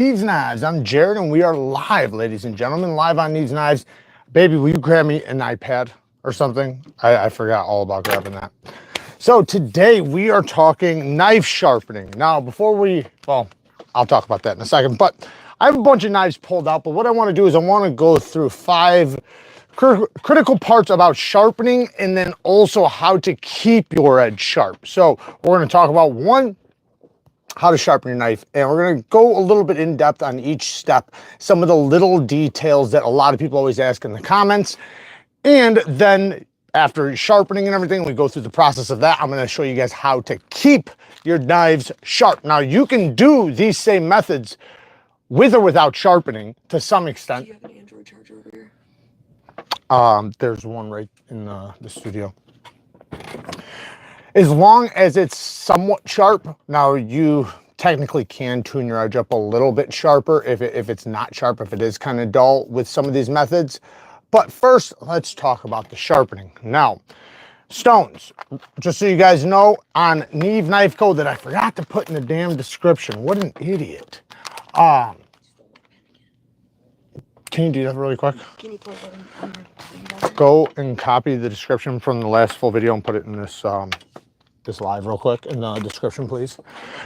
Neeves Knives. I'm Jared, and we are live, ladies and gentlemen, live on Neeves Knives. Baby, will you grab me an iPad or something? I forgot all about grabbing that. So today we are talking knife sharpening. Now, before well, I'll talk about that in a second, but I have a bunch of knives pulled out, but what I want to do is I want to go through 5 critical parts about sharpening, and then also how to keep your edge sharp. So we're going to talk about 1, how to sharpen your knife, and we're going to go a little bit in depth on each step, some of the little details that a lot of people always ask in the comments. And then after sharpening and everything, we go through the process of that. I'm going to show you guys how to keep your knives sharp. Now, you can do these same methods with or without sharpening to some extent. Do you have an Android charger over here? There's one right in the studio. As long as it's somewhat sharp. Now, you technically can tune your edge up a little bit sharper if it's not sharp, if it is kind of dull with some of these methods. But first, let's talk about the sharpening. Now, stones, just so you guys know, on Neeves Knife Code that I forgot to put in the damn description. What an idiot. Can you do that really quick? Can you put it on Go and copy the description from the last full video and put it in this this live real quick in the description, please.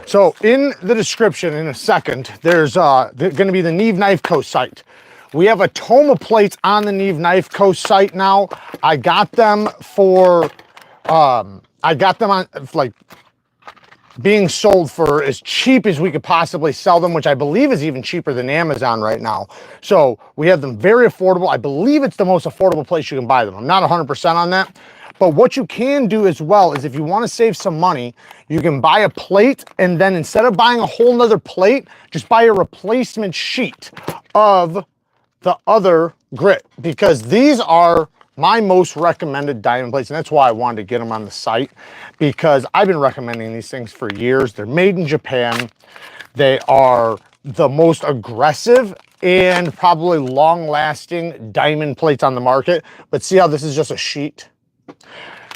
So in the description in a second, there's going to be the Neeves Knife Co. site. We have a ton of plates on the Neeves Knife Co. site now. I got them for, I got them on like being sold for as cheap as we could possibly sell them, which I believe is even cheaper than Amazon right now. So we have them very affordable. I believe it's the most affordable place you can buy them. I'm not 100% on that. But what you can do as well is if you want to save some money, you can buy a plate, and then instead of buying a whole nother plate, just buy a replacement sheet of the other grit, because these are my most recommended diamond plates, and that's why I wanted to get them on the site, because I've been recommending these things for years. They're made in Japan. They are the most aggressive and probably long-lasting diamond plates on the market. But see how this is just a sheet?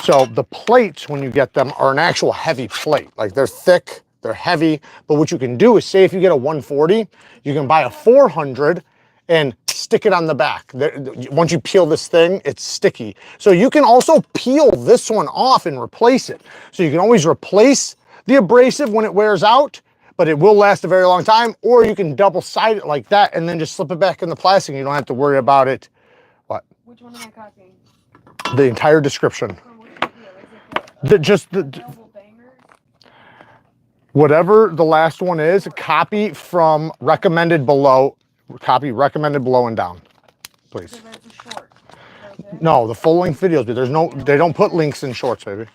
So the plates, when you get them, are an actual heavy plate. Like, they're thick, they're heavy, but what you can do is, say if you get a 140, you can buy a 400 and stick it on the back. Once you peel this thing, it's sticky. So you can also peel this one off and replace it. So you can always replace the abrasive when it wears out, but it will last a very long time, or you can double side it like that and then just slip it back in the plastic. You don't have to worry about it. What? Which one am I copying? The entire description. Whatever the last one is, copy from recommended below. Copy recommended below and down, please. Short. No, the full length videos, but there's no, they don't put links in shorts, baby.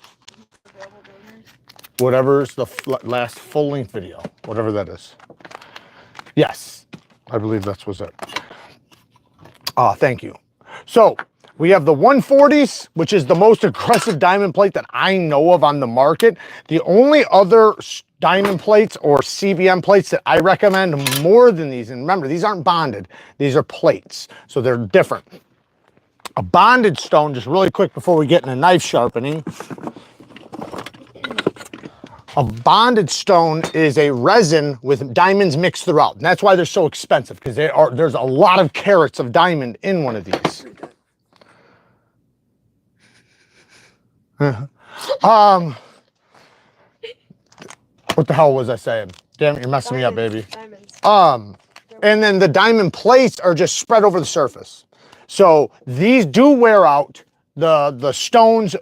Whatever's the last full length video, whatever that is. Yes, I believe that's was it. Thank you. So we have the 140s, which is the most aggressive diamond plate that I know of on the market. The only other diamond plates or CBM plates that I recommend more than these, and remember, these aren't bonded, these are plates, so they're different. A bonded stone, just really quick before we get into knife sharpening. A bonded stone is a resin with diamonds mixed throughout, and that's why they're so expensive, because there's a lot of carats of diamond in one of these. What the hell was I saying? Damn it, you're messing me up, baby. Diamonds. And then the diamond plates are just spread over the surface. So these do wear out. The stones,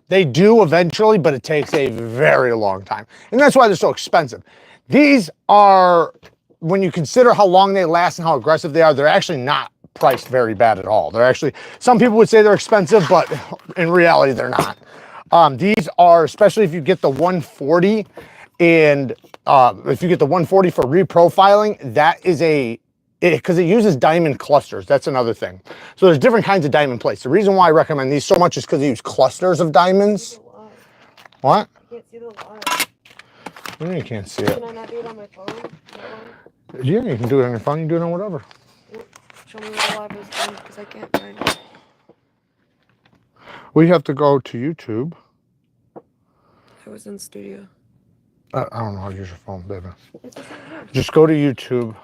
they do eventually, but it takes a very long time. And that's why they're so expensive. These are, when you consider how long they last and how aggressive they are, they're actually not priced very bad at all. They're actually, some people would say they're expensive, but in reality, they're not. These are, especially if you get the 140, and if you get the 140 for reprofiling, that is because it uses diamond clusters. That's another thing. So there's different kinds of diamond plates. The reason why I recommend these so much is because they use clusters of diamonds. What? I can't see the line. What do you mean you can't see it? Can I not do it on my phone? Yeah, you can do it on your phone. You can do it on whatever. Show me where the live is done, because I can't find it. We have to go to YouTube. I was in studio. I don't know how to use your phone, baby. Just go to YouTube.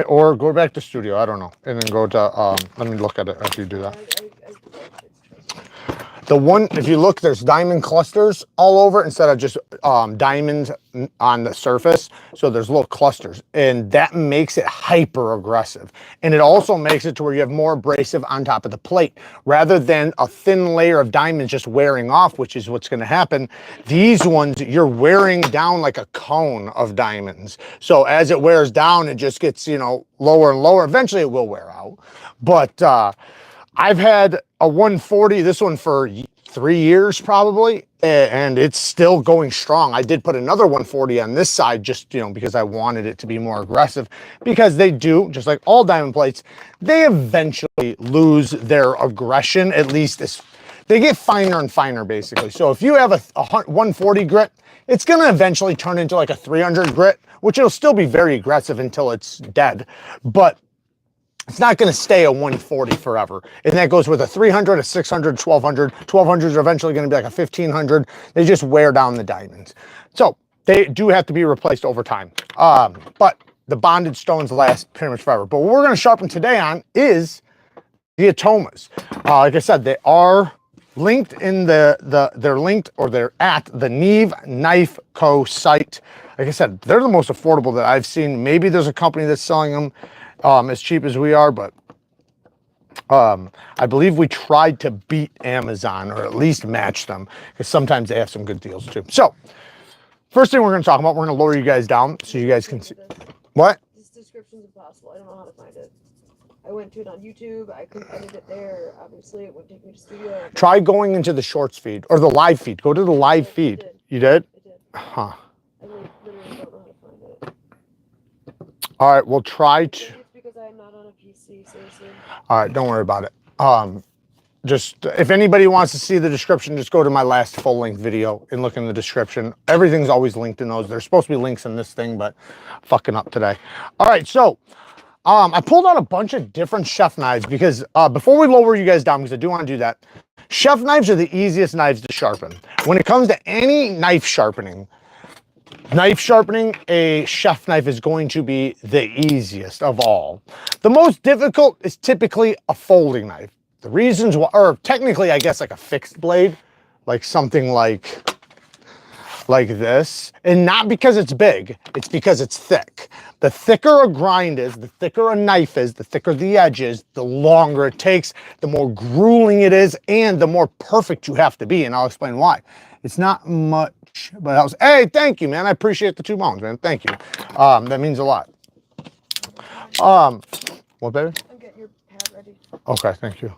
Or go back to studio, I don't know. And then go to, let me look at it after you do that. The one, if you look, there's diamond clusters all over instead of just diamonds on the surface. So there's little clusters, and that makes it hyper aggressive. And it also makes it to where you have more abrasive on top of the plate rather than a thin layer of diamonds just wearing off, which is what's going to happen. These ones, you're wearing down like a cone of diamonds. So as it wears down, it just gets, you know, lower and lower. Eventually it will wear out. But I've had a 140, this one for 3 years probably, and it's still going strong. I did put another 140 on this side just, you know, because I wanted it to be more aggressive, because they do, just like all diamond plates, they eventually lose their aggression, at least as they get finer and finer basically. So if you have a 140 grit, it's going to eventually turn into like a 300 grit, which it'll still be very aggressive until it's dead. But it's not going to stay a 140 forever. And that goes with a 300, a 600, 1200. 1200s are eventually going to be like a 1500. They just wear down the diamonds. So they do have to be replaced over time. But the bonded stones last pretty much forever. But what we're going to sharpen today on is the atomas. Like I said, they are linked in they're linked, or they're at the Neeves Knife Co. site. Like I said, they're the most affordable that I've seen. Maybe there's a company that's selling them as cheap as we are, but I believe we tried to beat Amazon, or at least match them, because sometimes they have some good deals too. So first thing we're going to talk about, we're going to lower you guys down so you guys can see. What? This description's impossible. I don't know how to find it. I went to it on YouTube. I couldn't edit it there. Obviously, it wouldn't take me to studio. Try going into the shorts feed or the live feed. Go to the live feed. You did? I did. Huh. I literally don't know how to find it. All right, we'll try to. It's because I'm not on a PC, seriously. All right, don't worry about it. Just if anybody wants to see the description, just go to my last full length video and look in the description. Everything's always linked in those. There's supposed to be links in this thing, but fucking up today. All right, so I pulled out a bunch of different chef knives because before we lower you guys down, because I do want to do that, chef knives are the easiest knives to sharpen. When it comes to any knife sharpening, a chef knife is going to be the easiest of all. The most difficult is typically a folding knife. The reasons why, or technically, I guess like a fixed blade, like something like this, and not because it's big, it's because it's thick. The thicker a grind is, the thicker a knife is, the thicker the edge is, the longer it takes, the more grueling it is, and the more perfect you have to be, and I'll explain why. It's not much, but I was, hey, thank you, man. I appreciate the 2 bones, man. Thank you. That means a lot. What, baby? I'm getting your pad ready. Okay, thank you.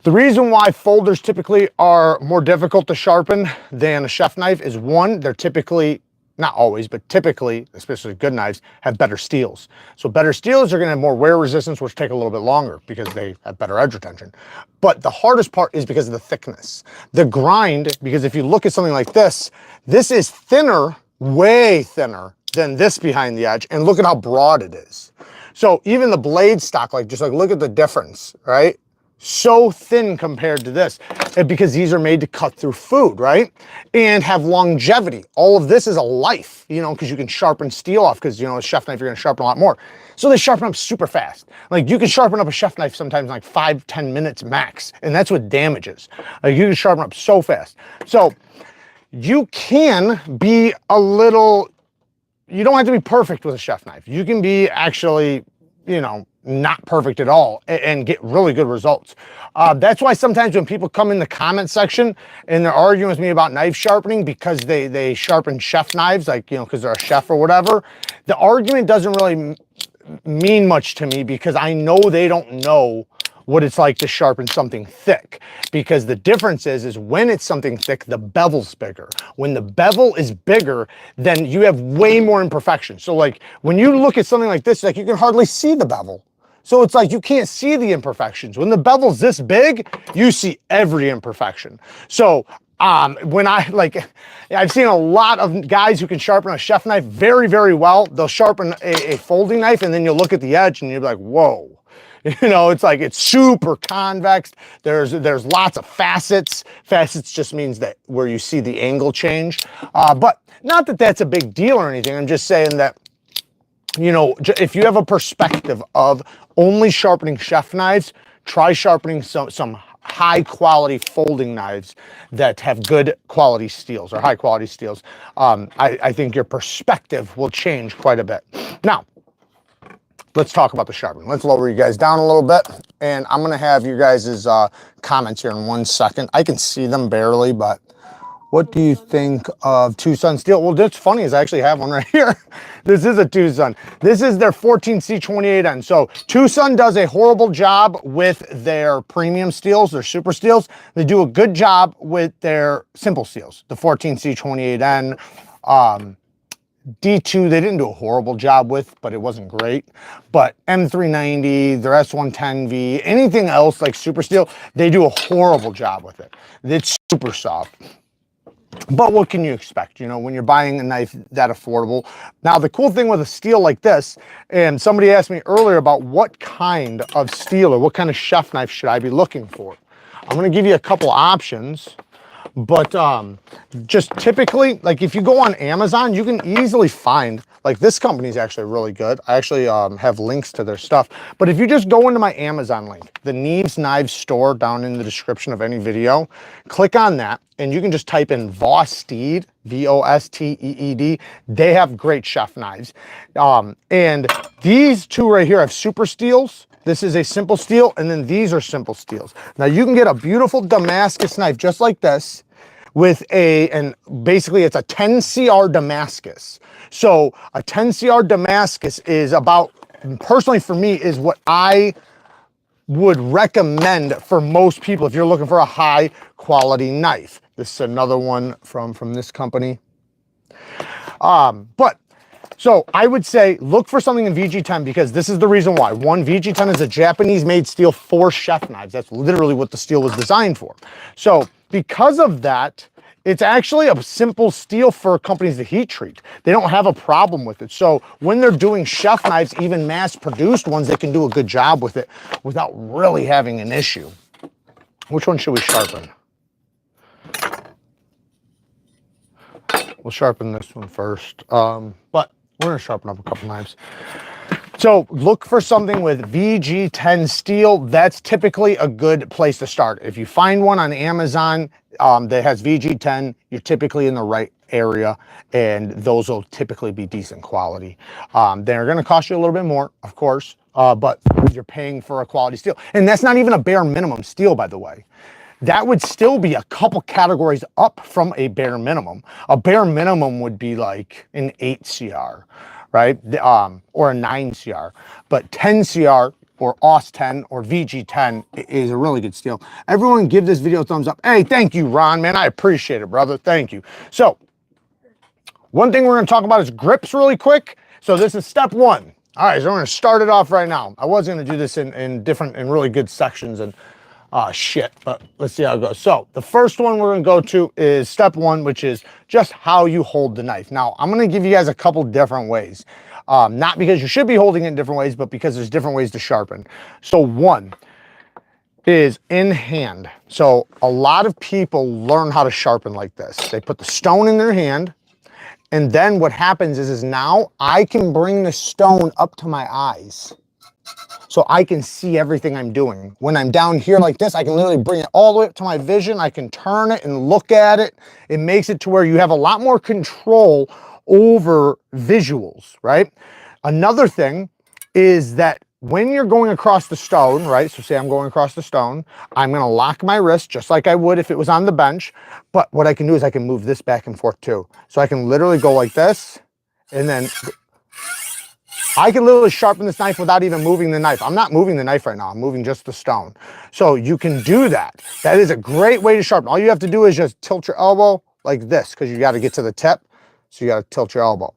The reason why folders typically are more difficult to sharpen than a chef knife is, one, they're typically, not always, but typically, especially good knives, have better steels. So better steels are going to have more wear resistance, which take a little bit longer because they have better edge retention. But the hardest part is because of the thickness. The grind, because if you look at something like this, this is thinner, way thinner than this behind the edge, and look at how broad it is. So even the blade stock, like just like look at the difference, right? So thin compared to this, and because these are made to cut through food, right? And have longevity. All of this is a life, you know, because you can sharpen steel off, because, you know, a chef knife, you're going to sharpen a lot more. So they sharpen up super fast. Like you can sharpen up a chef knife sometimes in like 5-10 minutes max, and that's what damages. Like you can sharpen up so fast. So you can be a little, you don't have to be perfect with a chef knife. You can be actually, you know, not perfect at all and get really good results. That's why sometimes when people come in the comment section and they're arguing with me about knife sharpening because they sharpen chef knives, like, you know, because they're a chef or whatever, the argument doesn't really mean much to me, because I know they don't know what it's like to sharpen something thick, because the difference is when it's something thick, the bevel's bigger. When the bevel is bigger, then you have way more imperfections. So like when you look at something like this, like you can hardly see the bevel. So it's like you can't see the imperfections. When the bevel's this big, you see every imperfection. So when I've seen a lot of guys who can sharpen a chef knife very, very well. They'll sharpen a folding knife, and then you'll look at the edge and you'll be like, whoa. You know, it's like it's super convex. There's lots of facets. Facets just means that where you see the angle change. But not that that's a big deal or anything. I'm just saying that you know, if you have a perspective of only sharpening chef knives, try sharpening some high quality folding knives that have good quality steels or high quality steels. I think your perspective will change quite a bit. Now, let's talk about the sharpening. Let's lower you guys down a little bit, and I'm gonna have your guys' comments here in 1 second. I can see them barely, but what do you think of Tucson steel? Well, that's funny is I actually have one right here. This is a Tucson. This is their 14C28N. So Tucson does a horrible job with their premium steels, their super steels. They do a good job with their simple steels, the 14C28N. D2, they didn't do a horrible job with, but it wasn't great. But M390, their S110V, anything else like super steel, they do a horrible job with it. It's super soft. But what can you expect, you know, when you're buying a knife that affordable? Now, the cool thing with a steel like this, and somebody asked me earlier about what kind of steel or what kind of chef knife should I be looking for? I'm going to give you a couple options. But just typically, like if you go on Amazon, you can easily find, like this company is actually really good. I actually have links to their stuff. But if you just go into my Amazon link, the Neeves Knives store down in the description of any video, click on that and you can just type in Vosteed, V-O-S-T-E-E-D. They have great chef knives. And these two right here have super steels. This is a simple steel, and then these are simple steels. Now you can get a beautiful Damascus knife just like this with and basically it's a 10 CR Damascus. So a 10 CR Damascus is about, personally for me, is what I would recommend for most people if you're looking for a high quality knife. This is another one from this company. So I would say look for something in VG10 because this is the reason why. One, VG10 is a Japanese made steel for chef knives. That's literally what the steel was designed for. So because of that, it's actually a simple steel for companies to heat treat. They don't have a problem with it. So when they're doing chef knives, even mass produced ones, they can do a good job with it without really having an issue. Which one should we sharpen? We'll sharpen this one first. But we're gonna sharpen up a couple knives. So look for something with VG10 steel. That's typically a good place to start. If you find one on Amazon that has VG10, you're typically in the right area and those will typically be decent quality. They're gonna cost you a little bit more, of course, but you're paying for a quality steel. And that's not even a bare minimum steel, by the way. That would still be a couple categories up from a bare minimum. A bare minimum would be like an 8 CR, right? Or a 9 CR. But 10 CR or AUS 10 or VG10 is a really good steel. Everyone give this video a thumbs up. Hey, thank you, Ron, man. I appreciate it, brother. Thank you. So one thing we're going to talk about is grips really quick. So this is step one. All right, so we're going to start it off right now. I was going to do this in really good sections and shit, but let's see how it goes. So the first one we're gonna go to is step one, which is just how you hold the knife. Now, I'm gonna give you guys a couple different ways. Not because you should be holding it in different ways, but because there's different ways to sharpen. So one is in hand. So a lot of people learn how to sharpen like this. They put the stone in their hand, and then what happens is now I can bring the stone up to my eyes. So I can see everything I'm doing. When I'm down here like this, I can literally bring it all the way up to my vision. I can turn it and look at it. It makes it to where you have a lot more control over visuals, right? Another thing is that when you're going across the stone, right? So say I'm going across the stone, I'm gonna lock my wrist just like I would if it was on the bench. But what I can do is I can move this back and forth too. So I can literally go like this and then I can literally sharpen this knife without even moving the knife. I'm not moving the knife right now. I'm moving just the stone. So you can do that. That is a great way to sharpen. All you have to do is just tilt your elbow like this because you got to get to the tip. So you got to tilt your elbow.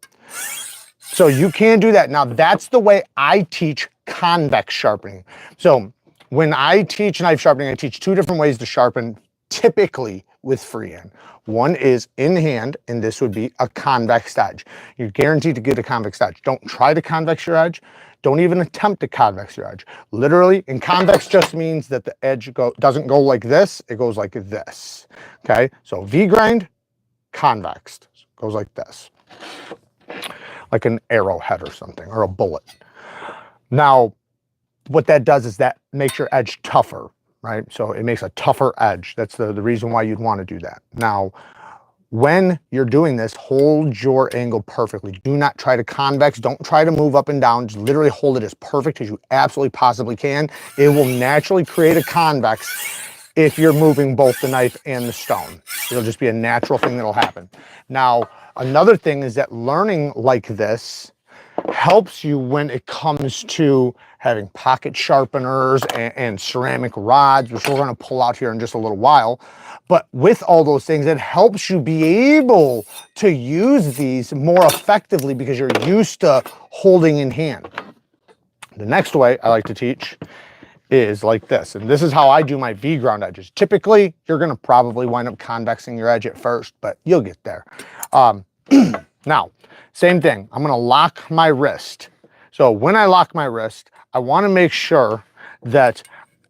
So you can do that. Now that's the way I teach convex sharpening. So when I teach knife sharpening, I teach two different ways to sharpen typically with freehand. One is in hand, and this would be a convex edge. You're guaranteed to get a convex edge. Don't try to convex your edge. Don't even attempt to convex your edge. Literally, and convex just means that the edge doesn't go like this, it goes like this. Okay, so V-grind, convexed, goes like this. like an arrowhead or something, or a bullet. Now, what that does is that makes your edge tougher, right? So it makes a tougher edge. That's the reason why you'd want to do that. Now, when you're doing this, hold your angle perfectly. Do not try to convex. Don't try to move up and down. Just literally hold it as perfect as you absolutely possibly can. It will naturally create a convex if you're moving both the knife and the stone. It'll just be a natural thing that'll happen. Now, another thing is that learning like this helps you when it comes to having pocket sharpeners and ceramic rods, which we're going to pull out here in just a little while. But with all those things, it helps you be able to use these more effectively because you're used to holding in hand. The next way I like to teach is like this, and this is how I do my V-ground edges. Typically, you're going to probably wind up convexing your edge at first, but you'll get there. Now, same thing. I'm going to lock my wrist. So when I lock my wrist, I want to make sure that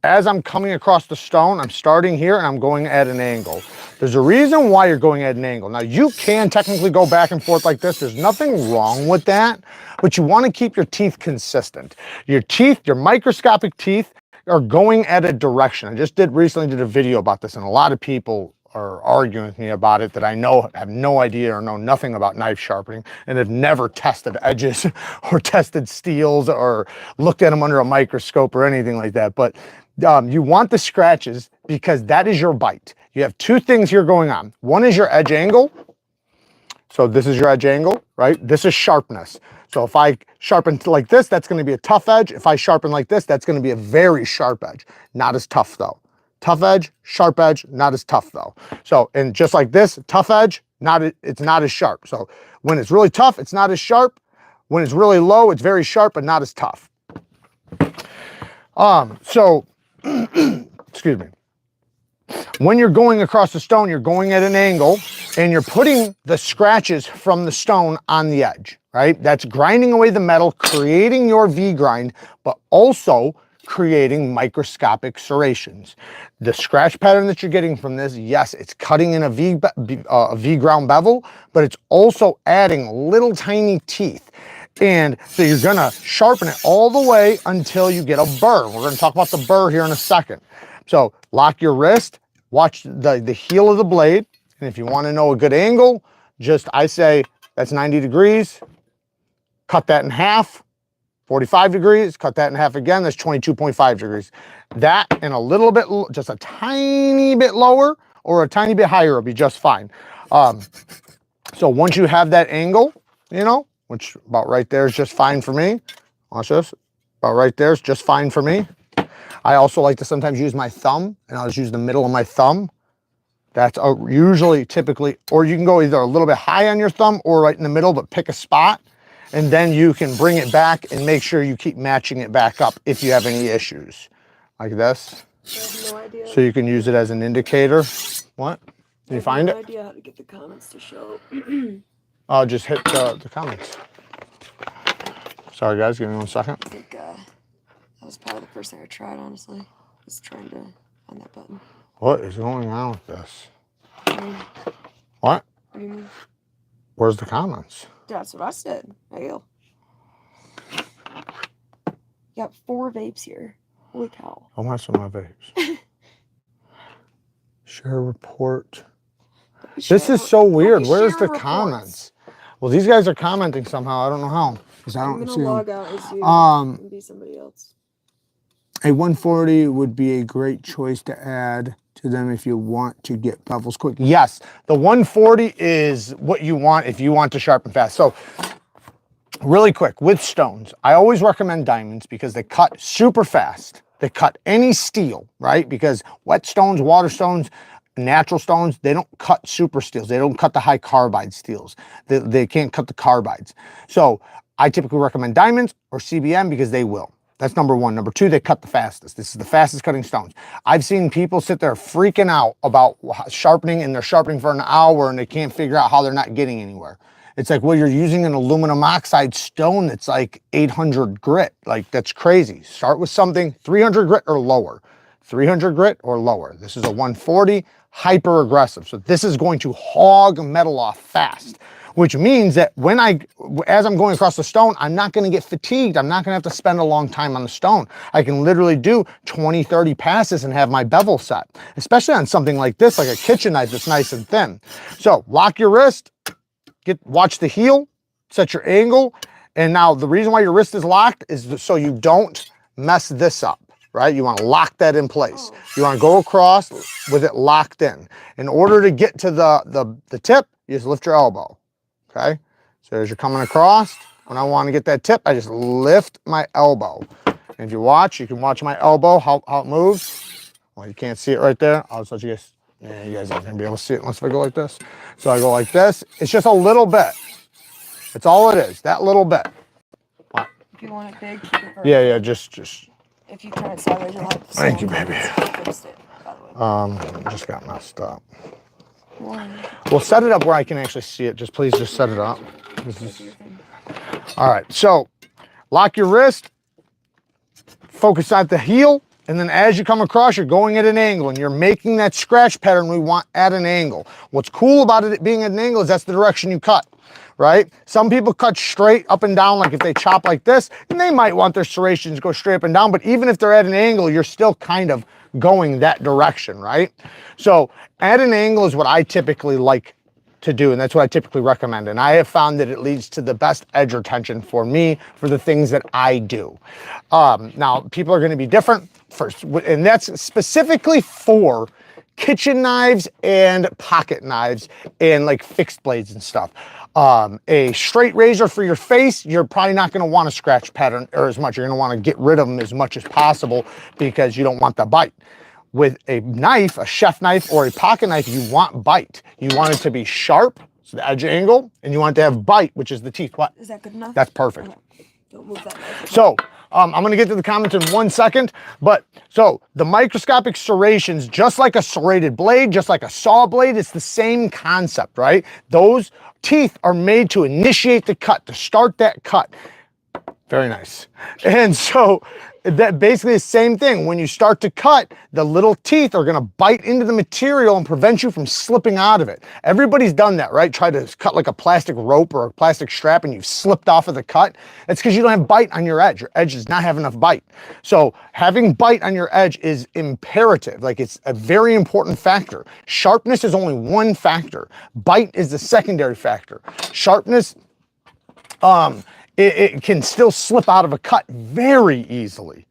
as I'm coming across the stone, I'm starting here and I'm going at an angle. There's a reason why you're going at an angle. Now, you can technically go back and forth like this. There's nothing wrong with that, but you want to keep your teeth consistent. Your teeth, your microscopic teeth, are going at a direction. I just recently did a video about this, and a lot of people are arguing with me about it that I know have no idea or know nothing about knife sharpening and have never tested edges or tested steels or looked at them under a microscope or anything like that. But you want the scratches because that is your bite. You have two things here going on. One is your edge angle. So this is your edge angle, right? This is sharpness. So if I sharpen like this, that's going to be a tough edge. If I sharpen like this, that's going to be a very sharp edge. Not as tough though. Tough edge, sharp edge, not as tough though. So, and just like this, tough edge, it's not as sharp. So when it's really tough, it's not as sharp. When it's really low, it's very sharp, but not as tough. Excuse me. When you're going across the stone, you're going at an angle and you're putting the scratches from the stone on the edge, right? That's grinding away the metal, creating your V grind, but also creating microscopic serrations. The scratch pattern that you're getting from this, yes, it's cutting in a V ground bevel, but it's also adding little tiny teeth. And so you're gonna sharpen it all the way until you get a burr. We're gonna talk about the burr here in a second. So lock your wrist, watch the heel of the blade. And if you wanna know a good angle, I say that's 90 degrees, cut that in half. 45 degrees, cut that in half again, that's 22.5 degrees. That and a little bit, just a tiny bit lower or a tiny bit higher will be just fine. So once you have that angle, you know, which about right there is just fine for me. Watch this, about right there is just fine for me. I also like to sometimes use my thumb, and I'll just use the middle of my thumb. That's usually, typically, or you can go either a little bit high on your thumb or right in the middle, but pick a spot. And then you can bring it back and make sure you keep matching it back up if you have any issues. Like this. I have no idea. So you can use it as an indicator. What? Did you find it? I have no idea how to get the comments to show. Oh, just hit the comments. Sorry guys, give me 1 second. I think that was probably the first thing I tried, honestly. Was trying to find that button. What is going on with this? What What? do you mean? Where's the comments? That's what I said. Hell. You got 4 vapes here. Holy cow. I'll watch some of my vapes. Share report. This is so weird. Where's the comments? Well, these guys are commenting somehow. I don't know how. Because I don't see them. I'm gonna log out and see and be somebody else. A 140 would be a great choice to add to them if you want to get bevels quick. Yes, the 140 is what you want if you want to sharpen fast. So really quick, with stones, I always recommend diamonds because they cut super fast. They cut any steel, right? Because wet stones, water stones, natural stones, they don't cut super steels. They don't cut the high carbide steels. They can't cut the carbides. So I typically recommend diamonds or CBM because they will. That's number one. Number two, they cut the fastest. This is the fastest cutting stones. I've seen people sit there freaking out about sharpening, and they're sharpening for an hour and they can't figure out how they're not getting anywhere. It's like, well, you're using an aluminum oxide stone that's like 800 grit. Like, that's crazy. Start with something 300 grit or lower. 300 grit or lower. This is a 140, hyper aggressive. So this is going to hog metal off fast. which means that as I'm going across the stone, I'm not gonna get fatigued. I'm not gonna have to spend a long time on the stone. I can literally do 20, 30 passes and have my bevel set, especially on something like this, like a kitchen knife that's nice and thin. So lock your wrist, watch the heel, set your angle. And now the reason why your wrist is locked is so you don't mess this up. Right? You want to lock that in place. You want to go across with it locked in. In order to get to the tip, you just lift your elbow, okay? So as you're coming across, when I want to get that tip, I just lift my elbow. And if you watch, you can watch my elbow, how it moves. Well, you can't see it right there. I'll just let you guys, yeah, you guys aren't going to be able to see it unless I go like this. So I go like this. It's just a little bit. That's all it is, that little bit. If you want it big, keep it vertical. Yeah, just. If you turn it sideways, you'll have to Thank you, baby. fix it, by the way. Just got messed up. Why? We'll set it up where I can actually see it. Please set it up. All right, so lock your wrist, focus on the heel, and then as you come across, you're going at an angle and you're making that scratch pattern we want at an angle. What's cool about it being at an angle is that's the direction you cut. Right? Some people cut straight up and down, like if they chop like this, and they might want their serrations to go straight up and down, but even if they're at an angle, you're still kind of going that direction, right? So at an angle is what I typically like to do, and that's what I typically recommend. And I have found that it leads to the best edge retention for me, for the things that I do. Now, people are gonna be different first, and that's specifically for kitchen knives and pocket knives and like fixed blades and stuff. A straight razor for your face, you're probably not going to want a scratch pattern or as much. You're going to want to get rid of them as much as possible because you don't want the bite. With a knife, a chef knife or a pocket knife, you want bite. You want it to be sharp, so the edge angle, and you want it to have bite, which is the teeth. What? Is that good enough? That's perfect. Okay. Don't move that knife. So, I'm going to get to the comments in 1 second, but so the microscopic serrations, just like a serrated blade, just like a saw blade, it's the same concept, right? Those teeth are made to initiate the cut, to start that cut. Very nice. And so that basically the same thing. When you start to cut, the little teeth are going to bite into the material and prevent you from slipping out of it. Everybody's done that, right? Try to cut like a plastic rope or a plastic strap and you've slipped off of the cut. It's because you don't have bite on your edge. Your edge does not have enough bite. So having bite on your edge is imperative. Like it's a very important factor. Sharpness is only one factor. Bite is the secondary factor. Sharpness, it can still slip out of a cut very easily.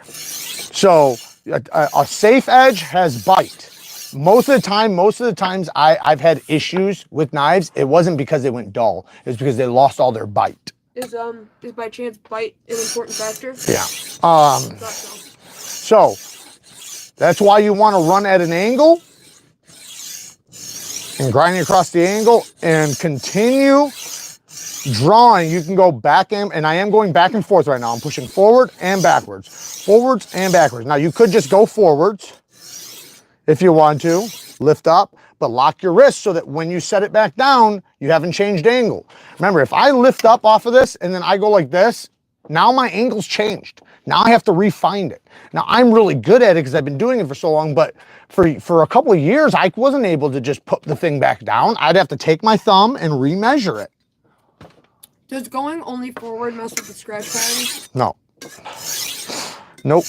So a safe edge has bite. Most of the times I've had issues with knives. It wasn't because they went dull. It was because they lost all their bite. Is by chance bite an important factor? Yeah. So that's why you want to run at an angle and grinding across the angle and continue drawing. You can go back and I am going back and forth right now. I'm pushing forward and backwards, forwards and backwards. Now you could just go forwards if you want to, lift up, but lock your wrist so that when you set it back down, you haven't changed angle. Remember, if I lift up off of this and then I go like this, now my angle's changed. Now I have to refine it. Now I'm really good at it because I've been doing it for so long, but for a couple of years, I wasn't able to just put the thing back down. I'd have to take my thumb and remeasure it. Does going only forward mess with the scratch patterns? No. Nope.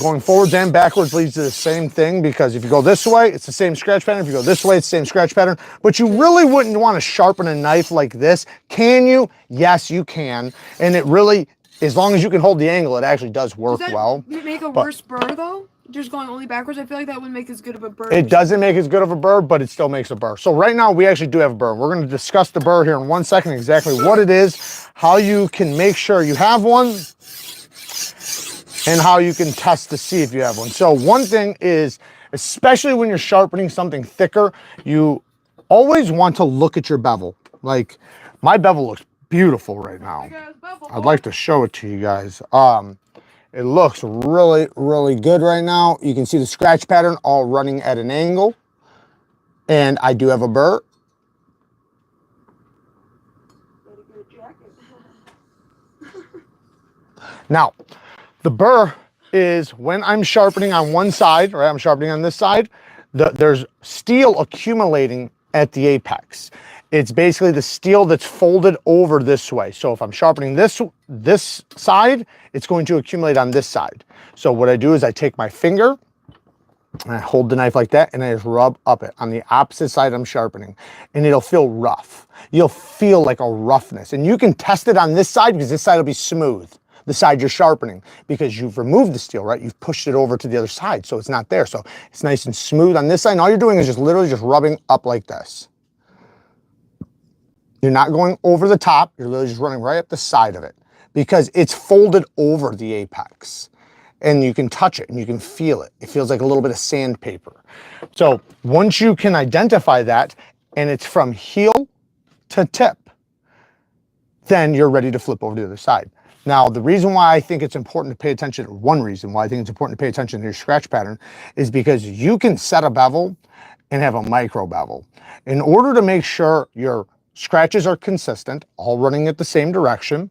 Going forwards and backwards leads to the same thing because if you go this way, it's the same scratch pattern. If you go this way, it's the same scratch pattern. But you really wouldn't want to sharpen a knife like this. Can you? Yes, you can. And it really, as long as you can hold the angle, it actually does work well. Does that make a worse burr though? Just going only backwards? I feel like that wouldn't make as good of a burr. It doesn't make as good of a burr, but it still makes a burr. So right now we actually do have a burr. We're going to discuss the burr here in 1 second, exactly what it is, how you can make sure you have one, and how you can test to see if you have one. So one thing is, especially when you're sharpening something thicker, you always want to look at your bevel. Like my bevel looks beautiful right now. I'd like to show it to you guys. It looks really, really good right now. You can see the scratch pattern all running at an angle. And I do have a burr. Now, the burr is when I'm sharpening on one side, right? I'm sharpening on this side, there's steel accumulating at the apex. It's basically the steel that's folded over this way. So if I'm sharpening this side, it's going to accumulate on this side. So what I do is I take my finger and I hold the knife like that and I just rub up it on the opposite side I'm sharpening, and it'll feel rough. You'll feel like a roughness, and you can test it on this side because this side will be smooth, the side you're sharpening, because you've removed the steel, right? You've pushed it over to the other side, so it's not there. So it's nice and smooth on this side, and all you're doing is just literally just rubbing up like this. You're not going over the top, you're literally just running right up the side of it because it's folded over the apex. And you can touch it and you can feel it. It feels like a little bit of sandpaper. So once you can identify that and it's from heel to tip, then you're ready to flip over to the other side. Now, the reason why I think it's important to pay attention, one reason why I think it's important to pay attention to your scratch pattern is because you can set a bevel and have a micro bevel. In order to make sure your scratches are consistent, all running at the same direction,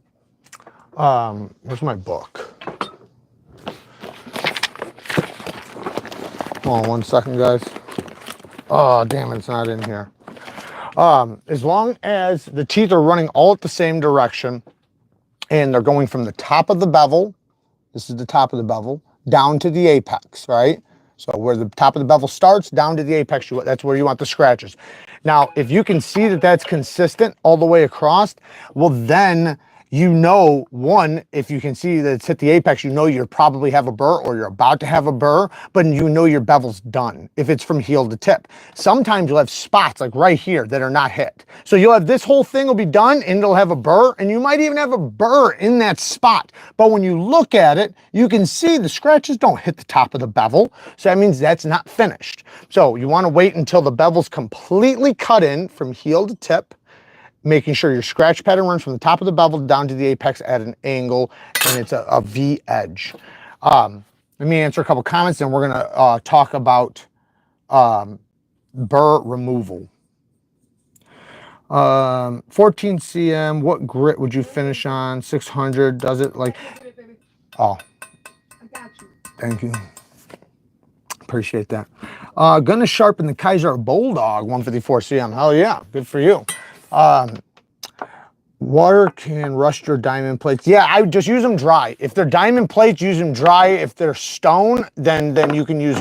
where's my book? Hold on 1 second, guys. Oh, damn it, it's not in here. As long as the teeth are running all at the same direction and they're going from the top of the bevel, this is the top of the bevel, down to the apex, right? So where the top of the bevel starts, down to the apex, that's where you want the scratches. Now, if you can see that that's consistent all the way across, well, then you know, one, if you can see that it's hit the apex, you know you probably have a burr or you're about to have a burr, but you know your bevel's done if it's from heel to tip. Sometimes you'll have spots like right here that are not hit. So you'll have this whole thing will be done and it'll have a burr, and you might even have a burr in that spot. But when you look at it, you can see the scratches don't hit the top of the bevel. So that means that's not finished. So you want to wait until the bevel's completely cut in from heel to tip, making sure your scratch pattern runs from the top of the bevel down to the apex at an angle, and it's a V edge. Let me answer a couple comments, and we're gonna talk about burr removal. 14 cm, what grit would you finish on? 600, does it like, oh, I got you. Thank you. Appreciate that. Gonna sharpen the Kaiser Bulldog 154 cm. Hell yeah, good for you. Water can rust your diamond plates. Yeah, I would just use them dry. If they're diamond plates, use them dry. If they're stone, then you can use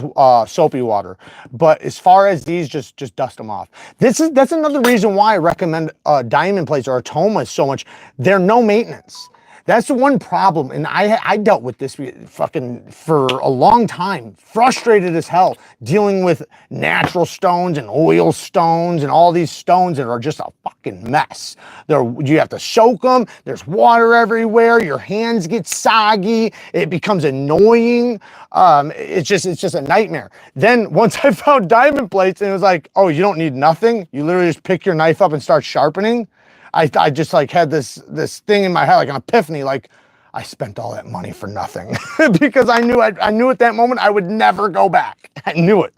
soapy water. But as far as these, just dust them off. That's another reason why I recommend diamond plates or Atoma so much. They're no maintenance. That's the one problem, and I dealt with this fucking for a long time, frustrated as hell, dealing with natural stones and oil stones and all these stones that are just a fucking mess. You have to soak them, there's water everywhere, your hands get soggy, it becomes annoying, it's just a nightmare. Then once I found diamond plates, and it was like, oh, you don't need nothing, you literally just pick your knife up and start sharpening. I just like had this thing in my head, like an epiphany, like I spent all that money for nothing because I knew at that moment I would never go back. I knew it.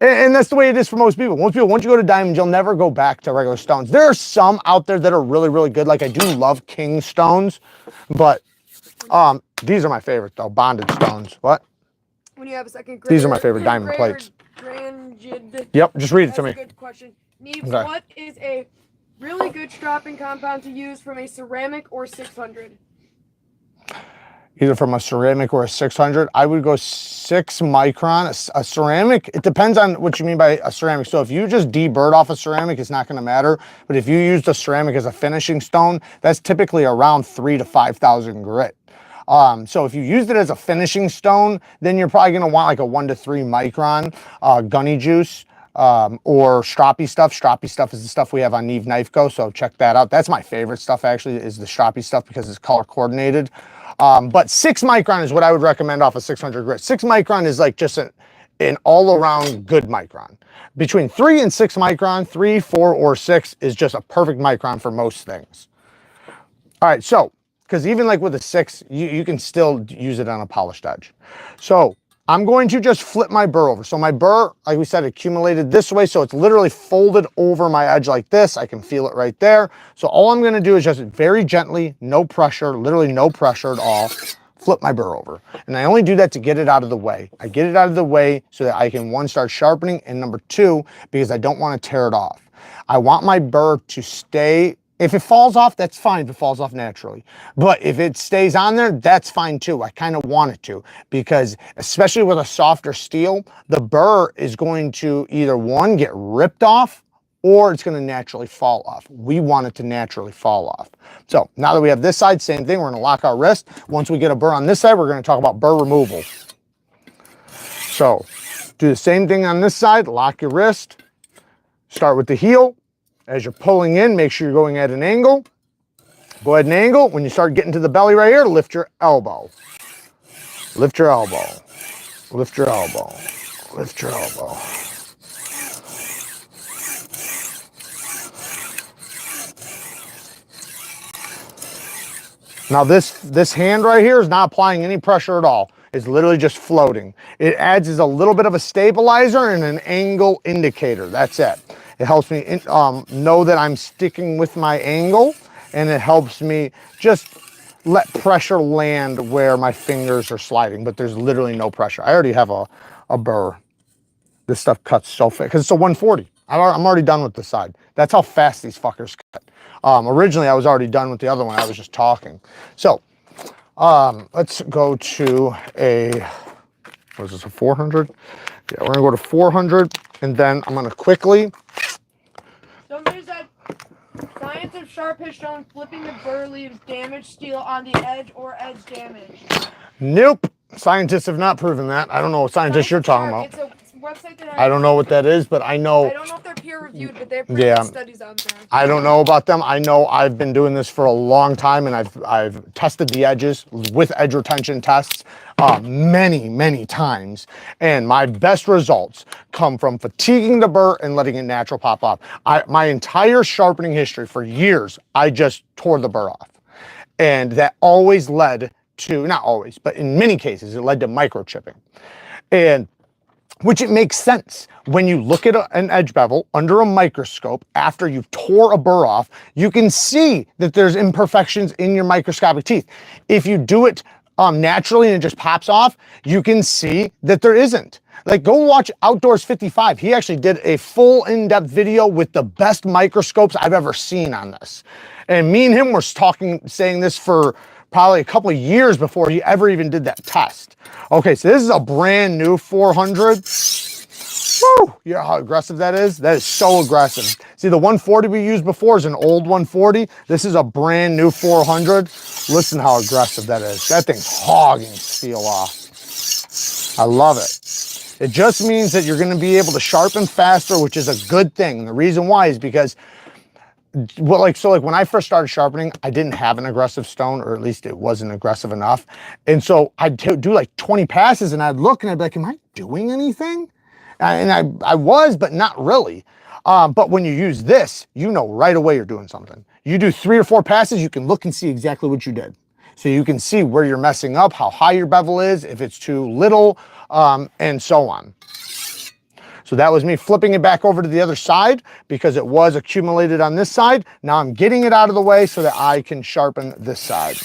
And that's the way it is for most people. Once you go to diamonds, you'll never go back to regular stones. There are some out there that are really, really good. Like I do love king stones, but these are my favorite though, bonded stones. What? When you have a second grade. These are my favorite diamond plates. Yep, just read it to me. That's a good question. Neeves, Okay. what is a really good strapping compound to use from a ceramic or 600? Either from a ceramic or a 600, I would go 6 micron. A ceramic, it depends on what you mean by a ceramic. So if you just deburred off a ceramic, it's not going to matter. But if you used a ceramic as a finishing stone, that's typically around 3,000 to 5,000 grit. So if you used it as a finishing stone, then you're probably going to want like a 1 to 3 micron gunny juice. Or stroppy stuff. Stroppy stuff is the stuff we have on Neeves Knife Co. So check that out. That's my favorite stuff actually, is the stroppy stuff because it's color coordinated. But 6 micron is what I would recommend off of 600 grit. 6 micron is like just an all around good micron. Between 3 and 6 micron, 3, 4, or 6 is just a perfect micron for most things. All right, so because even like with a 6, you can still use it on a polished edge. So I'm going to just flip my burr over. So my burr, like we said, accumulated this way. So it's literally folded over my edge like this. I can feel it right there. So all I'm going to do is just very gently, no pressure, literally no pressure at all, flip my burr over. And I only do that to get it out of the way. I get it out of the way so that I can, 1, start sharpening, and number 2, because I don't want to tear it off. I want my burr to stay. If it falls off, that's fine if it falls off naturally. But if it stays on there, that's fine too. I kind of want it to, because especially with a softer steel, the burr is going to either one, get ripped off, or it's going to naturally fall off. We want it to naturally fall off. So now that we have this side, same thing, we're going to lock our wrist. Once we get a burr on this side, we're going to talk about burr removal. So do the same thing on this side, lock your wrist, start with the heel. As you're pulling in, make sure you're going at an angle. Go ahead and angle. When you start getting to the belly right here, lift your elbow. Lift your elbow. Lift your elbow. Lift your elbow. Now this hand right here is not applying any pressure at all. It's literally just floating. It adds as a little bit of a stabilizer and an angle indicator. That's it. It helps me know that I'm sticking with my angle, and it helps me just let pressure land where my fingers are sliding, but there's literally no pressure. I already have a burr. This stuff cuts so fast, because it's a 140. I'm already done with the side. That's how fast these fuckers cut. Originally, I was already done with the other one. I was just talking. So let's go to what is this, a 400? Yeah, we're gonna go to 400, and then I'm gonna quickly. Somebody said, science of sharp has shown flipping the burr leaves damaged steel on the edge or edge damage. Nope. Scientists have not proven that. I don't know what scientists you're talking about. It's a website that I don't know what that is, but I know. I don't know if they're peer reviewed, but they have pretty good studies on there. I don't know about them. I know I've been doing this for a long time, and I've tested the edges with edge retention tests many times, and my best results come from fatiguing the burr and letting it natural pop off. My entire sharpening history for years, I just tore the burr off, and that always led to, not always, but in many cases, it led to microchipping, and which it makes sense. When you look at an edge bevel under a microscope after you've tore a burr off, you can see that there's imperfections in your microscopic teeth. If you do it naturally and it just pops off, you can see that there isn't. Like, go watch Outdoors 55. He actually did a full in-depth video with the best microscopes I've ever seen on this. And me and him were saying this for probably a couple of years before he ever even did that test. Okay, so this is a brand new 400. Woo! You know how aggressive that is? That is so aggressive. See, the 140 we used before is an old 140. This is a brand new 400. Listen how aggressive that is. That thing's hogging steel off. I love it. It just means that you're going to be able to sharpen faster, which is a good thing. And the reason why is because, well, like when I first started sharpening, I didn't have an aggressive stone, or at least it wasn't aggressive enough. And so I'd do like 20 passes, and I'd look and I'd be like, am I doing anything? And I was, but not really. But when you use this, you know right away you're doing something. You do 3 or 4 passes, you can look and see exactly what you did. So you can see where you're messing up, how high your bevel is, if it's too little, and so on. So that was me flipping it back over to the other side because it was accumulated on this side. Now I'm getting it out of the way so that I can sharpen this side.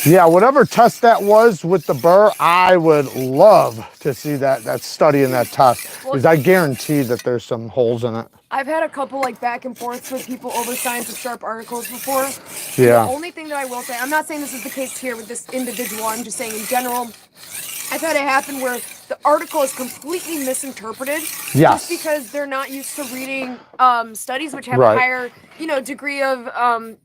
Yeah, whatever test that was with the burr, I would love to see that study and that test, because I guarantee that there's some holes in it. I've had a couple like back and forths with people over Science of Sharp articles before. Yeah. The only thing that I will say, I'm not saying this is the case here with this individual, I'm just saying in general, I've had it happen where the article is completely misinterpreted. Yes. Just because they're not used to reading studies which have a higher, degree of,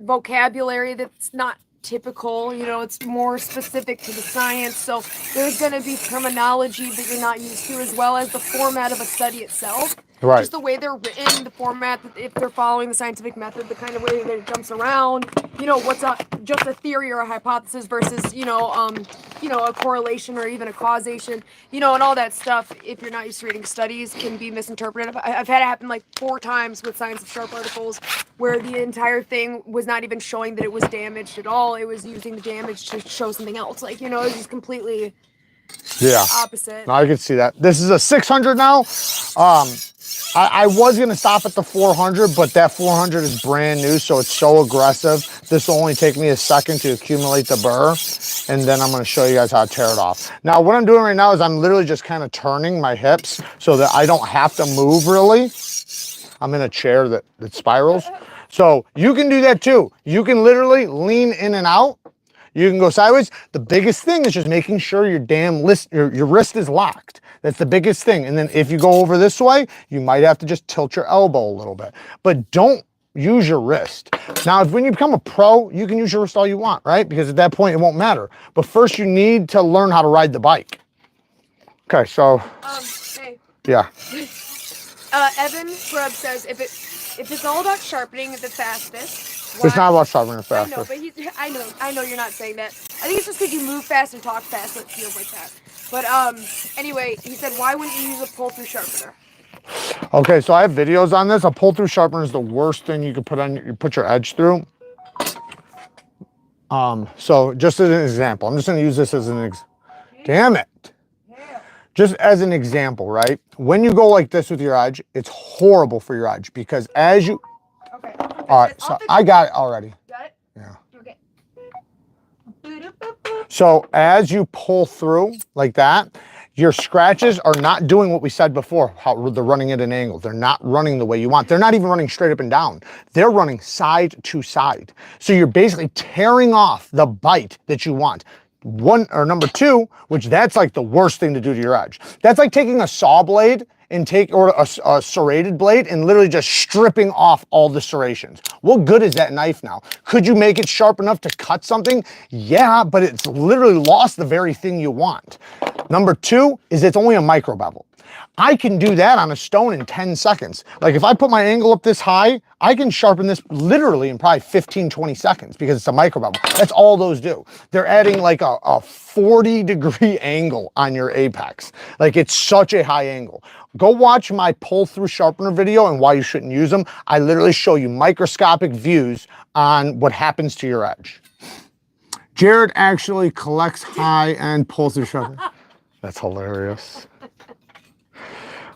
vocabulary that's not typical, it's more specific to the science. So there's going to be terminology that you're not used to, as well as the format of a study itself. Right. Just the way they're written, the format, if they're following the scientific method, the kind of way that it jumps around, what's just a theory or a hypothesis versus, a correlation or even a causation, and all that stuff, if you're not used to reading studies, can be misinterpreted. I've had it happen like 4 times with Science of Sharp articles where the entire thing was not even showing that it was damaged at all. It was using the damage to show something else. It was just completely opposite. No, I can see that. This is a 600 now. I was gonna stop at the 400, but that 400 is brand new, so it's so aggressive. This will only take me a second to accumulate the burr, and then I'm gonna show you guys how to tear it off. Now, what I'm doing right now is I'm literally just kind of turning my hips so that I don't have to move really. I'm in a chair that spirals. So you can do that too. You can literally lean in and out. You can go sideways. The biggest thing is just making sure your your wrist is locked. That's the biggest thing. And then if you go over this way, you might have to just tilt your elbow a little bit. But don't use your wrist. Now, when you become a pro, you can use your wrist all you want, right? Because at that point, it won't matter. But first, you need to learn how to ride the bike. Okay, so. Hey. Yeah. Evan Grubb says if it's all about sharpening the fastest. It's not about sharpening the fastest. I know, but I know you're not saying that. I think it's just because you move fast and talk fast, so it feels like that. But anyway, he said, why wouldn't you use a pull-through sharpener? Okay, so I have videos on this. A pull-through sharpener is the worst thing you could put your edge through. So just as an example, I'm just going to use this as an Damn it. Yeah. Just as an example, right? When you go like this with your edge, it's horrible for your edge because as you. Okay. All right, so I got it already. Got it? Yeah. Okay. So as you pull through like that, your scratches are not doing what we said before, how they're running at an angle. They're not running the way you want. They're not even running straight up and down. They're running side to side. So you're basically tearing off the bite that you want. One or number two, which that's like the worst thing to do to your edge. That's like taking a saw blade and or a serrated blade and literally just stripping off all the serrations. What good is that knife now? Could you make it sharp enough to cut something? Yeah, but it's literally lost the very thing you want. Number two is it's only a micro bevel. I can do that on a stone in 10 seconds. Like if I put my angle up this high, I can sharpen this literally in probably 15, 20 seconds because it's a micro bevel. That's all those do. They're adding like a 40-degree angle on your apex. Like it's such a high angle. Go watch my pull-through sharpener video and why you shouldn't use them. I literally show you microscopic views on what happens to your edge. Jared actually collects high-end pull-through sharpeners. That's hilarious.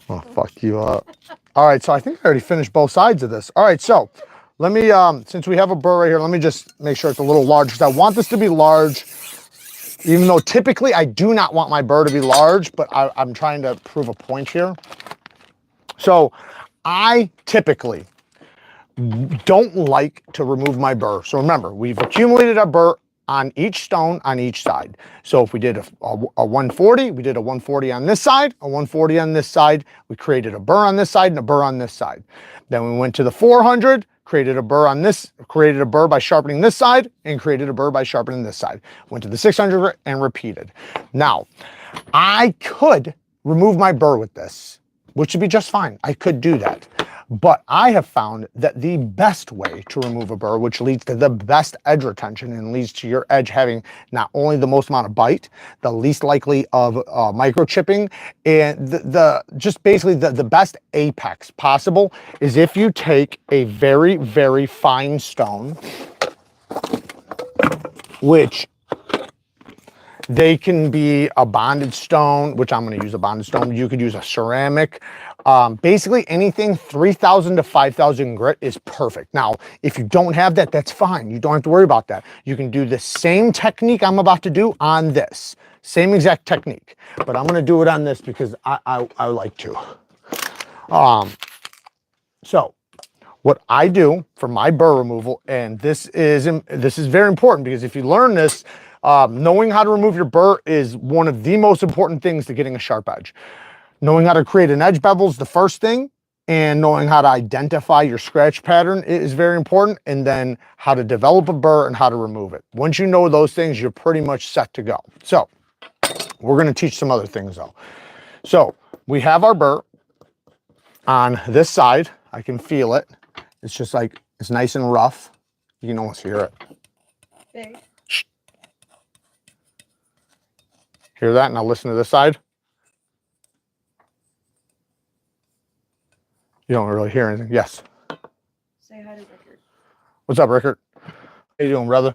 I'll fuck you up. All right, so I think I already finished both sides of this. All right, so let me, since we have a burr right here, let me just make sure it's a little large because I want this to be large, even though typically I do not want my burr to be large, but I'm trying to prove a point here. So I typically don't like to remove my burr. So remember, we've accumulated a burr on each stone on each side. So if we did a 140, we did a 140 on this side, a 140 on this side, we created a burr on this side and a burr on this side. Then we went to the 400, created a burr on this, created a burr by sharpening this side and created a burr by sharpening this side. Went to the 600 and repeated. Now, I could remove my burr with this, which would be just fine. I could do that. But I have found that the best way to remove a burr, which leads to the best edge retention and leads to your edge having not only the most amount of bite, the least likely of microchipping, and just basically the best apex possible is if you take a very, very fine stone, which they can be a bonded stone, which I'm going to use a bonded stone. You could use a ceramic. Basically anything 3,000 to 5,000 grit is perfect. Now, if you don't have that, that's fine. You don't have to worry about that. You can do the same technique I'm about to do on this. Same exact technique. But I'm going to do it on this because I like to. So what I do for my burr removal, and this is very important because if you learn this, knowing how to remove your burr is one of the most important things to getting a sharp edge. Knowing how to create an edge bevel is the first thing, and knowing how to identify your scratch pattern is very important, and then how to develop a burr and how to remove it. Once you know those things, you're pretty much set to go. So we're going to teach some other things though. So we have our burr on this side. I can feel it. It's just like, it's nice and rough. You can almost hear it. Okay. Hear that? Now listen to this side. You don't really hear anything. Yes. Say hi to Rickard. What's up, Rickard? How you doing, brother?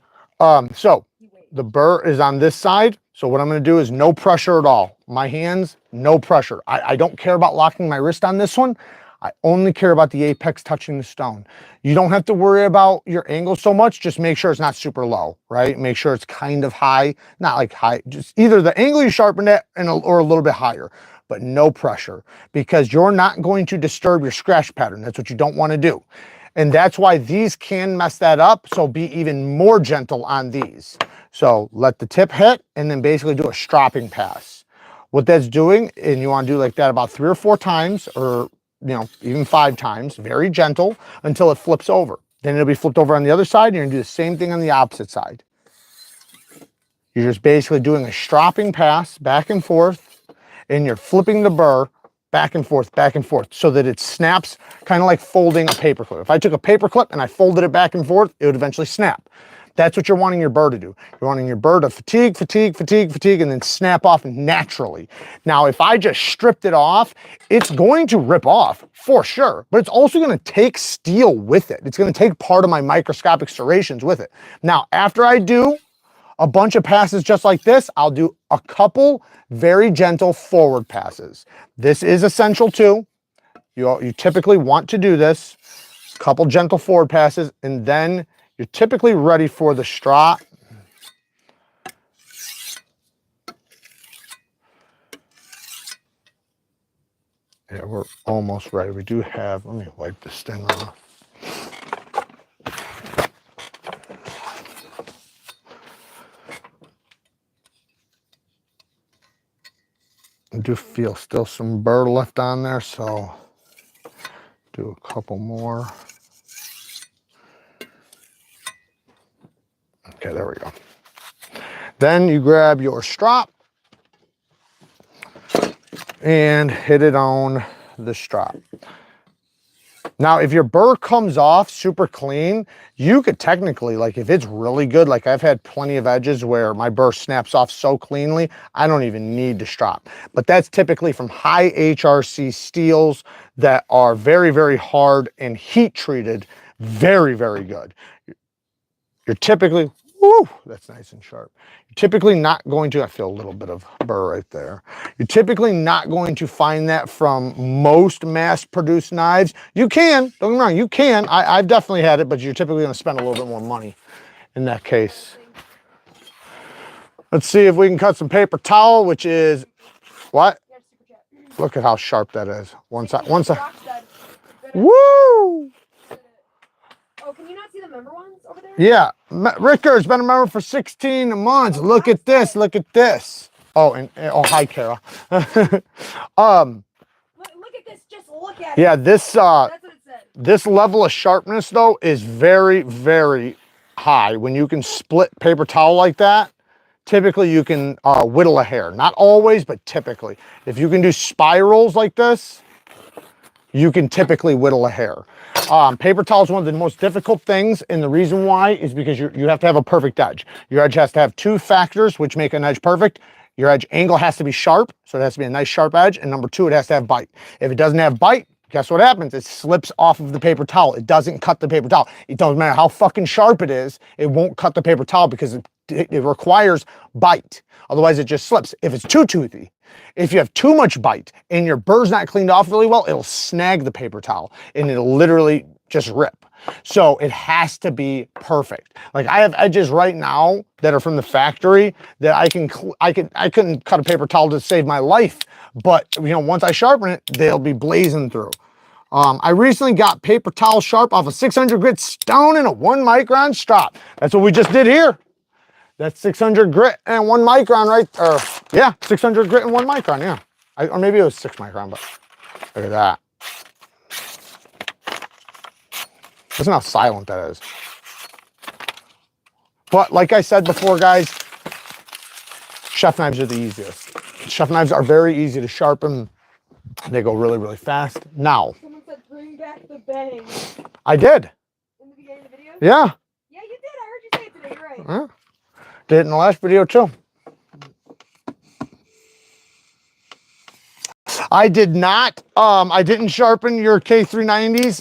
So the burr is on this side. So what I'm going to do is no pressure at all. My hands, no pressure. I don't care about locking my wrist on this one. I only care about the apex touching the stone. You don't have to worry about your angle so much. Just make sure it's not super low, right? Make sure it's kind of high, not like high, just either the angle you sharpen it or a little bit higher, but no pressure, because you're not going to disturb your scratch pattern. That's what you don't want to do. And that's why these can mess that up. So be even more gentle on these. So let the tip hit and then basically do a stropping pass. What that's doing, and you want to do like that about 3 or 4 times, or even 5 times, very gentle until it flips over. Then it'll be flipped over on the other side, and you're gonna do the same thing on the opposite side. You're just basically doing a stropping pass back and forth, and you're flipping the burr back and forth, so that it snaps, kind of like folding a paper clip. If I took a paper clip and I folded it back and forth, it would eventually snap. That's what you're wanting your burr to do. You're wanting your burr to fatigue, and then snap off naturally. Now, if I just stripped it off, it's going to rip off for sure, but it's also going to take steel with it. It's going to take part of my microscopic serrations with it. Now, after I do a bunch of passes just like this, I'll do a couple very gentle forward passes. This is essential too. You typically want to do this, couple gentle forward passes, and then you're typically ready for the strop. Yeah, we're almost ready. We do have, let me wipe this thing off. I do feel still some burr left on there, so do a couple more. Okay, there we go. Then you grab your strop and hit it on the strop. Now, if your burr comes off super clean, you could technically, like if it's really good, like I've had plenty of edges where my burr snaps off so cleanly, I don't even need to strop. But that's typically from high HRC steels that are very, very hard and heat treated, very, very good. You're typically, woo, that's nice and sharp. You're typically not going to, I feel a little bit of burr right there. You're typically not going to find that from most mass-produced knives. You can, don't get me wrong, you can. I've definitely had it, but you're typically going to spend a little bit more money in that case. Let's see if we can cut some paper towel, which is, what? Look at how sharp that is. One side. Woo! Oh, can you not see the member ones over there? Yeah, Ricker's been a member for 16 months. Look at this, look at this. Oh, and oh, hi, Kara. Look at this, just look at it. Yeah, this That's what it said. this level of sharpness though is very, very high. When you can split paper towel like that, typically you can whittle a hair. Not always, but typically. If you can do spirals like this, you can typically whittle a hair. Paper towel is one of the most difficult things, and the reason why is because you have to have a perfect edge. Your edge has to have 2 factors which make an edge perfect. Your edge angle has to be sharp, so it has to be a nice sharp edge, and number 2, it has to have bite. If it doesn't have bite, guess what happens? It slips off of the paper towel. It doesn't cut the paper towel. It doesn't matter how fucking sharp it is, it won't cut the paper towel because it requires bite. Otherwise, it just slips. If it's too toothy, if you have too much bite and your burr's not cleaned off really well, it'll snag the paper towel and it'll literally just rip. So it has to be perfect. Like I have edges right now that are from the factory that I couldn't cut a paper towel to save my life, but once I sharpen it, they'll be blazing through. I recently got paper towel sharp off a 600 grit stone and a 1 micron strop. That's what we just did here. That's 600 grit and 1 micron, right? Or yeah, 600 grit and 1 micron, yeah. Or maybe it was 6 micron, but look at that. Listen how silent that is. But like I said before, guys, chef knives are the easiest. Chef knives are very easy to sharpen. They go really, really fast. Now. Someone said bring back the bang. I did. In the beginning of the video? Yeah. Yeah, you did. I heard you say it today. You're right. Yeah. Did it in the last video too. I did not. I didn't sharpen your K390s.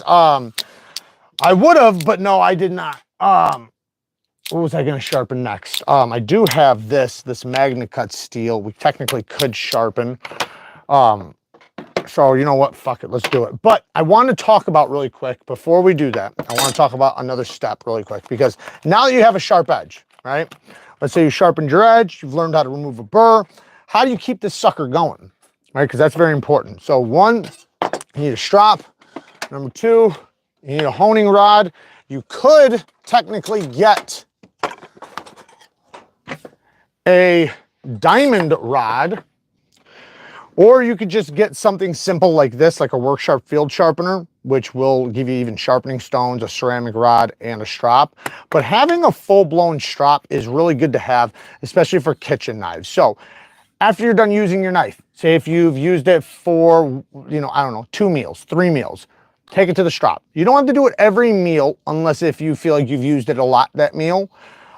I would have, but no, I did not. What was I going to sharpen next? I do have this Magna Cut steel. We technically could sharpen. So you know what? Fuck it. Let's do it. But I want to talk about really quick, before we do that, I want to talk about another step really quick, because now that you have a sharp edge, right? Let's say you sharpened your edge, you've learned how to remove a burr. How do you keep this sucker going, right? Because that's very important. So one, you need a strop. Number two, you need a honing rod. You could technically get a diamond rod, or you could just get something simple like this, like a work sharp field sharpener, which will give you even sharpening stones, a ceramic rod, and a strop. But having a full-blown strop is really good to have, especially for kitchen knives. So after you're done using your knife, say if you've used it for, you know, I don't know, 2 meals, 3 meals, take it to the strop. You don't have to do it every meal unless if you feel like you've used it a lot that meal.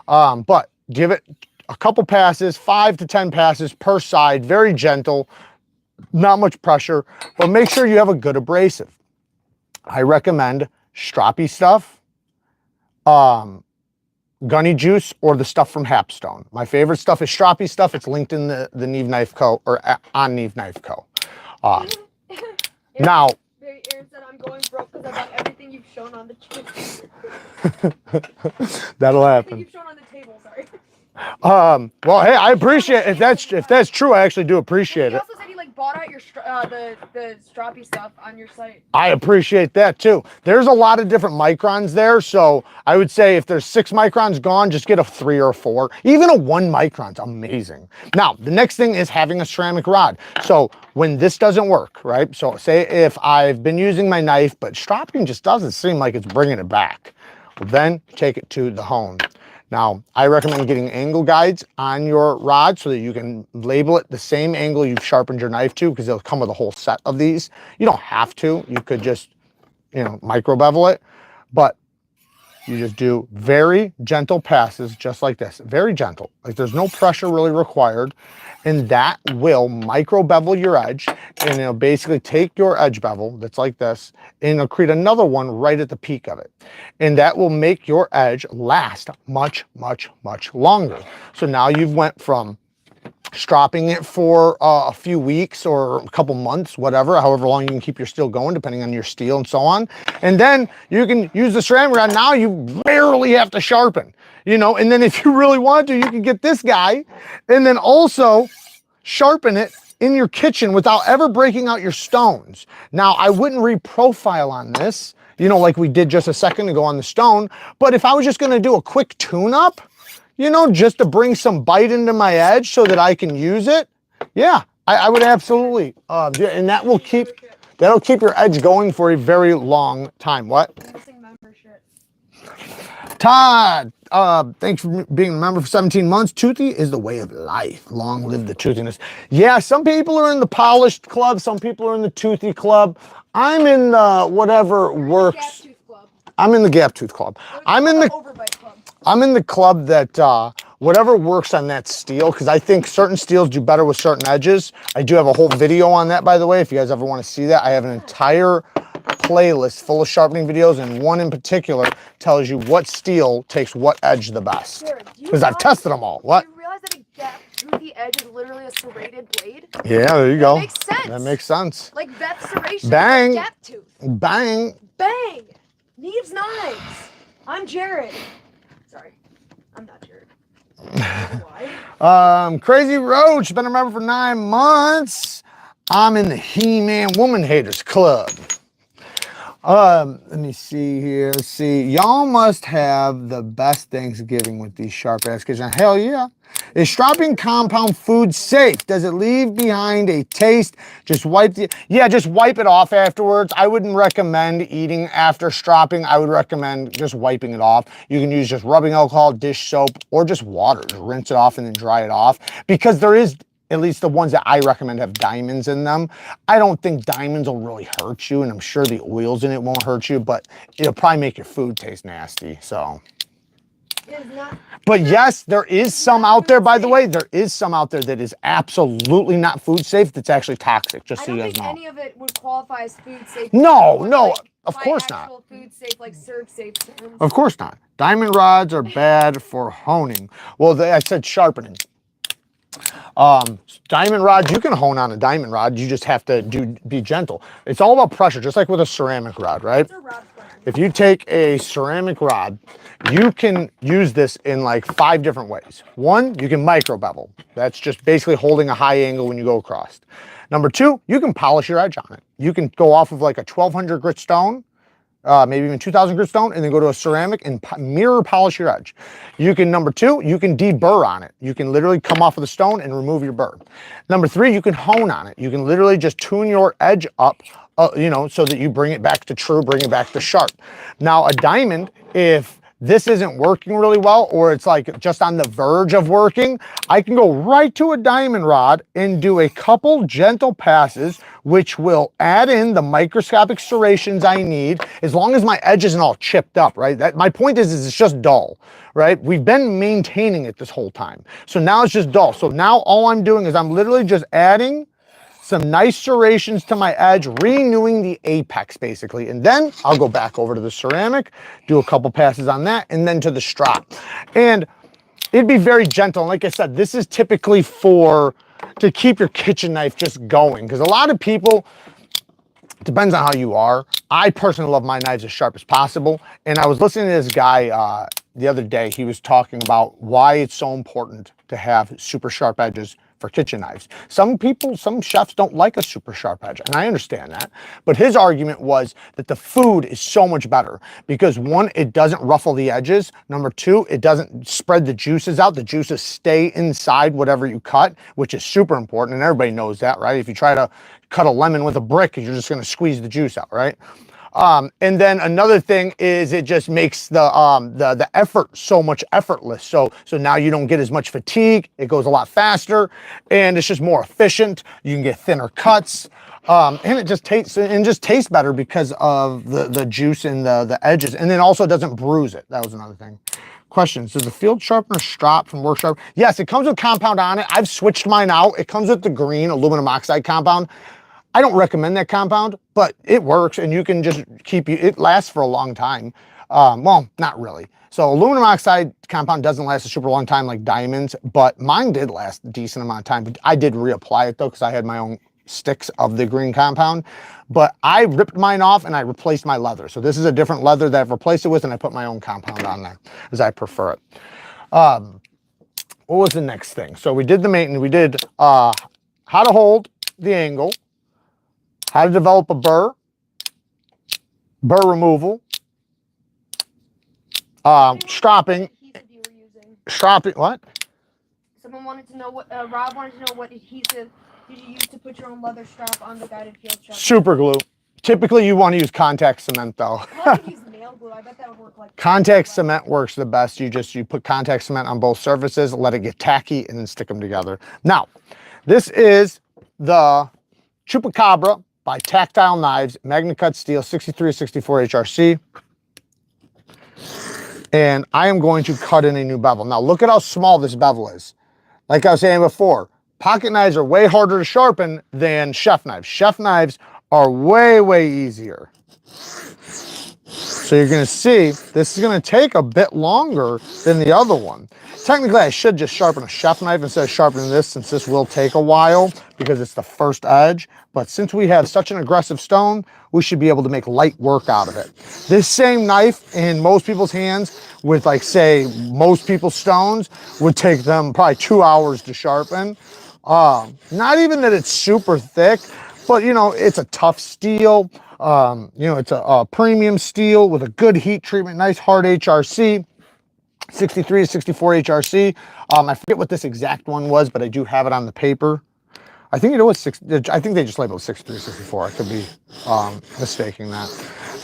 But give it a couple passes, 5 to 10 passes per side, very gentle. Not much pressure, but make sure you have a good abrasive. I recommend stroppy stuff, Gunny Juice, or the stuff from Hapstone. My favorite stuff is stroppy stuff. It's linked in the Neeves Knife Co. or on Neeves Knife Co. Now, Aaron said I'm going broke because I bought everything you've shown on the table. that'll happen. Everything you've shown on the table, sorry. Well, hey, I appreciate if that's true. I actually do appreciate He it. also said he like bought out your the stroppy stuff on your site. I appreciate that too. There's a lot of different microns there, so I would say if there's 6 microns gone, just get a 3 or 4. Even a 1 micron's amazing. Now, the next thing is having a ceramic rod. So when this doesn't work, right? So say if I've been using my knife, but stropping just doesn't seem like it's bringing it back. Well, then take it to the hone. Now, I recommend getting angle guides on your rod so that you can label it the same angle you've sharpened your knife to, because they'll come with a whole set of these. You don't have to. You could just, you know, micro bevel it, but you just do very gentle passes just like this. Very gentle. Like there's no pressure really required. And that will micro bevel your edge, and it'll basically take your edge bevel that's like this, and it'll create another one right at the peak of it. And that will make your edge last much, much, much longer. So now you've went from stropping it for a few weeks or a couple months, whatever, however long you can keep your steel going, depending on your steel and so on. And then you can use the ceramic rod. Now you rarely have to sharpen, you know, and then if you really want to, you can get this guy and then also sharpen it in your kitchen without ever breaking out your stones. Now, I wouldn't reprofile on this, you know, like we did just a second ago on the stone, but if I was just gonna do a quick tune-up, you know, just to bring some bite into my edge so that I can use it, yeah, I would absolutely, and that'll keep your edge going for a very long time. What? Missing membership. Todd, thanks for being a member for 17 months. Toothy is the way of life. Long live the toothiness. Yeah, some people are in the polished club. Some people are in the toothy club. I'm in the whatever works. I'm in the gap tooth club. I'm in the overbite club. I'm in the club that whatever works on that steel, because I think certain steels do better with certain edges. I do have a whole video on that, by the way, if you guys ever want to see that. I have an entire playlist full of sharpening videos, and one in particular tells you what steel takes what edge the best. Because I've tested them all. What? Do you realize that a gap toothy edge is literally a serrated blade? Yeah, there you go. That makes sense. That makes sense. Like Veth serration. Bang. Gap tooth. Bang. Bang. Neeves Knives. I'm Jared. Sorry, I'm not Jared. Why? Crazy Roach, been a member for 9 months. I'm in the He-Man Woman Haters Club. Let me see here. Let's see. Y'all must have the best Thanksgiving with these sharp ass kitchen. Hell yeah. Is stropping compound food safe? Does it leave behind a taste? Just wipe just wipe it off afterwards. I wouldn't recommend eating after stropping. I would recommend just wiping it off. You can use just rubbing alcohol, dish soap, or just water. Just rinse it off and then dry it off. Because there is, at least the ones that I recommend, have diamonds in them. I don't think diamonds will really hurt you, and I'm sure the oils in it won't hurt you, but it'll probably make your food taste nasty, so. But yes, there is some out there, by the way, there is some out there that is absolutely not food safe, that's actually toxic, just so you guys know. I don't think any of it would qualify as food safe. No, like, of course not. Food safe, like serve safe terms. Of course not. Diamond rods are bad for honing. Well, I said sharpening. Diamond rods, you can hone on a diamond rod. You just have to be gentle. It's all about pressure, just like with a ceramic rod, right? If you take a ceramic rod, you can use this in like 5 different ways. One, you can micro bevel. That's just basically holding a high angle when you go across. Number 2, you can polish your edge on it. You can go off of like a 1200 grit stone, maybe even 2000 grit stone, and then go to a ceramic and mirror polish your edge. You can, number 2, you can deburr on it. You can literally come off of the stone and remove your burr. Number 3, you can hone on it. You can literally just tune your edge up, you know, so that you bring it back to true, bring it back to sharp. Now a diamond, if this isn't working really well, or it's like just on the verge of working, I can go right to a diamond rod and do a couple gentle passes, which will add in the microscopic serrations I need, as long as my edge isn't all chipped up, right? My point is it's just dull, right? We've been maintaining it this whole time. So now it's just dull. So now all I'm doing is I'm literally just adding some nice serrations to my edge, renewing the apex basically. And then I'll go back over to the ceramic, do a couple passes on that, and then to the strop. And it'd be very gentle. And like I said, this is typically to keep your kitchen knife just going. Because a lot of people, it depends on how you are. I personally love my knives as sharp as possible. And I was listening to this guy the other day. He was talking about why it's so important to have super sharp edges for kitchen knives. Some people, some chefs don't like a super sharp edge, and I understand that. But his argument was that the food is so much better because 1, it doesn't ruffle the edges. Number 2, it doesn't spread the juices out. The juices stay inside whatever you cut, which is super important, and everybody knows that, right? If you try to cut a lemon with a brick, you're just going to squeeze the juice out, right? And then another thing is it just makes the effort so much effortless. So now you don't get as much fatigue. It goes a lot faster, and it's just more efficient. You can get thinner cuts, and it just tastes better because of the juice in the edges, and then also doesn't bruise it. That was another thing. Questions: does the field sharpener strop from Work Sharp? Yes, it comes with compound on it. I've switched mine out. It comes with the green aluminum oxide compound. I don't recommend that compound, but it works, and you can just it lasts for a long time. Well, not really. So aluminum oxide compound doesn't last a super long time like diamonds, but mine did last a decent amount of time. But I did reapply it though, because I had my own sticks of the green compound. But I ripped mine off and I replaced my leather. So this is a different leather that I've replaced it with, and I put my own compound on there as I prefer it. What was the next thing? So we did the maintenance. We did how to hold the angle, how to develop a burr removal, stropping, what? Someone wanted to know what, Rob wanted to know what adhesive did you use to put your own leather strap on the guided field strap? Super glue. Typically you want to use contact cement though. I could use nail glue. I bet that would work like contact cement works the best. You put contact cement on both surfaces, let it get tacky, and then stick them together. Now, this is the Chupacabra by Tactile Knives, Magna Cut Steel, 6364 HRC. And I am going to cut in a new bevel. Now look at how small this bevel is. Like I was saying before, pocket knives are way harder to sharpen than chef knives. Chef knives are way, way easier. So you're gonna see, this is gonna take a bit longer than the other one. Technically, I should just sharpen a chef knife instead of sharpening this, since this will take a while because it's the first edge. But since we have such an aggressive stone, we should be able to make light work out of it. This same knife in most people's hands with, like, say, most people's stones would take them probably 2 hours to sharpen. Not even that it's super thick, but, you know, it's a tough steel. You know, it's a premium steel with a good heat treatment, nice hard HRC. 63 to 64 HRC. I forget what this exact one was, but I do have it on the paper. I think it was I think they just labeled 63 to 64. I could be mistaking that.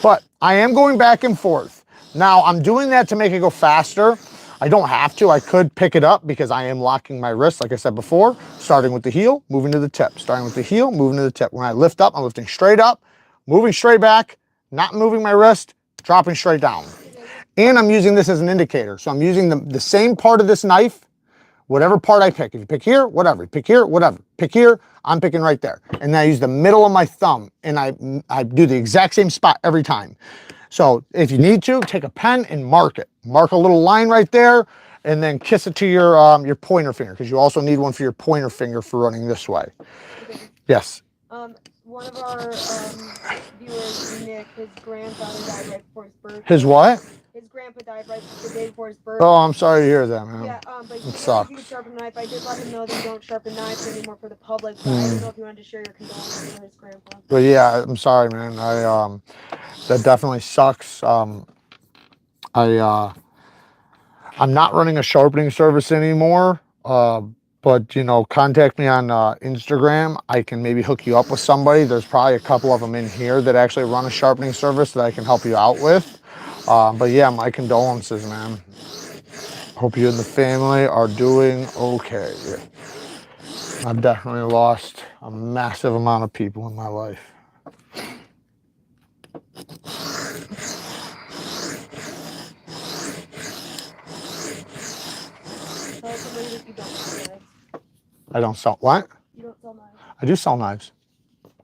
But I am going back and forth. Now I'm doing that to make it go faster. I don't have to. I could pick it up because I am locking my wrist, like I said before, starting with the heel, moving to the tip. Starting with the heel, moving to the tip. When I lift up, I'm lifting straight up, moving straight back, not moving my wrist, dropping straight down. And I'm using this as an indicator. So I'm using the same part of this knife, whatever part I pick. If you pick here, whatever. Pick here, whatever. Pick here, I'm picking right there. And then I use the middle of my thumb, and I do the exact same spot every time. So if you need to, take a pen and mark it. Mark a little line right there, and then kiss it to your pointer finger, because you also need one for your pointer finger for running this way. Okay. Yes. One of our viewers, Nick, his grandfather died right before his birthday. His what? His grandpa died right the day before his birthday. Oh, I'm sorry to hear that, man. Yeah, but he It wanted you to sucks. sharpen a knife. I did let him know that you don't sharpen knives anymore for the public, but I didn't know if you wanted to share your condolences for his grandpa. But yeah, I'm sorry, man. That definitely sucks. I'm not running a sharpening service anymore. But you know, contact me on Instagram. I can maybe hook you up with somebody. There's probably a couple of them in here that actually run a sharpening service that I can help you out with. But yeah, my condolences, man. Hope you and the family are doing okay. I've definitely lost a massive amount of people in my life. Tell somebody that you don't sell knives. I don't sell what? You don't sell knives. I do sell knives.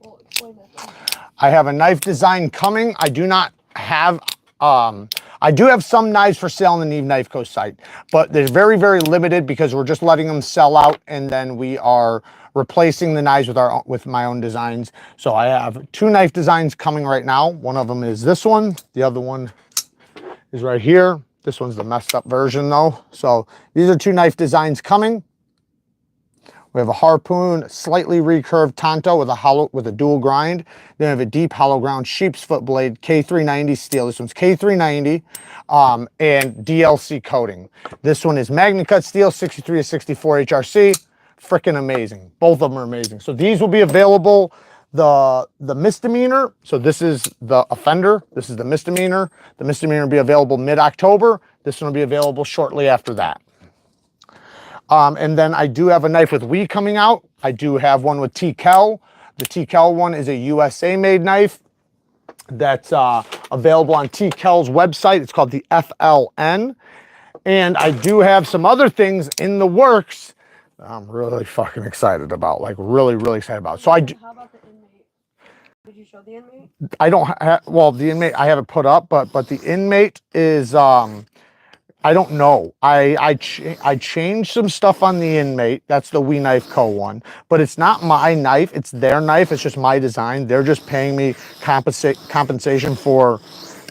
Well, explain that. I have a knife design coming. I do not have, I do have some knives for sale on the Neeves Knife Co. site, but they're very, very limited because we're just letting them sell out, and then we are replacing the knives with my own designs. So I have 2 knife designs coming right now. One of them is this one. The other one is right here. This one's the messed up version though. So these are 2 knife designs coming. We have a harpoon, slightly recurved tanto with a dual grind. Then we have a deep hollow ground sheep's foot blade, K390 steel. This one's K390 and DLC coating. This one is Magna Cut steel, 63 to 64 HRC. Freaking amazing. Both of them are amazing. So these will be available. The misdemeanor, so this is the offender, this is the misdemeanor. The misdemeanor will be available mid-October. This one will be available shortly after that. And then I do have a knife with WE coming out. I do have one with TKEL. The TKEL one is a USA made knife that's available on TKEL's website. It's called the FLN. And I do have some other things in the works that I'm really fucking excited about, like really, really excited about. So How about the inmate? Did you show the inmate? I don't have, well, the inmate I have it put up, but the inmate is, I don't know. I changed some stuff on the inmate. That's the We Knife Co. one, but it's not my knife. It's their knife. It's just my design. They're just paying me compensation for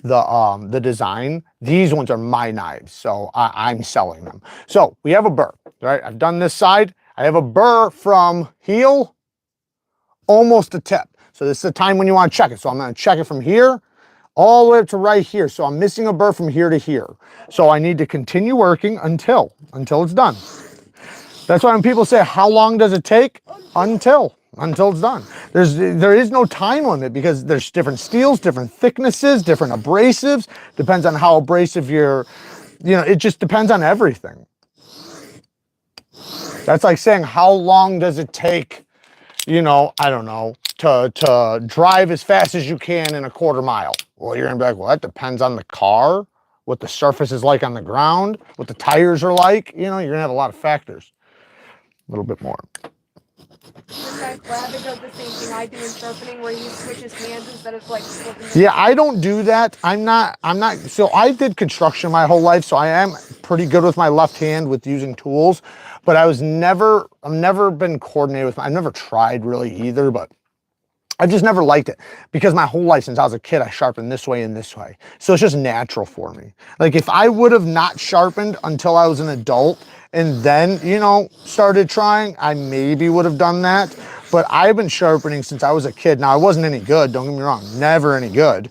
the design. These ones are my knives, so I'm selling them. So we have a burr, right? I've done this side. I have a burr from heel almost to tip. So this is the time when you want to check it. So I'm going to check it from here all the way up to right here. So I'm missing a burr from here to here. So I need to continue working until it's done. That's why when people say, how long does it take? Until it's done. There is no time limit because there's different steels, different thicknesses, different abrasives. Depends on how abrasive it just depends on everything. That's like saying, how long does it take, I don't know, to drive as fast as you can in a quarter mile? Well, you're gonna be like, well, that depends on the car, what the surface is like on the ground, what the tires are like. You're gonna have a lot of factors. A little bit more. This guy Rabbit does the same thing I do in sharpening, where he switches hands instead of like flipping. Yeah, I don't do that. I'm not, so I did construction my whole life, so I am pretty good with my left hand with using tools, but I've never been coordinated with, I've never tried really either, but I've just never liked it because my whole life since I was a kid, I sharpened this way and this way. So it's just natural for me. Like if I would have not sharpened until I was an adult and then, started trying, I maybe would have done that. But I've been sharpening since I was a kid. Now I wasn't any good, don't get me wrong, never any good.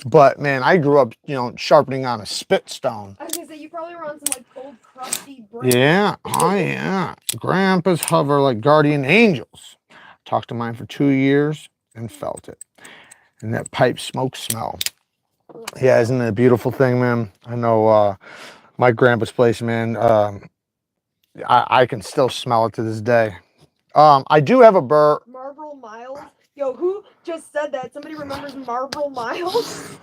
But man, I grew up, sharpening on a spit stone. I was gonna say, you probably were on some like old crusty brick. Yeah, oh yeah. Grandpas hover like guardian angels. Talked to mine for 2 years and felt it. And that pipe smoke smell. Yeah, isn't it a beautiful thing, man? I know my grandpa's place, man, I can still smell it to this day. I do have a burr. Marlboro Miles? Yo, who just said that? Somebody remembers Marlboro Miles?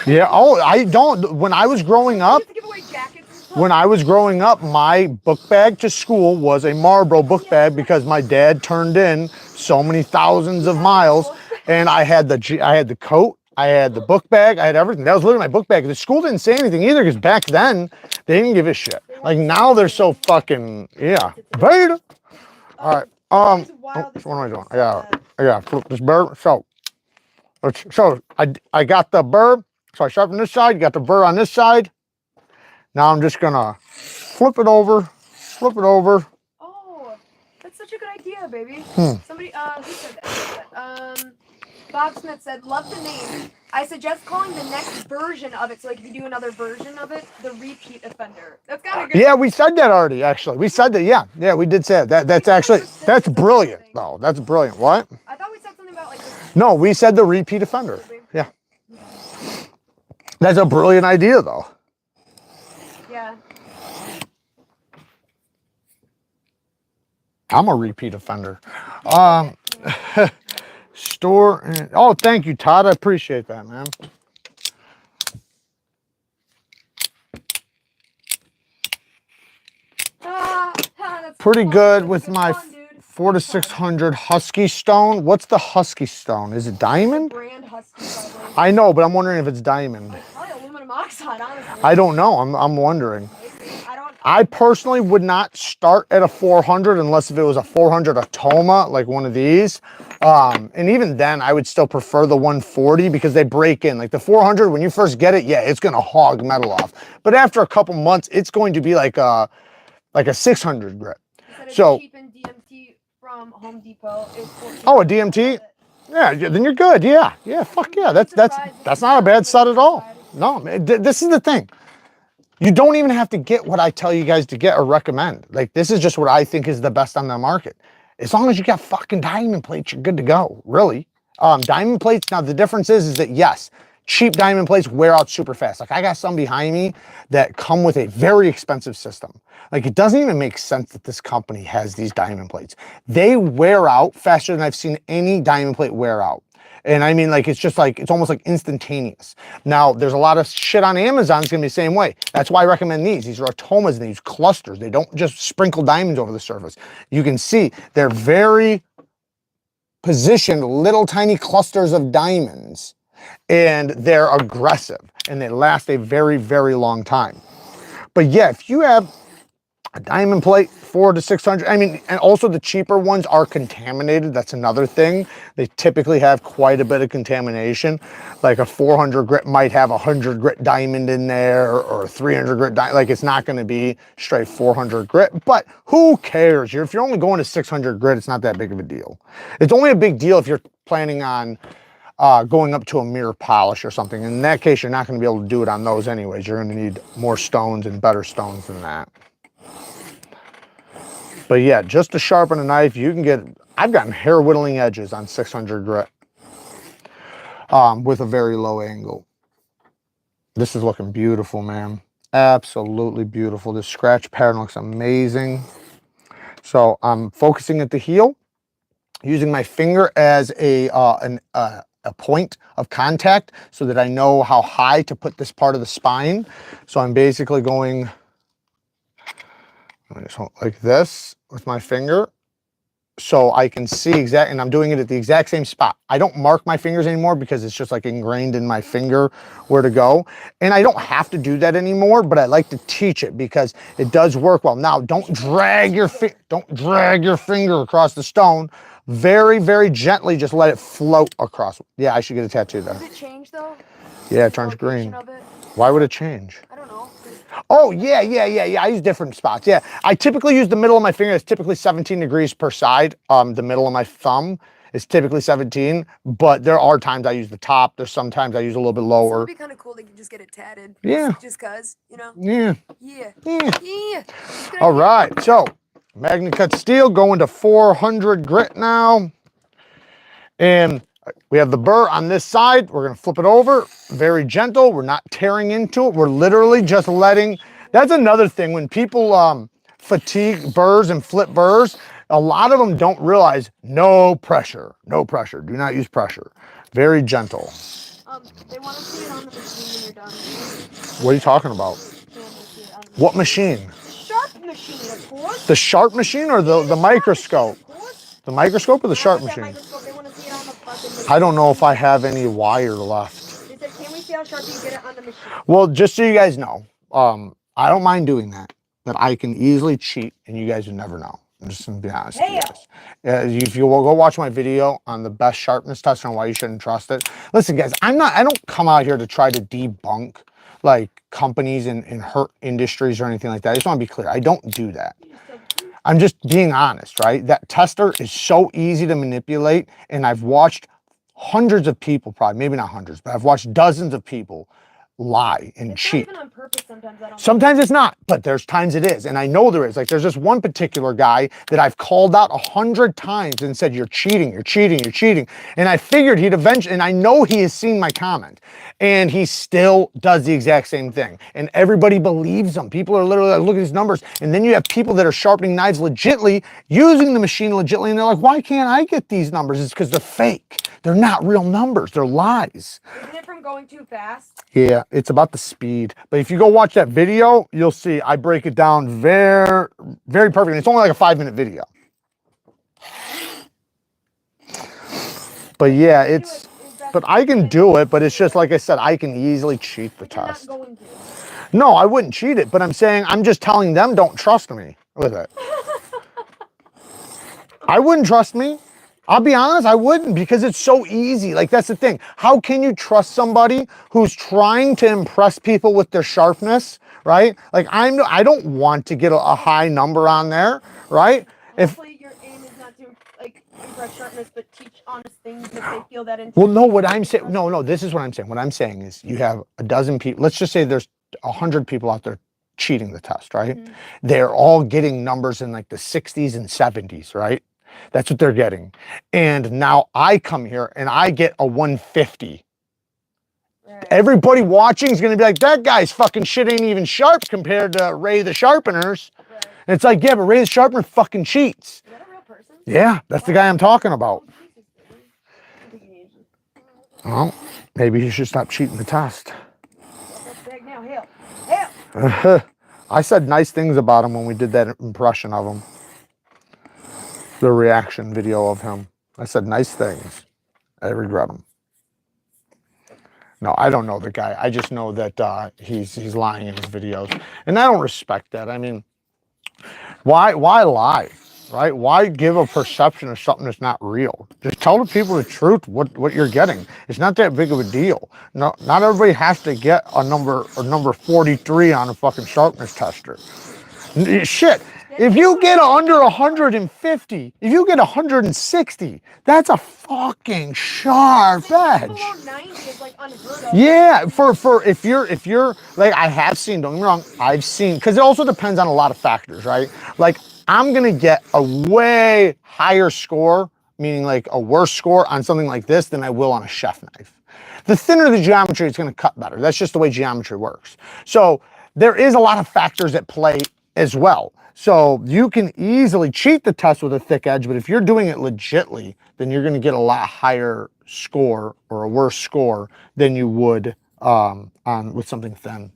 Yeah, oh, I don't. When I was growing up, to give away jackets and stuff? when I was growing up, my book bag to school was a Marlboro book bag because my dad turned in so many thousands of miles, and I had the coat, I had the book bag, I had everything. That was literally my book bag. The school didn't say anything either because back then they didn't give a shit. They Like now they're so fucking, yeah. Beta. All right. Oh, so what am I doing? I gotta flip this burr. So I got the burr. So I sharpen this side, you got the burr on this side. Now I'm just gonna flip it over. Oh, that's such a good idea, baby. Somebody, who said that? Bob Smith said, love the name. I suggest calling the next version of it, so like if you do another version of it, the repeat offender. That's kind of good. Yeah, we said that already, actually. We said that, yeah, we did say that. That's actually, that's brilliant, though. That's brilliant. What? I thought we said something about like this. No, we said the repeat offender. Yeah. That's a brilliant idea, though. Yeah. I'm a repeat offender. Store, oh, thank you, Todd. I appreciate that, man. Pretty good with my 400 to 600 Husky Stone. What's the Husky Stone? Is it diamond? Brand Husky, probably. I know, but I'm wondering if it's diamond. Probably aluminum oxide, honestly. I don't know. I'm wondering. I personally would not start at a 400 unless if it was a 400 Atoma, like one of these. And even then, I would still prefer the 140 because they break in. Like the 400, when you first get it, yeah, it's going to hog metal off. But after a couple months, it's going to be like a 600 grit. So, DMT from Home Depot is oh, a DMT? Yeah, then you're good. Yeah, fuck yeah. That's not a bad set at all. No, this is the thing. You don't even have to get what I tell you guys to get or recommend. Like, this is just what I think is the best on the market. As long as you got fucking diamond plates, you're good to go, really. Diamond plates, now the difference is that, yes, cheap diamond plates wear out super fast. Like, I got some behind me that come with a very expensive system. Like, it doesn't even make sense that this company has these diamond plates. They wear out faster than I've seen any diamond plate wear out. And I mean, like, it's just like, it's almost like instantaneous. Now, there's a lot of shit on Amazon. It's going to be the same way. That's why I recommend these. These are Atomas and they use clusters. They don't just sprinkle diamonds over the surface. You can see they're very positioned, little tiny clusters of diamonds. And they're aggressive. And they last a very, very long time. But yeah, if you have a diamond plate, 400 to 600. I mean, and also the cheaper ones are contaminated. That's another thing. They typically have quite a bit of contamination. Like a 400 grit might have a 100 grit diamond in there, or a 300 grit diamond. Like, it's not going to be straight 400 grit. But who cares? If you're only going to 600 grit, it's not that big of a deal. It's only a big deal if you're planning on going up to a mirror polish or something. In that case, you're not going to be able to do it on those anyways. You're going to need more stones and better stones than that. But yeah, just to sharpen a knife, you can get, I've gotten hair whittling edges on 600 grit with a very low angle. This is looking beautiful, man. Absolutely beautiful. This scratch pattern looks amazing. So I'm focusing at the heel, using my finger as a point of contact so that I know how high to put this part of the spine. So I'm basically going like this with my finger so I can see exactly, and I'm doing it at the exact same spot. I don't mark my fingers anymore because it's just like ingrained in my finger where to go. And I don't have to do that anymore, but I like to teach it because it does work well. Now, don't drag your finger across the stone. Very, very gently, just let it float across. Yeah, I should get a tattoo though. Does it change though? Yeah, it turns green. Why would it change? I don't know. Oh, yeah. I use different spots. Yeah, I typically use the middle of my finger. It's typically 17 degrees per side. The middle of my thumb is typically 17, but there are times I use the top. There's sometimes I use a little bit lower. So it'd be kind of cool to just get it tatted. Yeah. Just cause, you know? Yeah. All right, so magnet cut steel going to 400 grit now. And we have the burr on this side. We're going to flip it over. Very gentle. We're not tearing into it. We're literally just letting... That's another thing. When people fatigue burrs and flip burrs, a lot of them don't realize no pressure. No pressure. Do not use pressure. Very gentle. They want to see it on the machine when you're done. What are you talking about? What machine? Sharp machine, of course. The sharp machine or the microscope? The microscope or the sharp machine? I don't know if I have any wire left. They said, can we see how sharp you get it on the machine? Well, just so you guys know, I don't mind doing that. that I can easily cheat and you guys would never know. I'm just gonna be honest with you guys. If you will go watch my video on the best sharpness test and why you shouldn't trust it. Listen, guys, I don't come out here to try to debunk like companies in hurt industries or anything like that. I just want to be clear. I don't do that. I'm just being honest, right? That tester is so easy to manipulate, and I've watched hundreds of people, probably maybe not hundreds, but I've watched dozens of people lie and cheat. Not even on purpose sometimes. Sometimes it's not, but there's times it is. And I know there is. Like there's this one particular guy that I've called out 100 times and said, you're cheating, you're cheating, you're cheating. And I figured he'd eventually, and I know he has seen my comment, and he still does the exact same thing. And everybody believes him. People are literally like, look at these numbers. And then you have people that are sharpening knives legitly, using the machine legitly, and they're like, why can't I get these numbers? It's because they're fake. They're not real numbers. They're lies. Isn't it from going too fast? Yeah, it's about the speed. But if you go watch that video, you'll see I break it down very, very perfectly. It's only like a 5-minute video. But yeah, it's, but I can do it, but it's just like I said, I can easily cheat the test. No, I wouldn't cheat it, but I'm saying, I'm just telling them don't trust me with it. I wouldn't trust me. I'll be honest, I wouldn't, because it's so easy. Like, that's the thing. How can you trust somebody who's trying to impress people with their sharpness, right? Like, I don't want to get a high number on there, right? Hopefully your aim is not to, like, impress sharpness, but teach honest things if they feel that interesting. Well, no, what I'm saying, no, this is what I'm saying. What I'm saying is you have a dozen people. Let's just say there's 100 people out there cheating the test, right? Mm-hmm. They're all getting numbers in like the 60s and 70s, right? That's what they're getting. And now I come here and I get a 150. Right. Everybody watching is going to be like, that guy's fucking shit ain't even sharp compared to Ray the Sharpeners. Right. And it's like, yeah, but Ray the Sharpener fucking cheats. Is that a real person? Yeah, that's the guy I'm talking about. Well, maybe he should stop cheating the test. I said nice things about him when we did that impression of him. The reaction video of him. I said nice things. I regret them. No, I don't know the guy. I just know that he's lying in his videos, and I don't respect that. I mean, why lie, right? Why give a perception of something that's not real? Just tell the people the truth. What you're getting. It's not that big of a deal. No, not everybody has to get a number 43 on a fucking sharpness tester. Shit. If you get under 150, if you get 160, that's a fucking sharp edge. Below 90 is like unheard of. Yeah, for if you're like, I have seen, don't get me wrong, I've seen, because it also depends on a lot of factors, right? Like, I'm gonna get a way higher score, meaning like a worse score on something like this than I will on a chef knife. The thinner the geometry, it's gonna cut better. That's just the way geometry works. So there is a lot of factors at play as well. So you can easily cheat the test with a thick edge, but if you're doing it legitly, then you're going to get a lot higher score or a worse score than you would with something thin.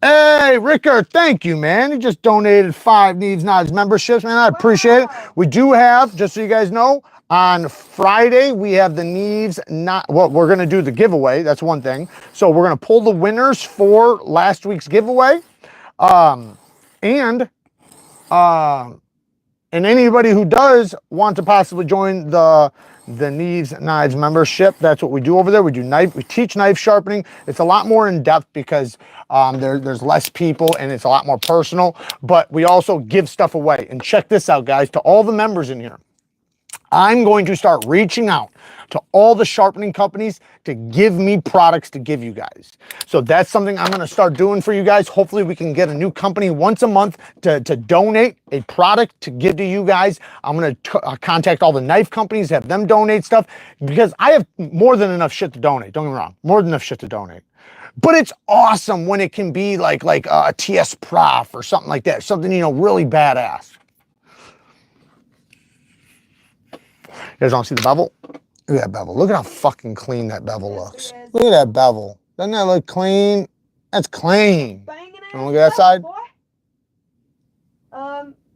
Hey, Rickard, thank you, man. You just donated 5 Neeves Knives memberships, man. I appreciate it. We do have, just so you guys know, on Friday, we have the Neeves, we're going to do the giveaway. That's one thing. So we're going to pull the winners for last week's giveaway. And anybody who does want to possibly join the Neeves Knives membership, that's what we do over there. We teach knife sharpening. It's a lot more in depth because there's less people and it's a lot more personal, but we also give stuff away. And check this out, guys, to all the members in here. I'm going to start reaching out to all the sharpening companies to give me products to give you guys. So that's something I'm going to start doing for you guys. Hopefully we can get a new company once a month to donate a product to give to you guys. I'm going to contact all the knife companies, have them donate stuff, because I have more than enough shit to donate. Don't get me wrong, more than enough shit to donate. But it's awesome when it can be like a TS Prof or something like that. Something, you know, really badass. You guys want to see the bevel? Look at that bevel. Look at how fucking clean that bevel looks. Look at that bevel. Doesn't that look clean? That's clean. And look at that side.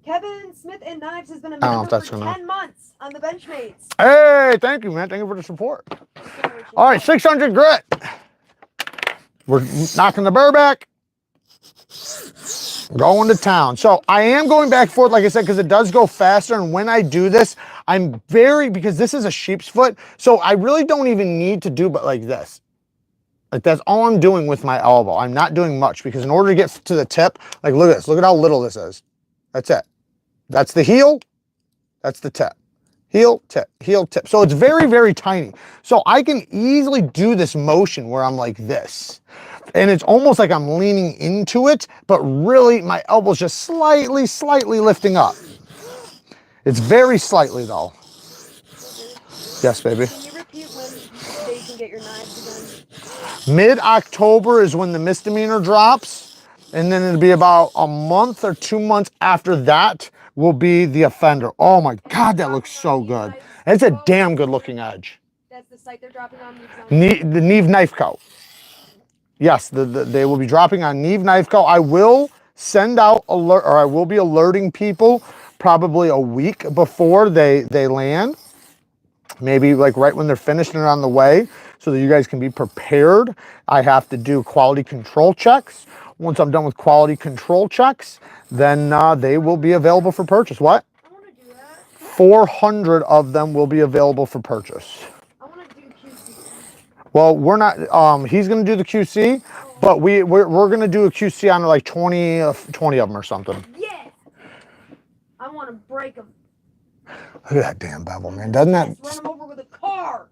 Kevin Smith and Knives has been a member for 10 months on the Benchmates. Hey, thank you, man. Thank you for the support. All right, 600 grit. We're knocking the Burr back. Going to town. So I am going back and forth, like I said, because it does go faster. And when I do this, I'm because this is a sheep's foot. So I really don't even need to do but like this. Like that's all I'm doing with my elbow. I'm not doing much because in order to get to the tip, like look at this, look at how little this is. That's it. That's the heel, that's the tip. Heel, tip, heel, tip. So it's very, very tiny. So I can easily do this motion where I'm like this. And it's almost like I'm leaning into it, but really my elbow's just slightly, slightly lifting up. It's very slightly though. Yes, baby. Can you repeat when they can get your knives again? Mid-October is when the misdemeanor drops, and then it'll be about a month or 2 months after that will be the offender. Oh my God, that looks so good. It's a damn good looking edge. That's the site they're dropping on? The Neeves Knife Co. Yes, they will be dropping on Neeves Knife Co. I will send out alert, or I will be alerting people probably a week before they land. Maybe like right when they're finished and on the way, so that you guys can be prepared. I have to do quality control checks. Once I'm done with quality control checks, then they will be available for purchase. What? I want to do that. 400 of them will be available for purchase. I want to do QC. Well, we're not, he's going to do the QC, but we're going to do a QC on like 20 of them or something. Yeah. I want to break them. Look at that damn bevel, man. Doesn't that? Run them over with a car.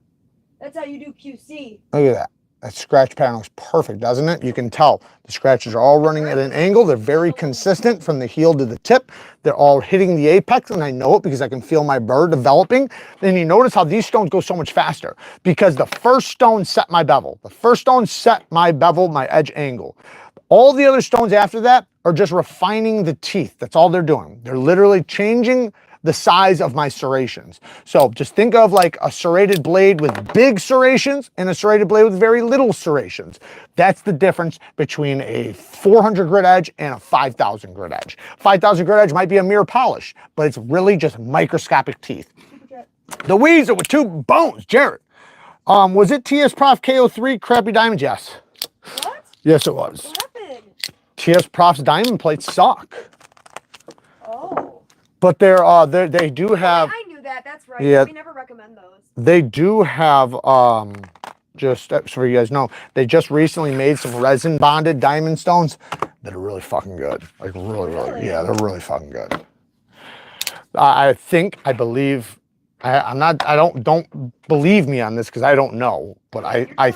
That's how you do QC. Look at that. That scratch pattern looks perfect, doesn't it? You can tell the scratches are all running at an angle. They're very consistent from the heel to the tip. They're all hitting the apex, and I know it because I can feel my burr developing. Then you notice how these stones go so much faster because the first stone set my bevel. The first stone set my bevel, my edge angle. All the other stones after that are just refining the teeth. That's all they're doing. They're literally changing the size of my serrations. So just think of like a serrated blade with big serrations and a serrated blade with very little serrations. That's the difference between a 400 grit edge and a 5,000 grit edge. 5,000 grit edge might be a mere polish, but it's really just microscopic teeth. The Weezer with 2 bones, Jared. Was it TS Prof KO3 crappy diamonds? Yes. What? Yes, it was. What happened? TS Prof's diamond plates suck. Oh. But they do have. I knew that. That's right. Yeah. We never recommend those. They do have just so you guys know, they just recently made some resin bonded diamond stones that are really fucking good. Like really, yeah, they're really fucking good. I believe. Don't believe me on this because I don't know, but I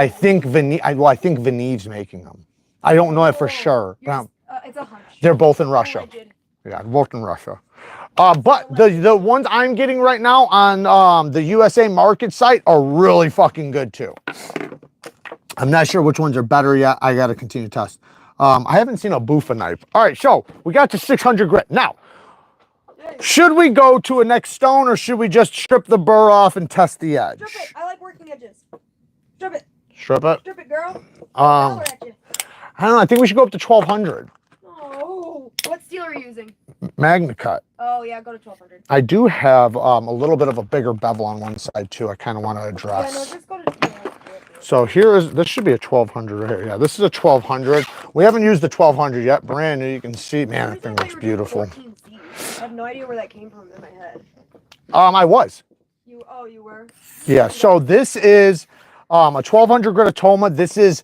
think Neeves making them. I don't know it for sure. It's a hunch. They're both in Russia. Yeah, both in Russia. But the ones I'm getting right now on the USA Market site are really fucking good too. I'm not sure which ones are better yet. I got to continue to test. I haven't seen a Buffa knife. All right, so we got to 600 grit. Now, should we go to a next stone or should we just strip the burr off and test the edge? Strip it. I like working edges. Strip it. Strip it? Strip it, girl. I don't know. I think we should go up to 1200. Oh, what steel are you using? Magna Cut. Oh yeah, go to 1200. I do have a little bit of a bigger bevel on one side too. I kind of want to address. Yeah, no, just go to 1200. So this should be a 1200 right here. Yeah, this is a 1200. We haven't used the 1200 yet. Brand new. You can see, man, that thing looks beautiful. I have no idea where that came from in my head. I was. You were? Yeah, so this is a 1200 grit Atoma. This is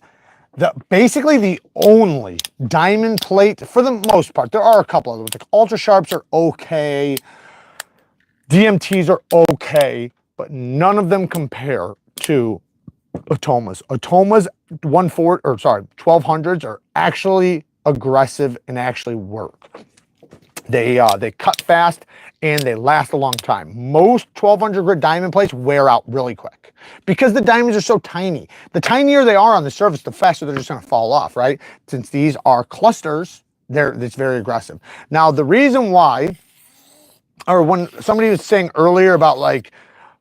basically the only diamond plate for the most part. There are a couple of them. The Ultra Sharps are okay. DMTs are okay, but none of them compare to Atomas. Atomas 1200s are actually aggressive and actually work. They cut fast and they last a long time. Most 1200 grit diamond plates wear out really quick because the diamonds are so tiny. The tinier they are on the surface, the faster they're just going to fall off, right? Since these are clusters, it's very aggressive. Now, the reason why, or when somebody was saying earlier about like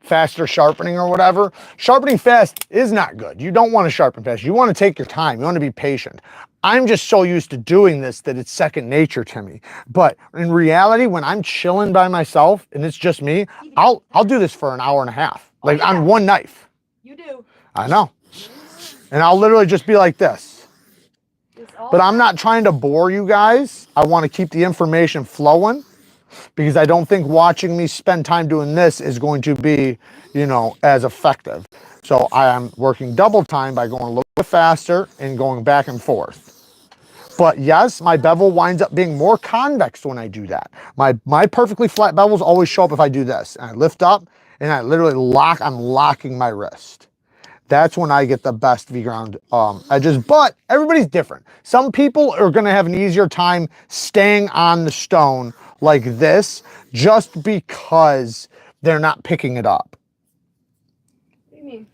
faster sharpening or whatever, sharpening fast is not good. You don't want to sharpen fast. You want to take your time. You want to be patient. I'm just so used to doing this that it's second nature to me. But in reality, when I'm chilling by myself and it's just me, I'll do this for an hour and a half, like on one knife. You do. I know. And I'll literally just be like this. But I'm not trying to bore you guys. I want to keep the information flowing because I don't think watching me spend time doing this is going to be, you know, as effective. So I am working double time by going a little bit faster and going back and forth. But yes, my bevel winds up being more convex when I do that. My perfectly flat bevels always show up if I do this. And I lift up and I literally I'm locking my wrist. That's when I get the best V-ground edges, but everybody's different. Some people are gonna have an easier time staying on the stone like this just because they're not picking it up. What do you mean?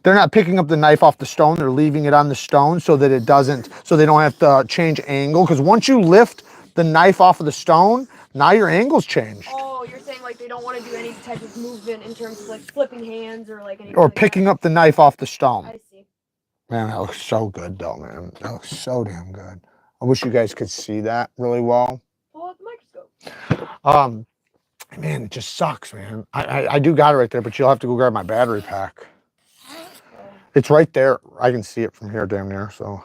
They're not picking up the knife off the stone, they're leaving it on the stone so that it doesn't, so they don't have to change angle. Because once you lift the knife off of the stone, now your angle's changed. Oh, you're saying like they don't want to do any type of movement in terms of like flipping hands or like anything Or like picking that. up the knife off the stone. I see. Man, that looks so good though, man. That looks so damn good. I wish you guys could see that really well. Pull out the microscope. Man, it just sucks, man. I do got it right there, but you'll have to go grab my battery pack. It's right there. I can see it from here damn near, so.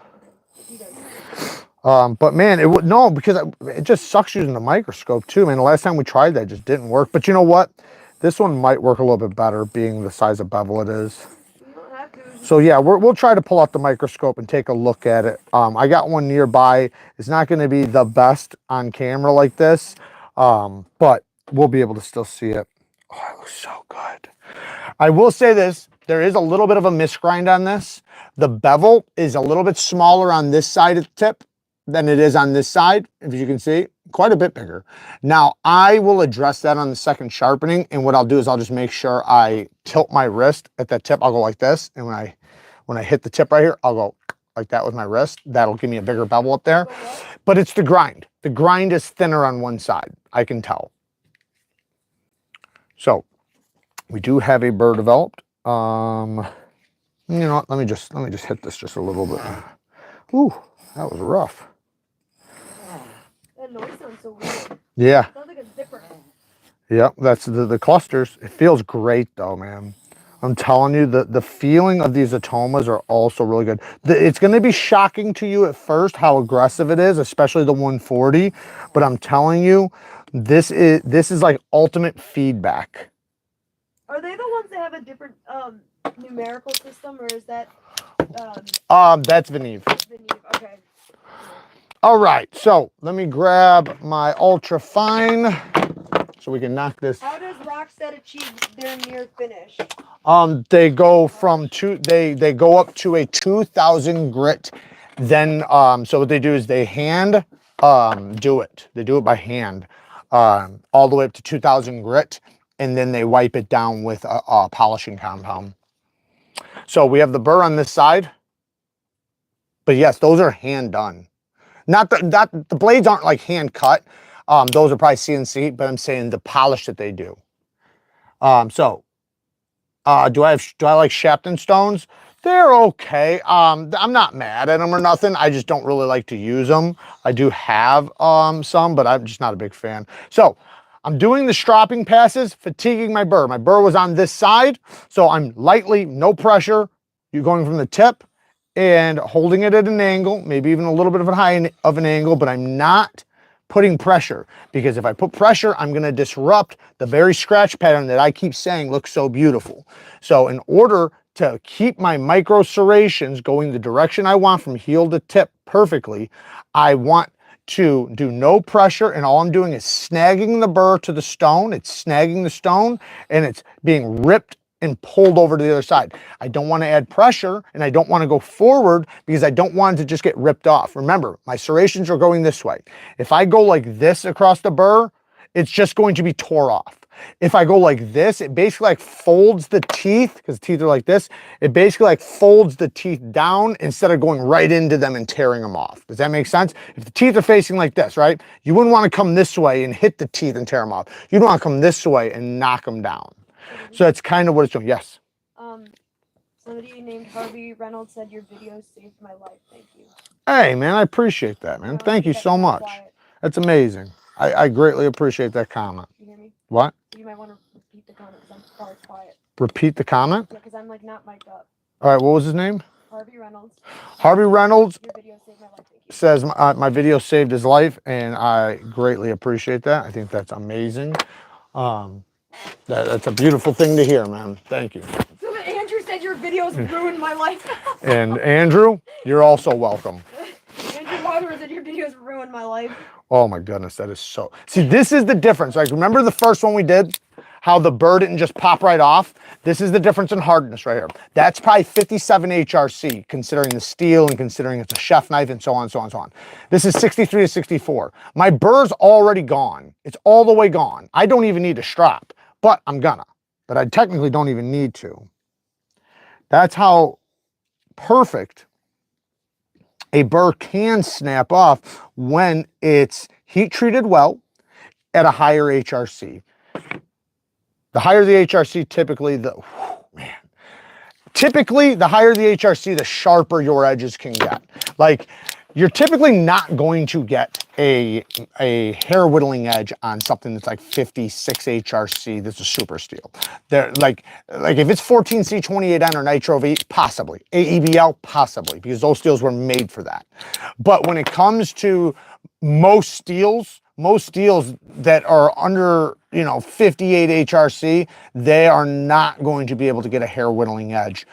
But man, it would, no, because it just sucks using the microscope too, man. The last time we tried that, it just didn't work. But you know what? This one might work a little bit better being the size of bevel it is. So yeah, we'll try to pull out the microscope and take a look at it. I got one nearby. It's not going to be the best on camera like this, but we'll be able to still see it. Oh, it looks so good. I will say this, there is a little bit of a misgrind on this. The bevel is a little bit smaller on this side of the tip than it is on this side, if you can see, quite a bit bigger. Now, I will address that on the second sharpening, and what I'll do is I'll just make sure I tilt my wrist at that tip. I'll go like this, and when I hit the tip right here, I'll go like that with my wrist. That'll give me a bigger bevel up there. But it's the grind. The grind is thinner on one side, I can tell. So, we do have a burr developed. You know what, let me just hit this just a little bit. Ooh, that was rough. That noise sounds so weird. Yeah. It sounds like a zipper. Yep, that's the clusters. It feels great though, man. I'm telling you, the feeling of these Atomas are also really good. It's going to be shocking to you at first how aggressive it is, especially the 140. But I'm telling you, this is like ultimate feedback. Are they the ones that have a different numerical system, or is that That's Neeves. Neeves? Okay. All right, so let me grab my ultra fine so we can knock this. How does Rockstead achieve their near finish? They go from they go up to a 2,000 grit. Then so what they do is they hand do it. They do it by hand, all the way up to 2,000 grit, and then they wipe it down with a polishing compound. So we have the burr on this side, but yes, those are hand done. Not the blades aren't like hand cut. Those are probably CNC, but I'm saying the polish that they do. Do I like Shapton stones? They're okay. I'm not mad at them or nothing. I just don't really like to use them. I do have some, but I'm just not a big fan. So I'm doing the stropping passes, fatiguing my burr. My burr was on this side, so I'm lightly, no pressure. You're going from the tip and holding it at an angle, maybe even a little bit of an angle, but I'm not putting pressure, because if I put pressure, I'm going to disrupt the very scratch pattern that I keep saying looks so beautiful. So in order to keep my micro serrations going the direction I want from heel to tip perfectly, I want to do no pressure, and all I'm doing is snagging the burr to the stone. It's snagging the stone, and it's being ripped and pulled over to the other side. I don't want to add pressure, and I don't want to go forward because I don't want it to just get ripped off. Remember, my serrations are going this way. If I go like this across the burr, it's just going to be tore off. If I go like this, it basically like folds the teeth, because teeth are like this. It basically like folds the teeth down instead of going right into them and tearing them off. Does that make sense? If the teeth are facing like this, right? You wouldn't want to come this way and hit the teeth and tear them off. You'd want to come this way and knock them down. So that's kind of what it's doing. Yes. Somebody named Harvey Reynolds said your video saved my life. Thank you. Hey, man, I appreciate that, man. Thank you so much. That's amazing. I greatly appreciate that comment. You hear me? What? You might want to repeat the comment because I'm probably quiet. Repeat the comment? Yeah, because I'm like not mic'd up. All right, what was his name? Harvey Reynolds. Harvey Reynolds. Your video saved my life. Thank you. says my video saved his life, and I greatly appreciate that. I think that's amazing. That's a beautiful thing to hear, man. Thank you. So Andrew said your videos ruined my life. And Andrew, you're also welcome. Andrew Water said your videos ruined my life. Oh my goodness, that is so... See, this is the difference. Like, remember the first one we did? How the burr didn't just pop right off? This is the difference in hardness right here. That's probably 57 HRC, considering the steel and considering it's a chef knife and so on, so on, so on. This is 63 to 64. My burr's already gone. It's all the way gone. I don't even need to strap, but I'm gonna. But I technically don't even need to. That's how perfect a burr can snap off when it's heat treated well at a higher HRC. The higher the HRC, typically typically the higher the HRC, the sharper your edges can get. Like, you're typically not going to get a hair whittling edge on something that's like 56 HRC. That's a super steel. They're like if it's 14C28N or Nitro V, possibly. AEBL, possibly, because those steels were made for that. But when it comes to most steels that are under, 58 HRC, they are not going to be able to get a hair whittling edge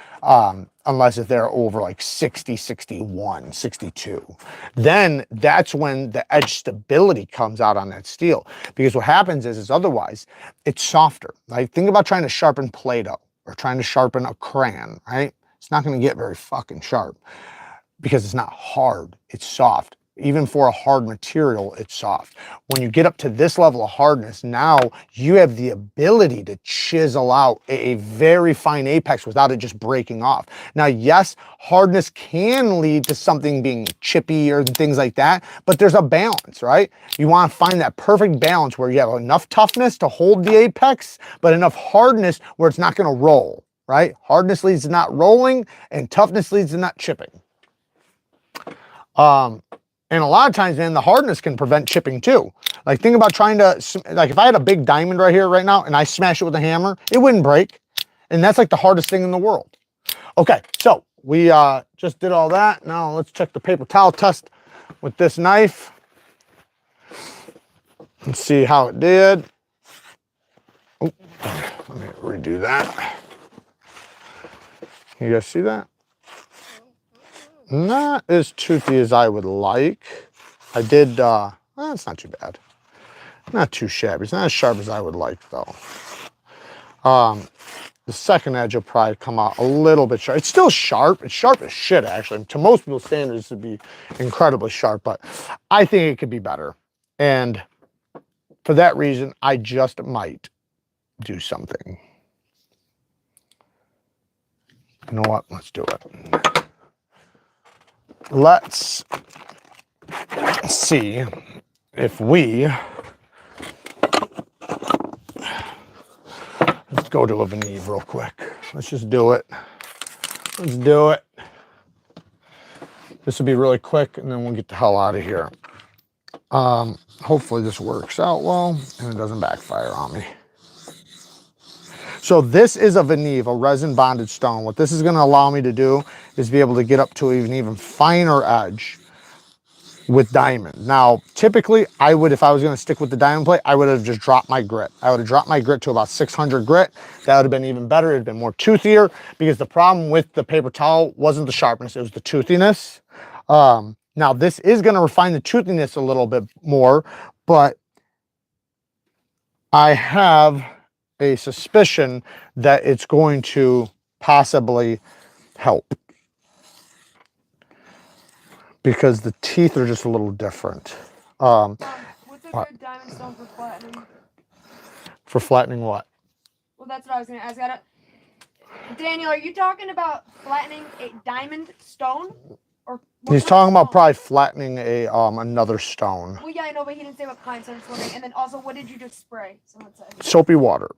unless if they're over like 60, 61, 62. Then that's when the edge stability comes out on that steel. Because what happens is otherwise, it's softer. Like, think about trying to sharpen Play-Doh or trying to sharpen a crayon, right? It's not going to get very fucking sharp because it's not hard, it's soft. Even for a hard material, it's soft. When you get up to this level of hardness, now you have the ability to chisel out a very fine apex without it just breaking off. Now, yes, hardness can lead to something being chippy or things like that, but there's a balance, right? You want to find that perfect balance where you have enough toughness to hold the apex, but enough hardness where it's not going to roll, right? Hardness leads to not rolling, and toughness leads to not chipping. And a lot of times, man, the hardness can prevent chipping too. Like, think about trying to, like, if I had a big diamond right here right now and I smash it with a hammer, it wouldn't break. And that's like the hardest thing in the world. Okay, so we just did all that. Now let's check the paper towel test with this knife. Let's see how it did. Oh, let me redo that. You guys see that? Not as toothy as I would like. I did, well, it's not too bad. Not too shabby. It's not as sharp as I would like, though. The second edge will probably come out a little bit sharp. It's still sharp. It's sharp as shit, actually. To most people's standards, it would be incredibly sharp, but I think it could be better. And for that reason, I just might do something. You know what? Let's do it. Let's see if we let's go to a Veneve real quick. Let's just do it. Let's do it. This will be really quick, and then we'll get the hell out of here. Hopefully this works out well and it doesn't backfire on me. So this is a Veneve, a resin bonded stone. What this is going to allow me to do is be able to get up to an even finer edge with diamond. Now, typically, I would, if I was going to stick with the diamond plate, I would have just dropped my grit. I would have dropped my grit to about 600 grit. That would have been even better. It would have been more toothier, because the problem with the paper towel wasn't the sharpness, it was the toothiness. Now, this is going to refine the toothiness a little bit more, but I have a suspicion that it's going to possibly help, because the teeth are just a little different. What's a good diamond stone for flattening? For flattening what? Well, that's what I was going to ask. Daniel, are you talking about flattening a diamond stone? Or he's talking about probably flattening a another stone. Well, yeah, I know, but he didn't say what kind, so I'm just wondering. And then also, what did you just spray? Someone said. Soapy water.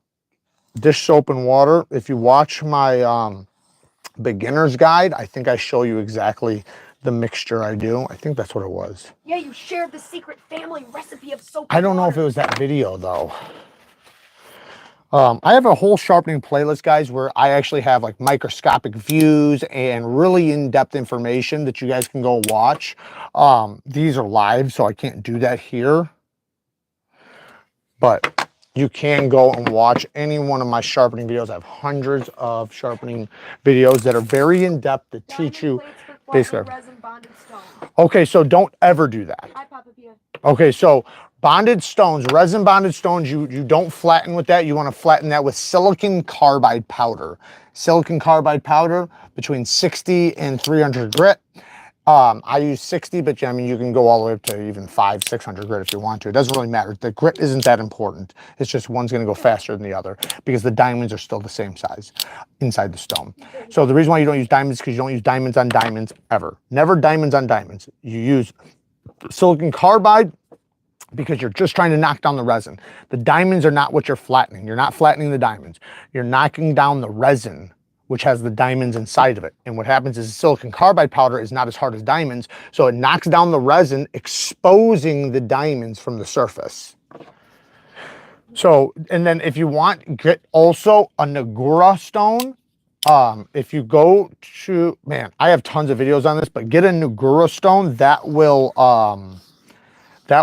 Dish soap and water. If you watch my beginner's guide, I think I show you exactly the mixture I do. I think that's what it was. Yeah, you shared the secret family recipe of soap. I don't know if it was that video, though. I have a whole sharpening playlist, guys, where I actually have like microscopic views and really in-depth information that you guys can go watch. These are live, so I can't do that here. But you can go and watch any one of my sharpening videos. I have hundreds of sharpening videos that are very in-depth that teach you basically. Resin bonded stone. Okay, so don't ever do that. Hi, Papa Pia. Okay, so bonded stones, resin bonded stones, you don't flatten with that. You want to flatten that with silicon carbide powder. Silicon carbide powder between 60 and 300 grit. I use 60, but I mean, you can go all the way up to even 600 grit if you want to. It doesn't really matter. The grit isn't that important. It's just one's going to go faster than the other because the diamonds are still the same size inside the stone. So the reason why you don't use diamonds is because you don't use diamonds on diamonds ever. Never diamonds on diamonds. You use silicon carbide because you're just trying to knock down the resin. The diamonds are not what you're flattening. You're not flattening the diamonds. You're knocking down the resin, which has the diamonds inside of it. And what happens is silicon carbide powder is not as hard as diamonds, so it knocks down the resin, exposing the diamonds from the surface. So, and then if you want, get also a Negura stone. If you go to, man, I have tons of videos on this, but get a Negura stone that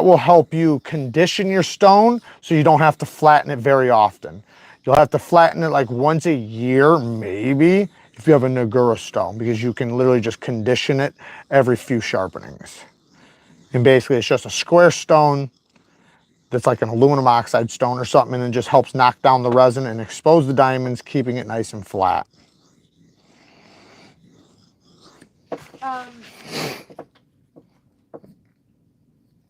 will help you condition your stone so you don't have to flatten it very often. You'll have to flatten it like once a year, maybe, if you have a Negura stone, because you can literally just condition it every few sharpenings. And basically it's just a square stone that's like an aluminum oxide stone or something, and it just helps knock down the resin and expose the diamonds, keeping it nice and flat.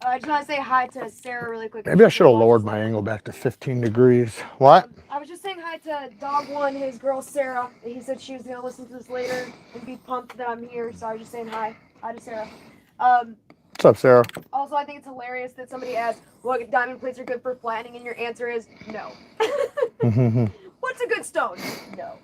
I just want to say hi to Sarah really quick. Maybe I should have lowered my angle back to 15 degrees. What? I was just saying hi to Dog One, his girl Sarah. He said she was going to listen to this later and be pumped that I'm here, so I was just saying hi. Hi to Sarah. What's up, Sarah? Also, I think it's hilarious that somebody asked, what diamond plates are good for flattening, and your answer is no. What's a good stone? No.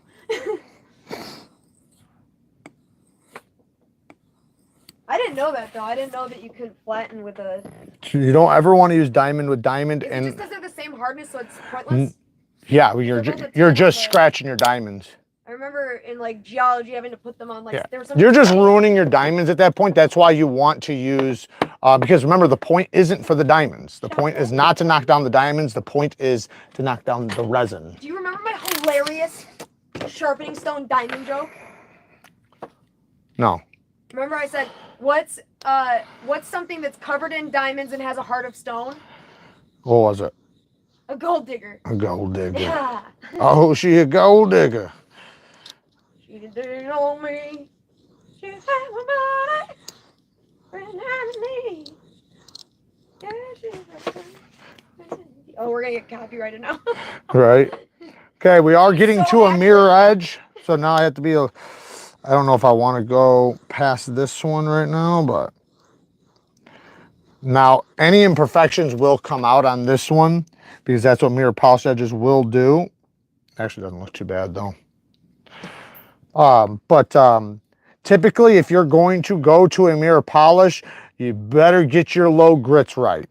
I didn't know that, though. I didn't know that you could flatten with a... You don't ever want to use diamond with diamond. Is and it just because they're the same hardness, so it's pointless? Yeah, you're just scratching your diamonds. I remember in like geology having to put them on like... Yeah. There was some You're just ruining your diamonds at that point. That's why you want to use... because remember, the point isn't for the diamonds. The point is not to knock down the diamonds. The point is to knock down the resin. Do you remember my hilarious sharpening stone diamond joke? No. Remember I said, what's something that's covered in diamonds and has a heart of stone? What was it? A gold digger. A gold digger. Yeah. Oh, she a gold digger. She did on me. She had my body. Me. Yeah, oh, we're gonna get copyrighted now. Right. Okay, we are getting to a mirror edge. So now I have to be a... I don't know if I want to go past this one right now, but... Now, any imperfections will come out on this one because that's what mirror polish edges will do. Actually, doesn't look too bad though. Typically, if you're going to go to a mirror polish, you better get your low grits right.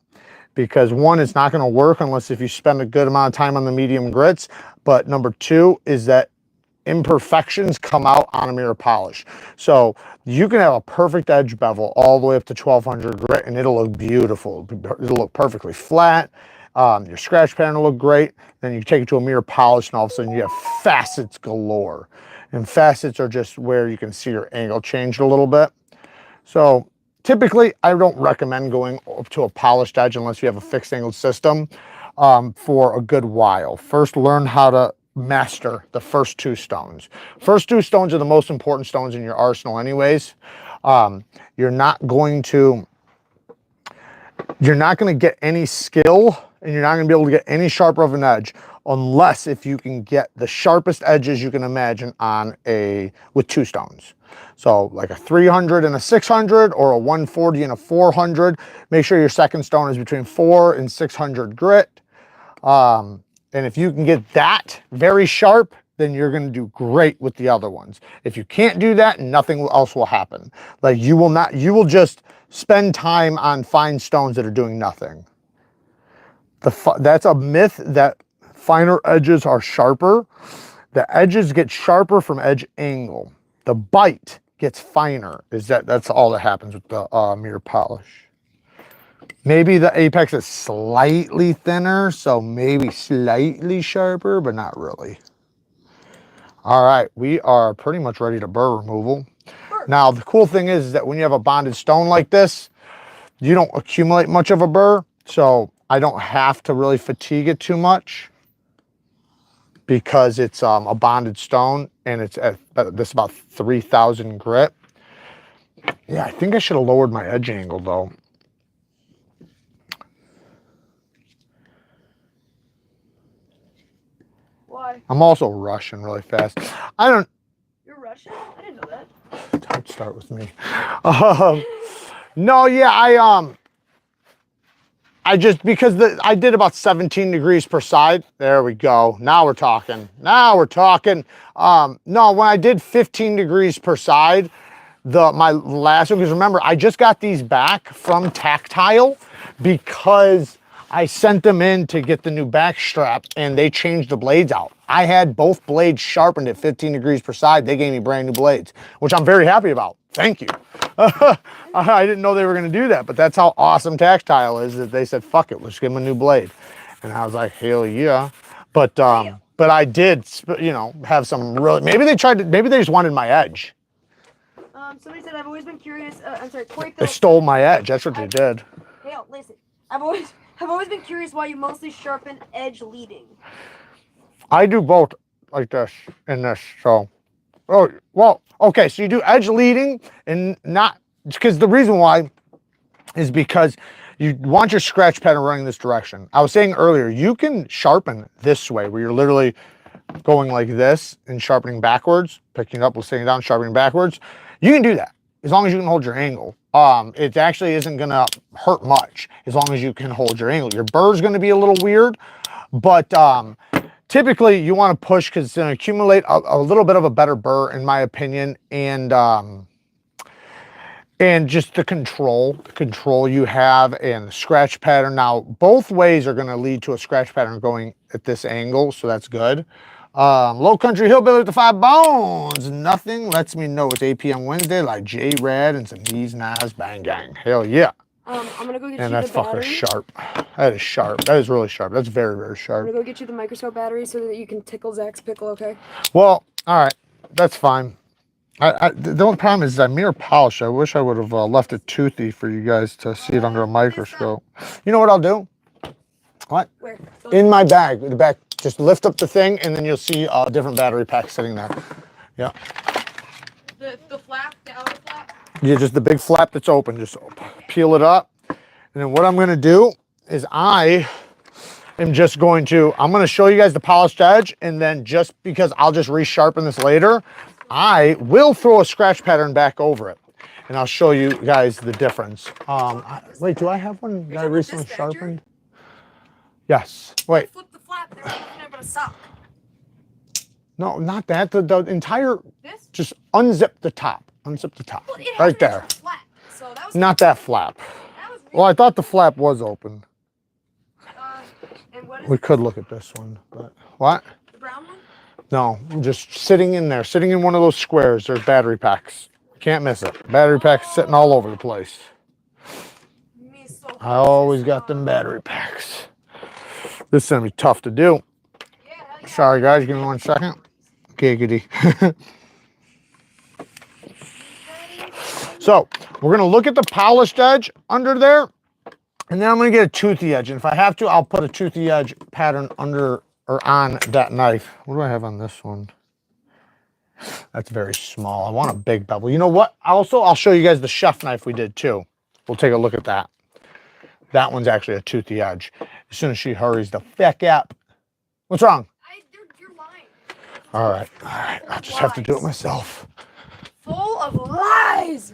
Because one, it's not going to work unless if you spend a good amount of time on the medium grits. But number two is that imperfections come out on a mirror polish. So you can have a perfect edge bevel all the way up to 1200 grit and it'll look beautiful. It'll look perfectly flat. Your scratch pattern will look great. Then you take it to a mirror polish and all of a sudden you have facets galore. And facets are just where you can see your angle changed a little bit. So typically I don't recommend going up to a polished edge unless you have a fixed angled system for a good while. First, learn how to master the first two stones. First two stones are the most important stones in your arsenal anyways. You're not going to get any skill and you're not going to be able to get any sharper of an edge unless if you can get the sharpest edges you can imagine with two stones. So like a 300 and a 600 or a 140 and a 400. Make sure your second stone is between 400 and 600 grit. And if you can get that very sharp, then you're going to do great with the other ones. If you can't do that, nothing else will happen. Like you will just spend time on fine stones that are doing nothing. That's a myth that finer edges are sharper. The edges get sharper from edge angle. The bite gets finer. That's all that happens with the mirror polish. Maybe the apex is slightly thinner, so maybe slightly sharper, but not really. All right, we are pretty much ready to burr removal. Now, the cool thing is that when you have a bonded stone like this, you don't accumulate much of a burr, so I don't have to really fatigue it too much because it's a bonded stone and it's at this about 3,000 grit. Yeah, I think I should have lowered my edge angle though. Why? I'm also rushing really fast. You're Russian? I didn't know that. Don't start with me. No, yeah, I just, because I did about 17 degrees per side. There we go. Now we're talking. Now we're talking. No, when I did 15 degrees per side, my last one, because remember, I just got these back from Tactile because I sent them in to get the new back strap and they changed the blades out. I had both blades sharpened at 15 degrees per side. They gave me brand new blades, which I'm very happy about. Thank you. I didn't know they were going to do that, but that's how awesome Tactile is, that they said, fuck it, let's give them a new blade. And I was like, hell yeah. But I did, you know, have some really, maybe they just wanted my edge. Somebody said, I've always been curious, I'm sorry, Corey They stole my edge, that's what they did. Hey, listen, I've always been curious why you mostly sharpen edge leading. I do both like this and this, so. Oh, well, okay, so you do edge leading and not, because the reason why is because you want your scratch pattern running this direction. I was saying earlier, you can sharpen this way, where you're literally going like this and sharpening backwards, picking up, sitting down, sharpening backwards. You can do that as long as you can hold your angle. It actually isn't gonna hurt much as long as you can hold your angle. Your burr is gonna be a little weird, but typically you want to push because it's going to accumulate a little bit of a better burr, in my opinion, and just the control you have and the scratch pattern. Now, both ways are going to lead to a scratch pattern going at this angle, so that's good. Low Country Hillbilly with the 5 bones. Nothing lets me know it's 8 p.m. Wednesday, like J-Rad and some Neeves Knives, bang, gang. Hell yeah. I'm gonna go get you the battery. And that's fucking sharp. That is sharp. That is really sharp. That's very, very sharp. I'm gonna go get you the microscope battery so that you can tickle Zach's pickle, okay? Well, all right. That's fine. The only problem is that mirror polish. I wish I would have left it toothy for you guys to see it under a microscope. You know what I'll do? What? Where? In my bag. In the back. Just lift up the thing, and then you'll see a different battery pack sitting there. Yeah. The flap, the outer flap? Yeah, just the big flap that's open. Just peel it up. And then what I'm going to do is I'm going to show you guys the polished edge, and then just because I'll just resharpen this later, I will throw a scratch pattern back over it. And I'll show you guys the difference. Wait, do I have one that I recently sharpened? Yes. Wait. Flip the flap, there's nothing but a sock. No, not that. The entire, this? Just unzip the top. Unzip the top. Well, right there. Flap, so that was not that flap. That was really well, I thought the flap was open. And what is we could look at this one, but what? The brown one? No, just sitting in there, sitting in one of those squares. There's battery packs. Can't miss it. Battery packs sitting all over the place. I always got them battery packs. This is gonna be tough to do. Yeah, sorry guys, give me 1 second. Giggity. So we're gonna look at the polished edge under there, and then I'm gonna get a toothy edge. And if I have to, I'll put a toothy edge pattern under or on that knife. What do I have on this one? That's very small. I want a big bevel. You know what? Also, I'll show you guys the chef knife we did too. We'll take a look at that. That one's actually a toothy edge. As soon as she hurries the feck up. What's wrong? You're lying. All right. I'll just have to do it myself. Full of lies.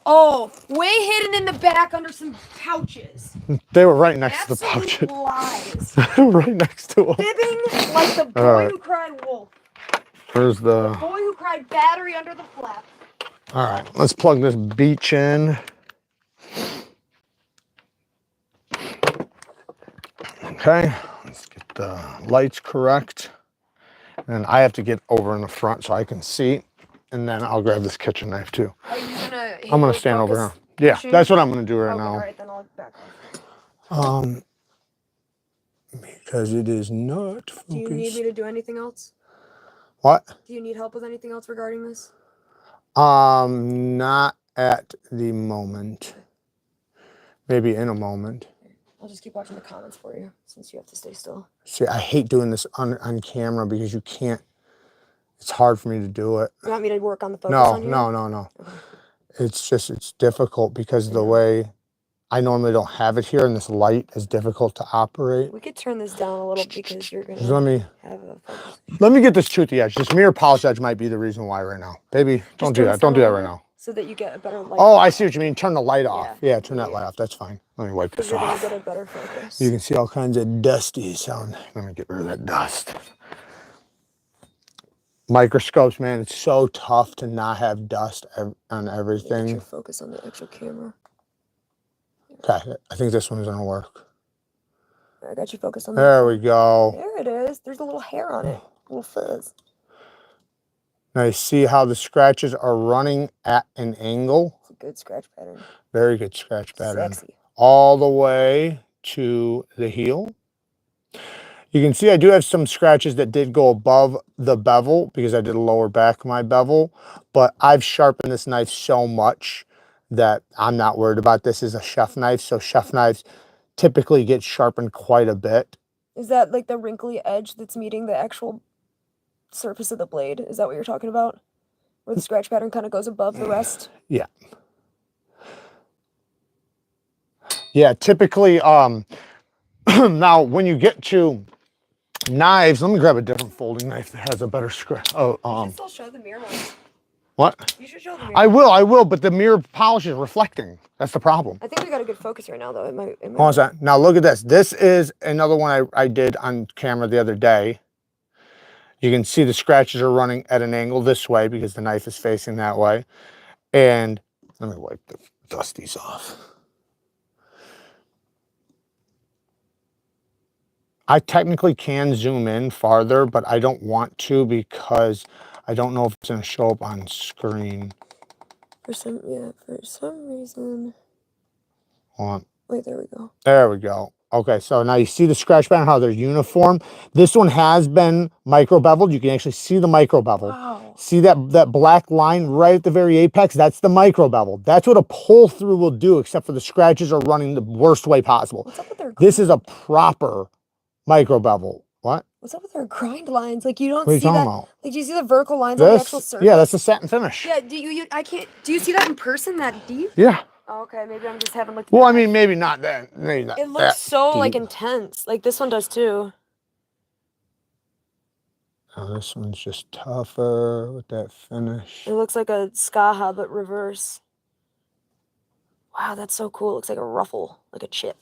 Oh, way hidden in the back under some pouches. They were right next to the pouches. Lies. They were right next to them. Fibbing like the boy who cried wolf. Where's the boy who cried battery under the flap? All right, let's plug this beach in. Okay, let's get the lights correct. And I have to get over in the front so I can see. And then I'll grab this kitchen knife too. Are you gonna? I'm gonna stand over here. Yeah, machine? that's what I'm gonna do right Okay, now. all right, then I'll back off. Because it is not focused. Do you need me to do anything else? What? Do you need help with anything else regarding this? Not at the moment. Maybe in a moment. I'll just keep watching the comments for you since you have to stay still. See, I hate doing this on camera because you can't. It's hard for me to do it. You want me to work on the focus on you? No. Okay. It's difficult because the way I normally don't have it here and this light is difficult to operate. We could turn this down a little because you're gonna have a focus. Let me get this to the edge. This mirror polish edge might be the reason why right now. Baby, don't do that. Don't do that right now. So that you get a better light. Oh, I see what you mean. Turn the light off. Yeah, turn that light off. That's fine. Let me wipe this You're gonna off. get a better focus. You can see all kinds of dusty sound. Let me get rid of that dust. Microscopes, man, it's so tough to not have dust on everything. Get your focus on the actual camera. Okay, I think this one's gonna work. I got you focused on There we go. There it is. There's a little hair on it. A little fuzz. Now you see how the scratches are running at an angle? It's a good scratch pattern. Very good scratch pattern. Sexy. All the way to the heel. You can see I do have some scratches that did go above the bevel because I did lower back my bevel, but I've sharpened this knife so much that I'm not worried about this. Is a chef knife, so chef knives typically get sharpened quite a bit. Is that like the wrinkly edge that's meeting the actual surface of the blade? Is that what you're talking about? Where the scratch pattern kind of goes above the rest? Yeah. Yeah, typically, now when you get to knives, let me grab a different folding knife that has a better scratch. You should still show the mirror one. What? You should show the mirror. I will, but the mirror polish is reflecting. That's the problem. I think we got a good focus right now, though. It might Hold on a second. Now look at this. This is another one I did on camera the other day. You can see the scratches are running at an angle this way because the knife is facing that way. And let me wipe the dusties off. I technically can zoom in farther, but I don't want to because I don't know if it's going to show up on screen. For some reason. Hold on. Wait, there we go. There we go. Okay, so now you see the scratch pattern, how they're uniform. This one has been micro beveled. You can actually see the micro bevel. Wow. See that black line right at the very apex? That's the micro bevel. That's what a pull through will do, except for the scratches are running the worst way possible. What's up with their This is a proper micro bevel. What? What's up with their grind lines? Like you don't What are you see talking that. about? Like do you see the vertical lines on the actual surface? Yeah, that's a satin finish. Yeah, do you see that in person that deep? Yeah. Oh, okay, maybe I'm just having looked. Well, I mean, maybe not that. Maybe not It looks so deep. like intense. Like this one does too. Oh, this one's just tougher with that finish. It looks like a Skaha but reverse. Wow, that's so cool. It looks like a ruffle, like a chip.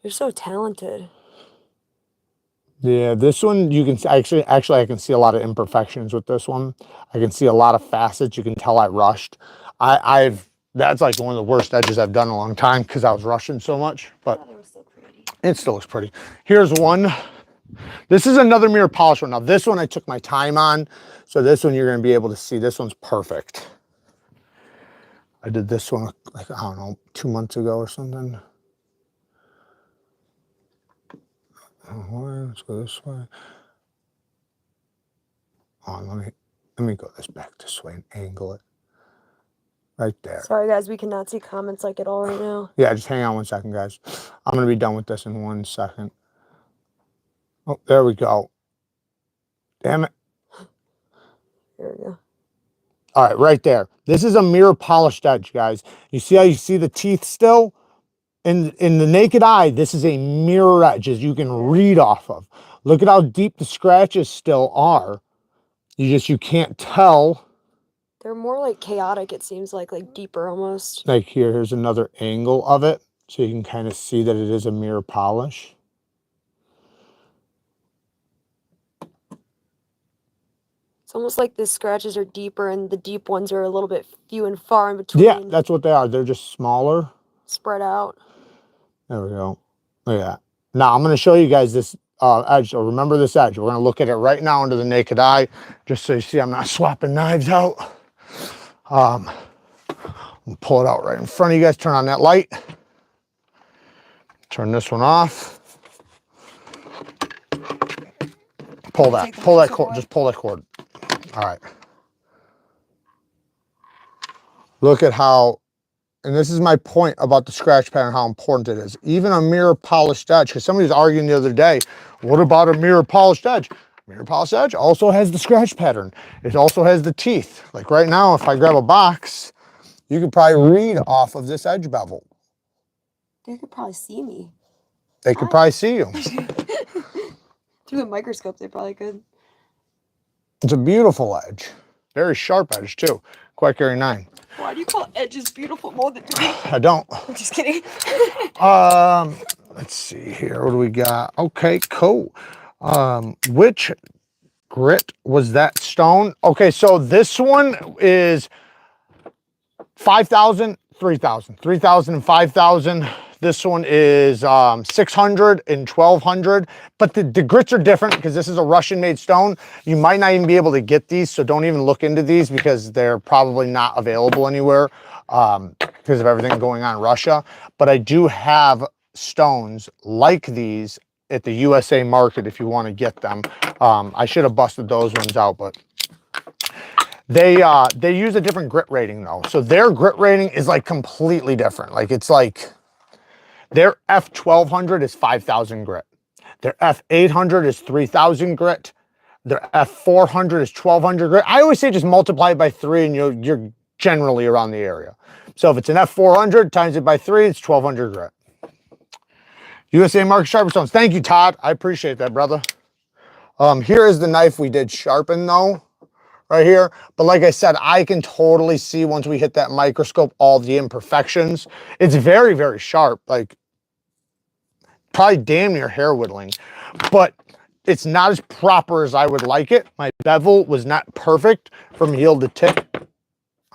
You're so talented. Yeah, this one you can actually I can see a lot of imperfections with this one. I can see a lot of facets. You can tell I rushed. That's like one of the worst edges I've done in a long time because I was rushing so much. But It was still pretty. it still looks pretty. Here's one. This is another mirror polish one. Now this one I took my time on, so this one you're going to be able to see. This one's perfect. I did this one like I don't know 2 months ago or something. Let's go this way. Oh, let me go back this way and angle it. Right there. Sorry guys, we cannot see comments like at all right now. Yeah, just hang on 1 second, guys. I'm gonna be done with this in 1 second. Oh, there we go. Damn it. There we go. All right, right there. This is a mirror polished edge, guys. You see how you see the teeth still? In the naked eye, this is a mirror edge, as you can read off of. Look at how deep the scratches still are. You can't tell. They're more like chaotic, it seems like deeper almost. Like here's another angle of it, so you can kind of see that it is a mirror polish. It's almost like the scratches are deeper and the deep ones are a little bit few and far in between. Yeah, that's what they are. They're just smaller. Spread out. There we go. Look at that. Now I'm going to show you guys this edge. So remember this edge. We're going to look at it right now under the naked eye, just so you see I'm not swapping knives out. I'll pull it out right in front of you guys. Turn on that light. Turn this one off. Pull that cord. Just pull that cord. All right. Look at how, and this is my point about the scratch pattern, how important it is. Even a mirror polished edge, because somebody was arguing the other day, what about a mirror polished edge? Mirror polished edge also has the scratch pattern. It also has the teeth. Like right now, if I grab a box, you could probably read off of this edge bevel. They could probably see me. They could probably see you. Through the microscope, they probably could. It's a beautiful edge. Very sharp edge too. Quite carry 9. Why do you call edges beautiful more than me? I don't. I'm just kidding. Let's see here. What do we got? Okay, cool. Which grit was that stone? Okay, so this one is 5,000, 3,000, 3,000 and 5,000. This one is 600 and 1,200, but the grits are different because this is a Russian-made stone. You might not even be able to get these, so don't even look into these because they're probably not available anywhere because of everything going on in Russia. But I do have stones like these at the USA market if you want to get them. I should have busted those ones out, but they use a different grit rating though. So their grit rating is like completely different. Like it's like their F1200 is 5,000 grit. Their F800 is 3,000 grit. Their F400 is 1,200 grit. I always say just multiply it by 3 and you're generally around the area. So if it's an F400 times it by 3, it's 1,200 grit. USA Market Sharpen Stones. Thank you, Todd. I appreciate that, brother. Here is the knife we did sharpen though, right here. But like I said, I can totally see once we hit that microscope all the imperfections. It's very, very sharp. Like probably damn near hair whittling, but it's not as proper as I would like it. My bevel was not perfect from heel to tip.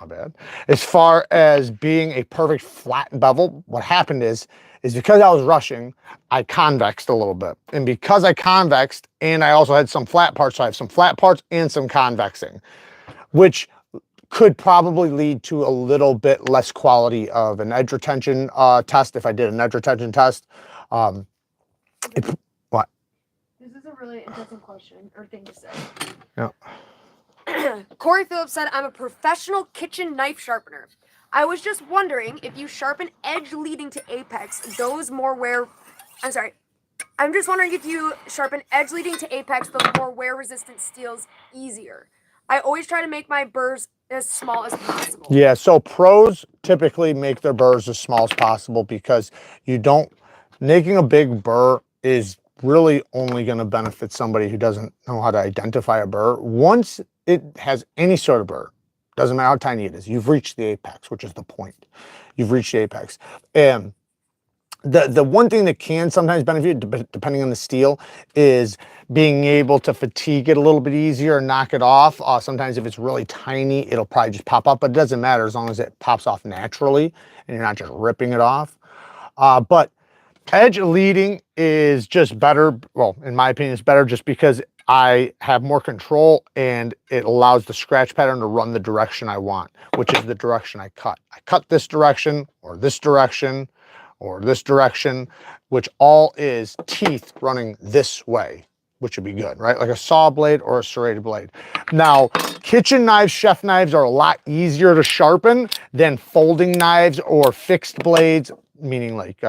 Not bad. As far as being a perfect flat bevel, what happened is because I was rushing, I convexed a little bit. And because I convexed and I also had some flat parts, so I have some flat parts and some convexing, which could probably lead to a little bit less quality of an edge retention test if I did an edge retention test. What? This is a really interesting question or thing to say. Yeah. Corey Phillips said, I'm a professional kitchen knife sharpener. I was just wondering if you sharpen edge leading to apex, those more wear... I'm sorry. I'm just wondering if you sharpen edge leading to apex, those more wear-resistant steels easier. I always try to make my burrs as small as possible. Yeah, so pros typically make their burrs as small as possible because you don't... Making a big burr is really only going to benefit somebody who doesn't know how to identify a burr. Once it has any sort of burr, doesn't matter how tiny it is, you've reached the apex, which is the point. You've reached the apex. And the one thing that can sometimes benefit you, depending on the steel, is being able to fatigue it a little bit easier and knock it off. Sometimes if it's really tiny, it'll probably just pop up, but it doesn't matter as long as it pops off naturally and you're not just ripping it off. But edge leading is just better. Well, in my opinion, it's better just because I have more control and it allows the scratch pattern to run the direction I want, which is the direction I cut. I cut this direction or this direction or this direction, which all is teeth running this way, which would be good, right? Like a saw blade or a serrated blade. Now, kitchen knives, chef knives are a lot easier to sharpen than folding knives or fixed blades, meaning like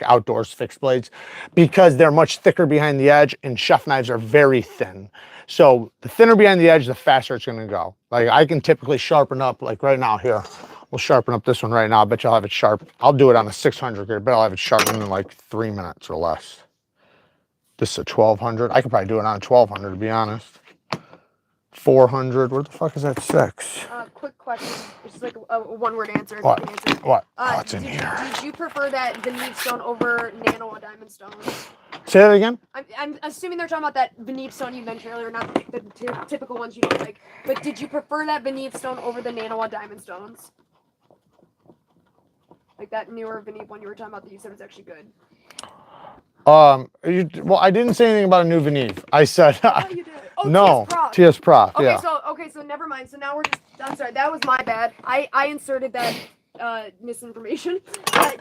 outdoors fixed blades, because they're much thicker behind the edge and chef knives are very thin. So the thinner behind the edge, the faster it's gonna go. Like I can typically sharpen up, like right now here, we'll sharpen up this one right now. I bet you'll have it sharp. I'll do it on a 600 grit, but I'll have it sharpened in like 3 minutes or less. This is a 1200. I could probably do it on a 1200 to be honest. 400. Where the fuck is that 6? Quick question. It's just like a one-word answer. What? You can answer. What? Oh, it's in here. Did you prefer that Neeves stone over nano or diamond stones? Say that again? I'm assuming they're talking about that Neeves stone you mentioned earlier, not the typical ones you don't like. But did you prefer that Neeves stone over the nano or diamond stones? Like that newer Veneep one you were talking about that you said was actually good. Well, I didn't say anything about a new Veneep. I said Oh, you did. Oh, no. TS Prof. TS Prof. Okay, Yeah. so never mind. So now we're just. I'm sorry. That was my bad. I inserted that misinformation.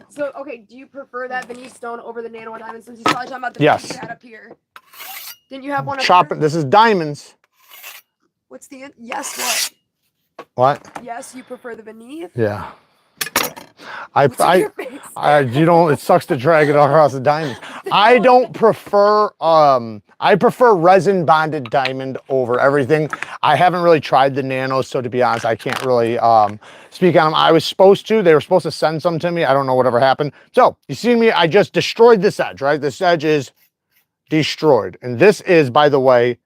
So okay, do you prefer that Veneep stone over the nano diamond? Since you probably talking about the Yes. you had up here. Didn't you have one up Chopping. here? This is diamonds. What's the yes? What? What? Yes, you prefer the Veneep. Yeah. It sucks to drag it all across the diamonds. I don't prefer, I prefer resin bonded diamond over everything. I haven't really tried the nanos, so to be honest, I can't really speak on them. I was supposed to, they were supposed to send some to me. I don't know whatever happened. So you see me, I just destroyed this edge, right? This edge is destroyed. And this is, by the way,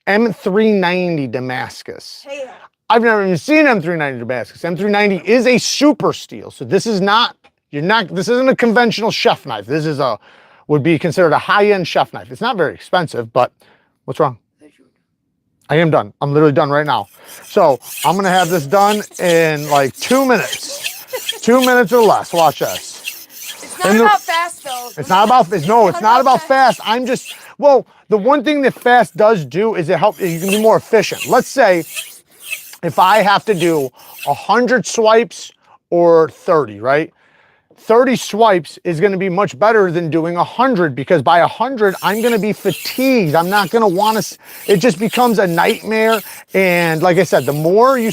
M390 Damascus. Hey. I've never even seen M390 Damascus. M390 is a super steel. So this is not, this isn't a conventional chef knife. This is would be considered a high-end chef knife. It's not very expensive, but what's wrong? I am done. I'm literally done right now. So I'm gonna have this done in like 2 minutes. 2 minutes or less, watch this. It's not about fast though. It's not about fast. I'm just, well, the one thing that fast does do is you can be more efficient. Let's say, if I have to do 100 swipes or 30, right? 30 swipes is going to be much better than doing 100, because by 100, I'm going to be fatigued. I'm not going to want to, it just becomes a nightmare. And like I said, the longer you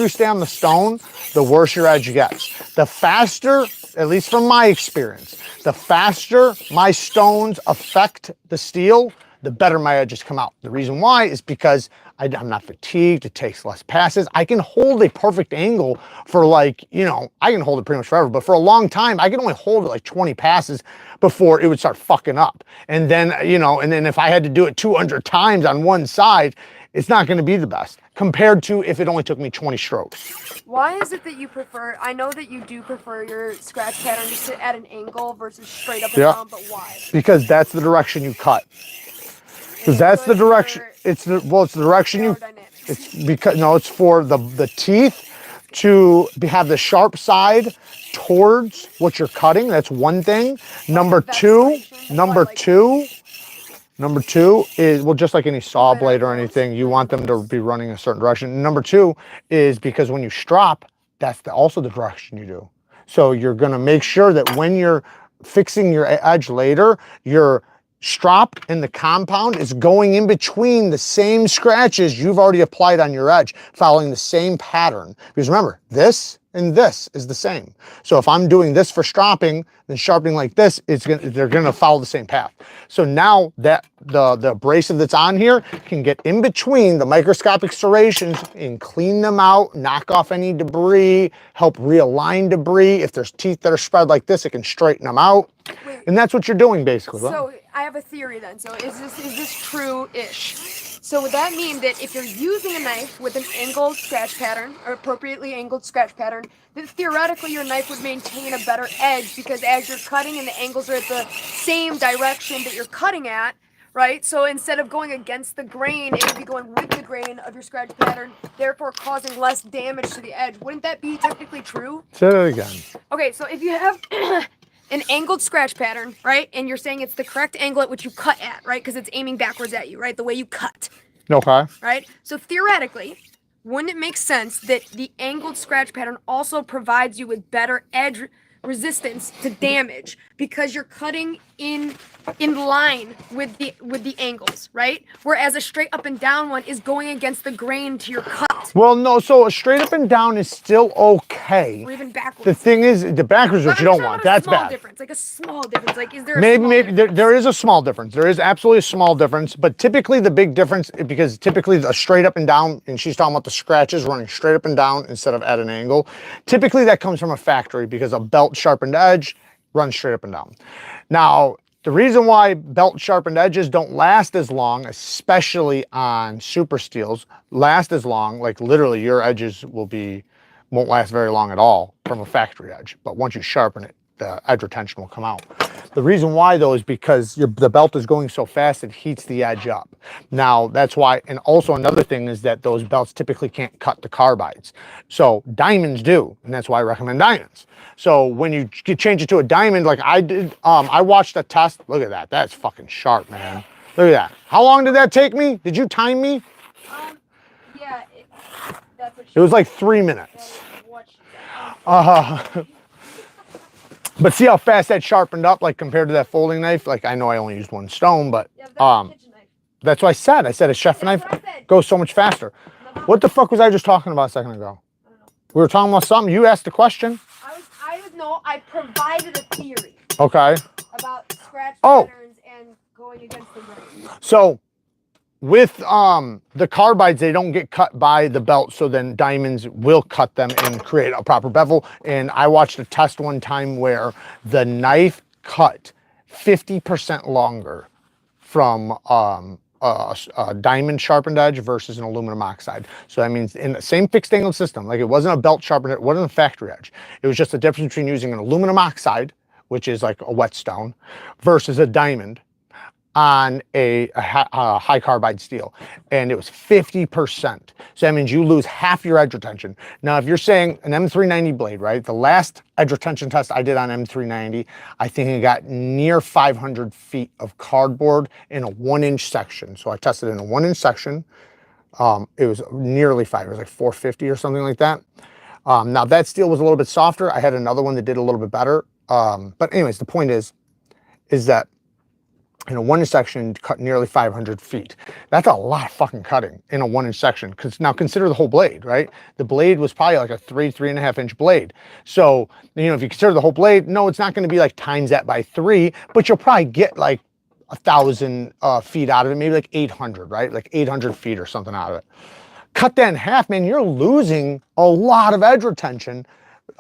stay on the stone, the worse your edge gets. The faster, at least from my experience, the faster my stones affect the steel, the better my edges come out. The reason why is because I'm not fatigued, it takes less passes. I can hold a perfect angle for like, I can hold it pretty much forever, but for a long time, I can only hold it like 20 passes before it would start fucking up. And then, and then if I had to do it 200 times on one side, it's not gonna be the best compared to if it only took me 20 strokes. Why is it that you prefer, I know that you do prefer your scratch pattern to sit at an angle versus straight up and down, but why? Because that's the direction you cut. Because that's the direction, it's the direction you, it's because, no, it's for the teeth to have the sharp side towards what you're cutting. That's one thing. Number two is, well, just like any saw blade or anything, you want them to be running a certain direction. Number two is because when you strop, that's also the direction you do. So you're gonna make sure that when you're fixing your edge later, your strop and the compound is going in between the same scratches you've already applied on your edge, following the same pattern. Because remember, this and this is the same. So if I'm doing this for stropping, then sharpening like this, they're gonna follow the same path. So now that the abrasive that's on here can get in between the microscopic serrations and clean them out, knock off any debris, help realign debris. If there's teeth that are spread like this, it can straighten them out. Wait, and that's what you're doing basically. So I have a theory then. So is this true-ish? So would that mean that if you're using a knife with an angled scratch pattern, or appropriately angled scratch pattern, that theoretically your knife would maintain a better edge, because as you're cutting and the angles are at the same direction that you're cutting at, right? So instead of going against the grain, it would be going with the grain of your scratch pattern, therefore causing less damage to the edge. Wouldn't that be technically true? Say that again. Okay, so if you have an angled scratch pattern, right? And you're saying it's the correct angle at which you cut at, right? Because it's aiming backwards at you, right? The way you cut. Okay. Right? So theoretically, wouldn't it make sense that the angled scratch pattern also provides you with better edge resistance to damage, because you're cutting in line with the angles, right? Whereas a straight up and down one is going against the grain to your cut. Well, no, so a straight up and down is still okay. Or even backwards. The thing is, the backwards is what you don't want. That's bad. Difference, like a small difference. Like, is there a maybe there is a small difference. There is absolutely a small difference, but typically the big difference, because typically a straight up and down, and she's talking about the scratches running straight up and down instead of at an angle. Typically that comes from a factory, because a belt sharpened edge runs straight up and down. Now, The reason why belt sharpened edges don't last as long, especially on super steels, last as long, like literally your edges won't last very long at all from a factory edge. But once you sharpen it, the edge retention will come out. The reason why though is because the belt is going so fast it heats the edge up. Now that's why, and also another thing is that those belts typically can't cut the carbides. So diamonds do, and that's why I recommend diamonds. So when you change it to a diamond like I did, I watched a test. Look at that, that's fucking sharp, man. Look at that. How long did that take me? Did you time me? Yeah, that's what it was like 3 minutes. But see how fast that sharpened up, like compared to that folding knife? Like I know I only used 1 stone, but yeah, that's a kitchen knife. That's what I said. I said a chef knife goes so much faster. What the fuck was I just talking about a second ago? I don't know. We were talking about something. You asked a question. I provided a theory. Okay. About scratch patterns and going against the grain. So with the carbides, they don't get cut by the belt, so then diamonds will cut them and create a proper bevel. And I watched a test one time where the knife cut 50% longer from a diamond sharpened edge versus an aluminum oxide. So that means in the same fixed angle system, like it wasn't a belt sharpened, it wasn't a factory edge. It was just the difference between using an aluminum oxide, which is like a whetstone, versus a diamond on a high carbide steel, and it was 50%. So that means you lose half your edge retention. Now, if you're saying an M390 blade, right? The last edge retention test I did on M390, I think it got near 500 feet of cardboard in a 1-inch section. So I tested in a 1-inch section. It was nearly 5, it was like 450 or something like that. Now that steel was a little bit softer. I had another one that did a little bit better. But anyways, the point is that in a 1-inch section, cut nearly 500 feet. That's a lot of fucking cutting in a 1-inch section. Because now consider the whole blade, right? The blade was probably like a 3.5 inch blade. So, you know, if you consider the whole blade, no, it's not going to be like times that by 3, but you'll probably get like 1,000 feet out of it, maybe like 800, right? Like 800 feet or something out of it. Cut that in half, man, you're losing a lot of edge retention.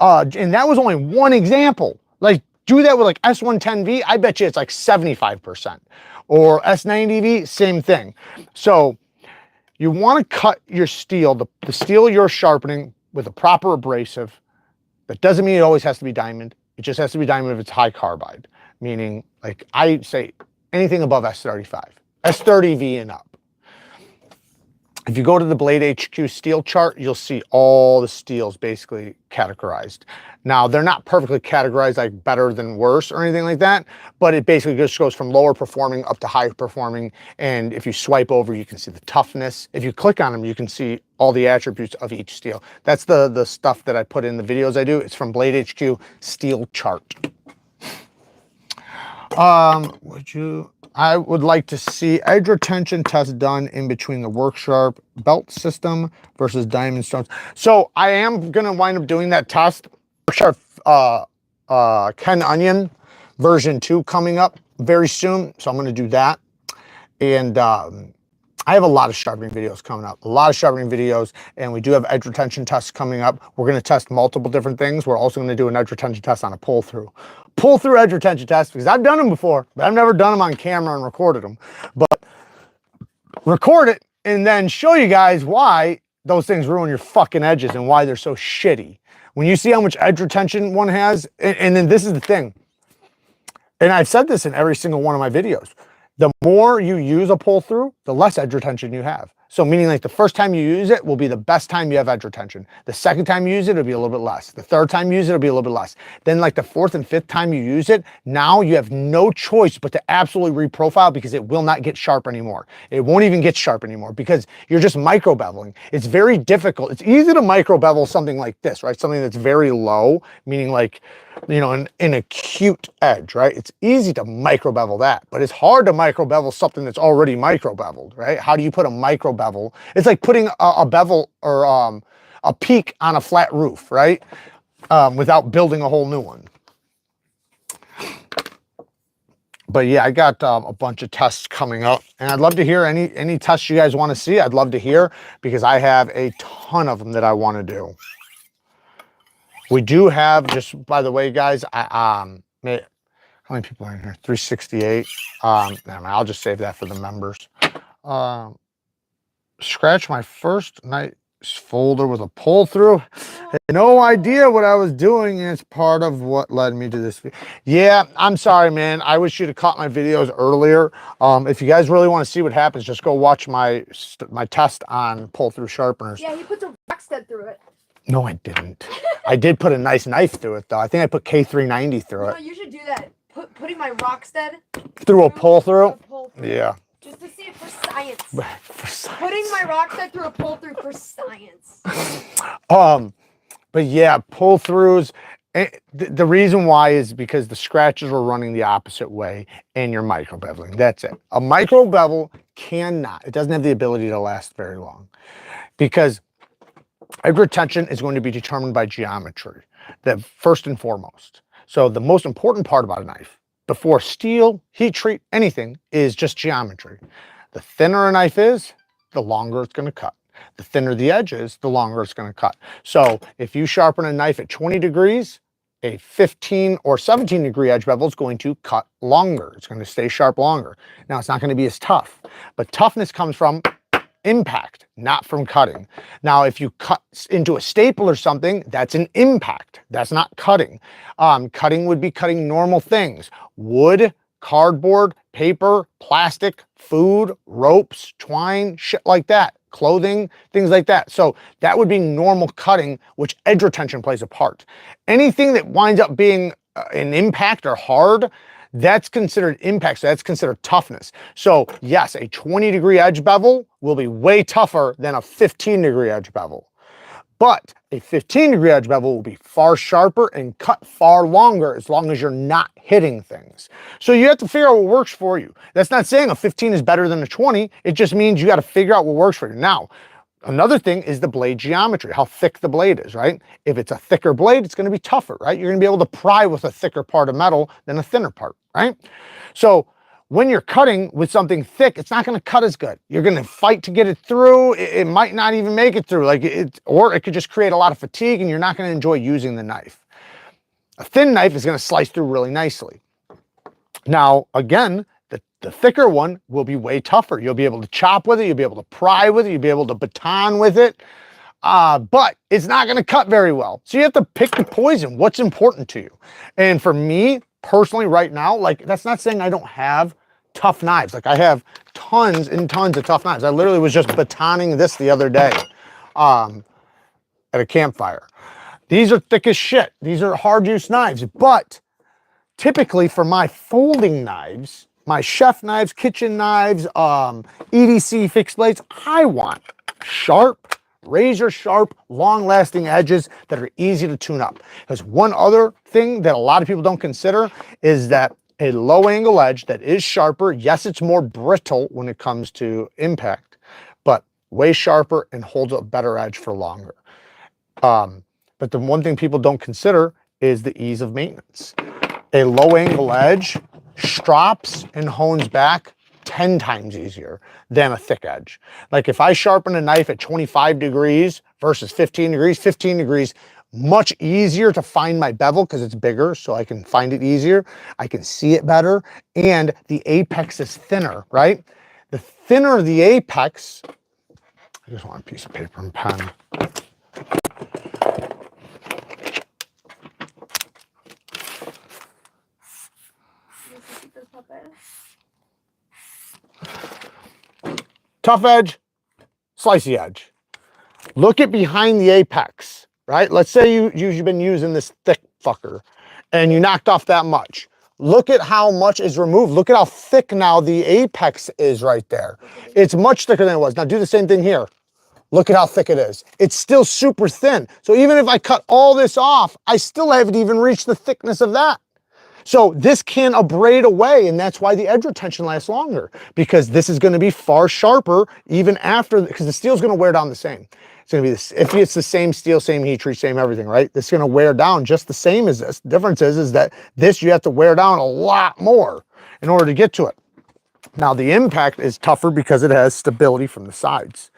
And that was only one example. Like, do that with like S110V, I bet you it's like 75%. Or S90V, same thing. So you want to cut your steel, the steel you're sharpening, with a proper abrasive. That doesn't mean it always has to be diamond. It just has to be diamond if it's high carbide. Meaning, like I say, anything above S35, S30V and up. If you go to the Blade HQ steel chart, you'll see all the steels basically categorized. Now, they're not perfectly categorized like better than worse or anything like that, but it basically just goes from lower performing up to higher performing. And if you swipe over, you can see the toughness. If you click on them, you can see all the attributes of each steel. That's the stuff that I put in the videos I do. It's from Blade HQ steel chart. I would like to see edge retention test done in between the Work Sharp belt system versus diamond stones. So I am gonna wind up doing that test. Work Sharp Ken Onion version 2 coming up very soon. So I'm gonna do that. And I have a lot of sharpening videos coming up, and we do have edge retention tests coming up. We're gonna test multiple different things. We're also gonna do an edge retention test on a pull-through edge retention test, because I've done them before, but I've never done them on camera and recorded them. But record it and then show you guys why those things ruin your fucking edges and why they're so shitty. When you see how much edge retention one has, and then this is the thing, and I've said this in every single one of my videos, the more you use a pull through, the less edge retention you have. So meaning like the first time you use it will be the best time you have edge retention. The second time you use it, it'll be a little bit less. The third time you use it, it'll be a little bit less. Then like the fourth and fifth time you use it, now you have no choice but to absolutely reprofile, because it will not get sharp anymore. It won't even get sharp anymore because you're just micro beveling. It's very difficult. It's easy to micro bevel something like this, right? Something that's very low, meaning like, you know, an acute edge, right? It's easy to micro bevel that, but it's hard to micro bevel something that's already micro beveled, right? How do you put a micro bevel? It's like putting a bevel or a peak on a flat roof, right? Without building a whole new one. But yeah, I got a bunch of tests coming up, and I'd love to hear any tests you guys want to see. I'd love to hear, because I have a ton of them that I want to do. We do have, just by the way, guys, I How many people are in here? 368. I'll just save that for the members. Scratch my first nice folder with a pull through. Had no idea what I was doing, and it's part of what led me to this. Yeah, I'm sorry, man. I wish you'd have caught my videos earlier. If you guys really want to see what happens, just go watch my test on pull through sharpeners. Yeah, he puts a rock stud through it. No, I didn't. I did put a nice knife through it, though. I think I put K390 through it. No, you should do that. Putting my rock stud through a pull through? Yeah. Just to see it for science. For science. Putting my rock stud through a pull through for science. But yeah, pull throughs. The reason why is because the scratches were running the opposite way and you're micro beveling. That's it. A micro bevel cannot, it doesn't have the ability to last very long because edge retention is going to be determined by geometry, the first and foremost. So the most important part about a knife before steel, heat treat, anything is just geometry. The thinner a knife is, the longer it's going to cut. The thinner the edge is, the longer it's going to cut. So if you sharpen a knife at 20 degrees, a 15 or 17 degree edge bevel is going to cut longer. It's going to stay sharp longer. Now it's not going to be as tough, but toughness comes from impact, not from cutting. Now, if you cut into a staple or something, that's an impact. That's not cutting. Cutting would be cutting normal things. Wood, cardboard, paper, plastic, food, ropes, twine, shit like that. Clothing, things like that. So that would be normal cutting, which edge retention plays a part. Anything that winds up being an impact or hard, that's considered impact, so that's considered toughness. So yes, a 20 degree edge bevel will be way tougher than a 15 degree edge bevel. But a 15 degree edge bevel will be far sharper and cut far longer as long as you're not hitting things. So you have to figure out what works for you. That's not saying a 15 is better than a 20. It just means you got to figure out what works for you. Now, another thing is the blade geometry, how thick the blade is, right? If it's a thicker blade, it's going to be tougher, right? You're going to be able to pry with a thicker part of metal than a thinner part, right? So when you're cutting with something thick, it's not going to cut as good. You're going to fight to get it through. It might not even make it through, or it could just create a lot of fatigue and you're not going to enjoy using the knife. A thin knife is going to slice through really nicely. Now, again, the thicker one will be way tougher. You'll be able to chop with it. You'll be able to pry with it. You'll be able to baton with it. But it's not going to cut very well. So you have to pick the poison. What's important to you? And for me, personally, right now, like, that's not saying I don't have tough knives. Like, I have tons and tons of tough knives. I literally was just batoning this the other day at a campfire. These are thick as shit. These are hard use knives. But typically for my folding knives, my chef knives, kitchen knives, EDC fixed blades, I want sharp, razor sharp, long-lasting edges that are easy to tune up. Because one other thing that a lot of people don't consider is that a low-angle edge that is sharper, yes, it's more brittle when it comes to impact, but way sharper and holds a better edge for longer. But the one thing people don't consider is the ease of maintenance. A low-angle edge strops and hones back 10 times easier than a thick edge. Like if I sharpen a knife at 25 degrees versus 15 degrees, much easier to find my bevel because it's bigger, so I can find it easier. I can see it better, and the apex is thinner, right? The thinner the apex, I just want a piece of paper and pen. Tough edge, slicey edge. Look at behind the apex, right? Let's say you've been using this thick fucker and you knocked off that much. Look at how much is removed. Look at how thick now the apex is right there. It's much thicker than it was. Now do the same thing here. Look at how thick it is. It's still super thin. So even if I cut all this off, I still haven't even reached the thickness of that. So this can abrade away, and that's why the edge retention lasts longer, because this is going to be far sharper even after, because the steel is going to wear down the same. It's going to be this, if it's the same steel, same heat treat, same everything, right? This is going to wear down just the same as this. The difference is that this you have to wear down a lot more in order to get to it. Now the impact is tougher because it has stability from the sides.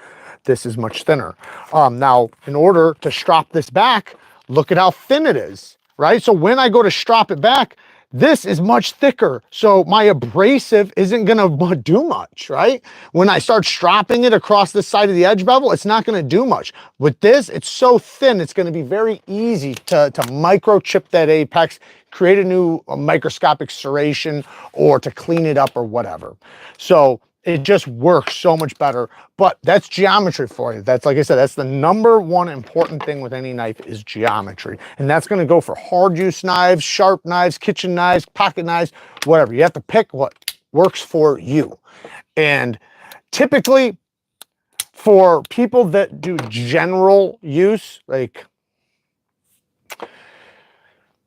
This is much thinner. Now in order to strop this back, look at how thin it is, right? So when I go to strop it back, This is much thicker, so my abrasive isn't gonna do much, right? When I start stropping it across the side of the edge bevel, it's not gonna do much. With this, it's so thin, it's gonna be very easy to microchip that apex, create a new microscopic serration, or to clean it up or whatever. So it just works so much better, but that's geometry for you. That's, like I said, that's the number one important thing with any knife is geometry. And that's gonna go for hard use knives, sharp knives, kitchen knives, pocket knives, whatever. You have to pick what works for you. And typically for people that do general use, like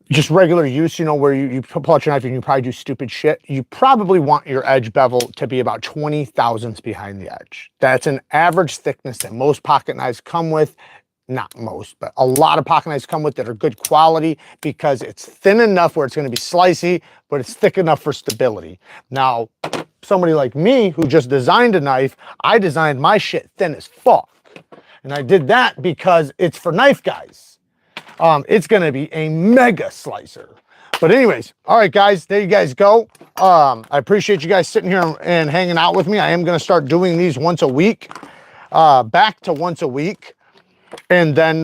just regular use, you know, where you pull out your knife and you probably do stupid shit, you probably want your edge bevel to be about 20 thousandths behind the edge. That's an average thickness that most pocket knives come with. Not most, but a lot of pocket knives come with that are good quality because it's thin enough where it's going to be slicey, but it's thick enough for stability. Now, somebody like me who just designed a knife, I designed my shit thin as fuck. And I did that because it's for knife guys. It's going to be a mega slicer. But anyways, all right, guys, there you guys go. I appreciate you guys sitting here and hanging out with me. I am going to start doing these once a week, back to once a week. And then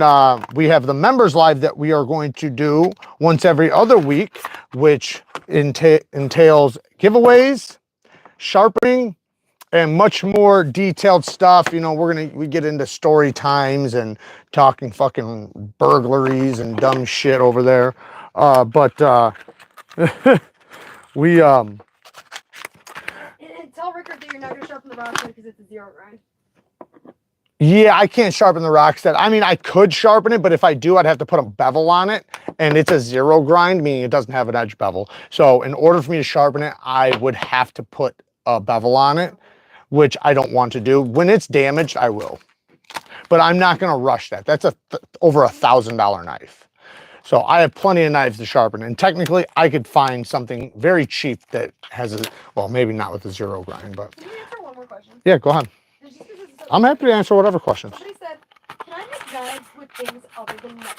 we have the members live that we are going to do once every other week, which entails giveaways, sharpening, and much more detailed stuff. You know, we get into story times and talking fucking burglaries and dumb shit over there. We And tell Rickard that you're not gonna sharpen the rock because it's a zero grind. yeah, I can't sharpen the rock set. I mean, I could sharpen it, but if I do, I'd have to put a bevel on it, and it's a zero grind, meaning it doesn't have an edge bevel. So in order for me to sharpen it, I would have to put a bevel on it, which I don't want to do. When it's damaged, I will. But I'm not going to rush that. That's over $1,000 knife. So I have plenty of knives to sharpen. And technically, I could find something very cheap that has a, well, maybe not with a zero grind, but. Can you answer one more question? Yeah, go ahead. I'm happy to answer whatever questions. Somebody said, can I make knives with things other than metal?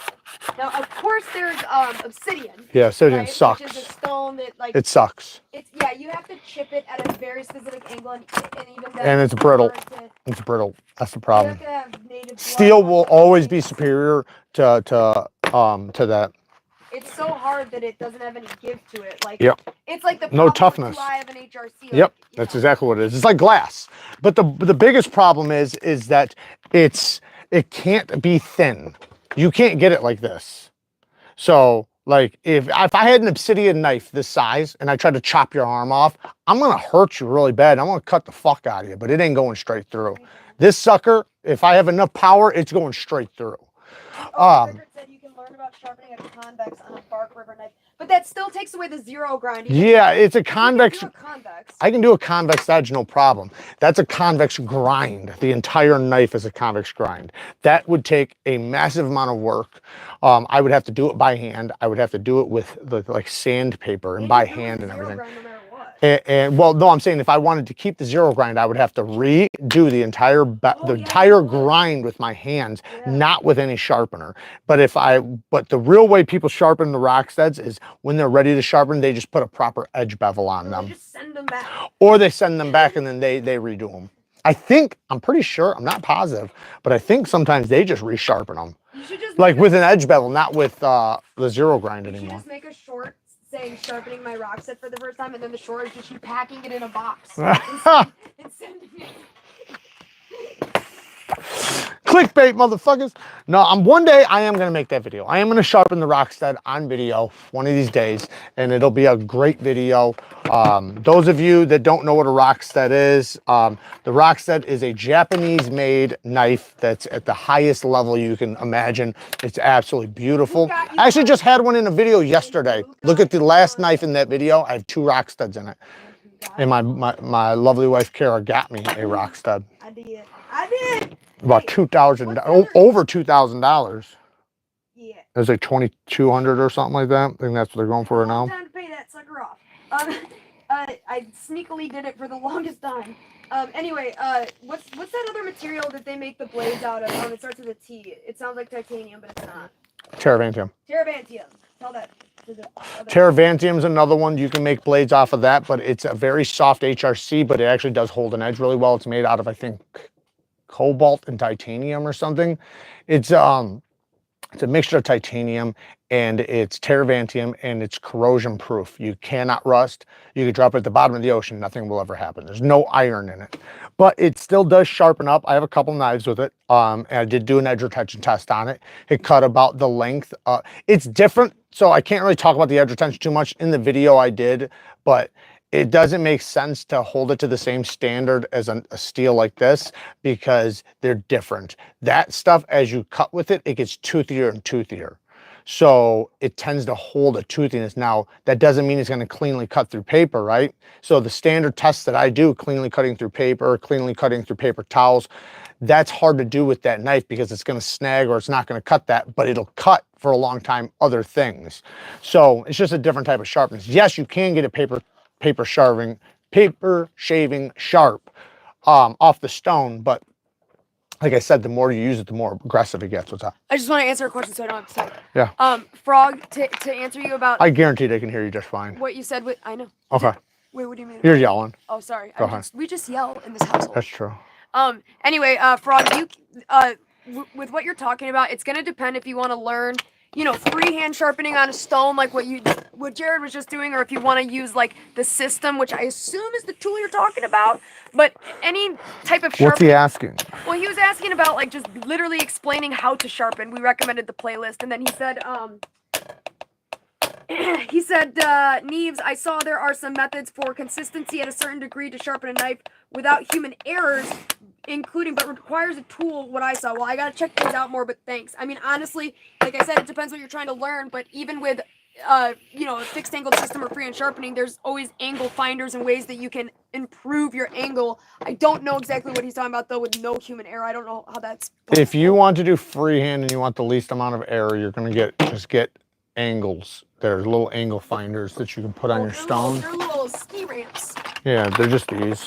Now, of course, there's obsidian. Yeah, obsidian right? sucks. Which is a stone that, like, it sucks. It's, yeah, you have to chip it at a very specific angle, and even then, And it's brittle. It's brittle. That's the problem. You have to have native Steel blood. will always be superior to that. It's so hard that it doesn't have any give to it. Like, Yep. it's like the No proper toughness. UI of an HRC. Yep, like, that's exactly what it is. It's like glass. But the biggest problem is that it can't be thin. You can't get it like this. So like if I had an obsidian knife this size and I tried to chop your arm off, I'm gonna hurt you really bad. I'm gonna cut the fuck out of you, but it ain't going straight through. This sucker, if I have enough power, it's going straight through. Rickard said you can learn about sharpening a convex on a bark river knife, but that still takes away the zero grind. Yeah, it's a convex. Convex. I can do a convex edge, no problem. That's a convex grind. The entire knife is a convex grind. That would take a massive amount of work. I would have to do it by hand. I would have to do it with like sandpaper and by hand and everything. And well, no, I'm saying if I wanted to keep the zero grind, I would have to redo the entire grind with my hands, not with any sharpener. But the real way people sharpen the rock studs is when they're ready to sharpen, they just put a proper edge bevel on them. Just send them back. Or they send them back and then they redo them. I'm pretty sure, I'm not positive, but I think sometimes they just resharpen them. You should just like with an edge bevel, not with the zero grind anymore. You should just make a short saying sharpening my rock set for the first time, and then the short is just you packing it in a box and sending it. Clickbait, motherfuckers. No, one day I am gonna make that video. I am gonna sharpen the rock stud on video one of these days, and it'll be a great video. Those of you that don't know what a rock stud is, the rock stud is a Japanese-made knife that's at the highest level you can imagine. It's absolutely beautiful. I actually just had one in a video yesterday. Look at the last knife in that video. I have 2 rock studs in it, and my lovely wife Kara got me a rock stud. I did. About $2,000, over $2,000. Yeah. It was like $2,200 or something like that. I think that's what they're going for right now. Time to pay that sucker off. I sneakily did it for the longest time. Anyway, what's that other material that they make the blades out of? It starts with a T. It sounds like titanium, but it's not. Teravantium. Teravantium. Tell that Terravantium's another one. You can make blades off of that, but it's a very soft HRC, but it actually does hold an edge really well. It's made out of, I think, cobalt and titanium or something. It's a mixture of titanium and it's terravantium and it's corrosion proof. You cannot rust. You can drop it at the bottom of the ocean. Nothing will ever happen. There's no iron in it, but it still does sharpen up. I have a couple knives with it. And I did do an edge retention test on it. It cut about the length. It's different. So I can't really talk about the edge retention too much. In the video I did, but it doesn't make sense to hold it to the same standard as a steel like this because they're different. That stuff, as you cut with it, it gets toothier and toothier. So it tends to hold a toothiness. Now, that doesn't mean it's going to cleanly cut through paper, right? So the standard tests that I do, cleanly cutting through paper, cleanly cutting through paper towels, that's hard to do with that knife because it's going to snag or it's not going to cut that, but it'll cut for a long time other things. So it's just a different type of sharpness. Yes, you can get a paper shaving sharp off the stone, but like I said, the more you use it, the more aggressive it gets. What's up? I just want to answer a question so I don't have to say. Yeah. Frog, to answer you about. I guarantee they can hear you just fine. What you said with, I know. Okay. Wait, what do you mean? You're yelling. Oh, sorry. Go ahead. We just yell in this household. That's true. Anyway, Frog, with what you're talking about, it's gonna depend if you want to learn, you know, freehand sharpening on a stone, like what Jared was just doing, or if you want to use like the system, which I assume is the tool you're talking about. But any type of sharpening. What's he asking? Well, he was asking about like just literally explaining how to sharpen. We recommended the playlist, and then he said, Neeves, I saw there are some methods for consistency at a certain degree to sharpen a knife without human errors, including, but requires a tool, what I saw. Well, I gotta check things out more, but thanks. I mean, honestly, like I said, it depends what you're trying to learn, but even with, you know, a fixed angle system or freehand sharpening, there's always angle finders and ways that you can improve your angle. I don't know exactly what he's talking about, though, with no human error. I don't know how that's possible. If you want to do freehand and you want the least amount of error, you're gonna just get angles. There's little angle finders that you can put on your stone. They're little ski ramps. Yeah, they're just these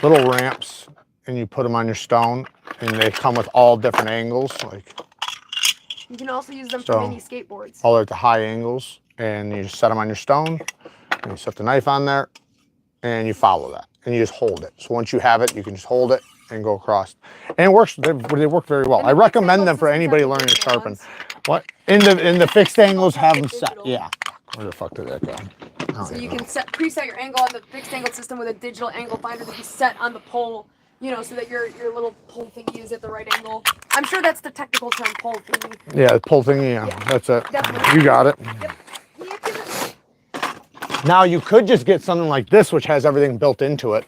little ramps, and you put them on your stone, and they come with all different angles. Like you can also use them for mini skateboards. All at the high angles, and you just set them on your stone, and you set the knife on there, and you follow that, and you just hold it. So once you have it, you can just hold it and go across, and it works. They work very well. I recommend them for anybody learning to sharpen. What in the fixed angles have them set? Yeah. Where the fuck did that go? So you can preset your angle on the fixed angle system with a digital angle finder that you set on the pole, you know, so that your little pole thingy is at the right angle. I'm sure that's the technical term, pole thingy. Yeah, pole thingy. Yeah, that's it. Definitely. You got it. Yep. Now you could just get something like this, which has everything built into it.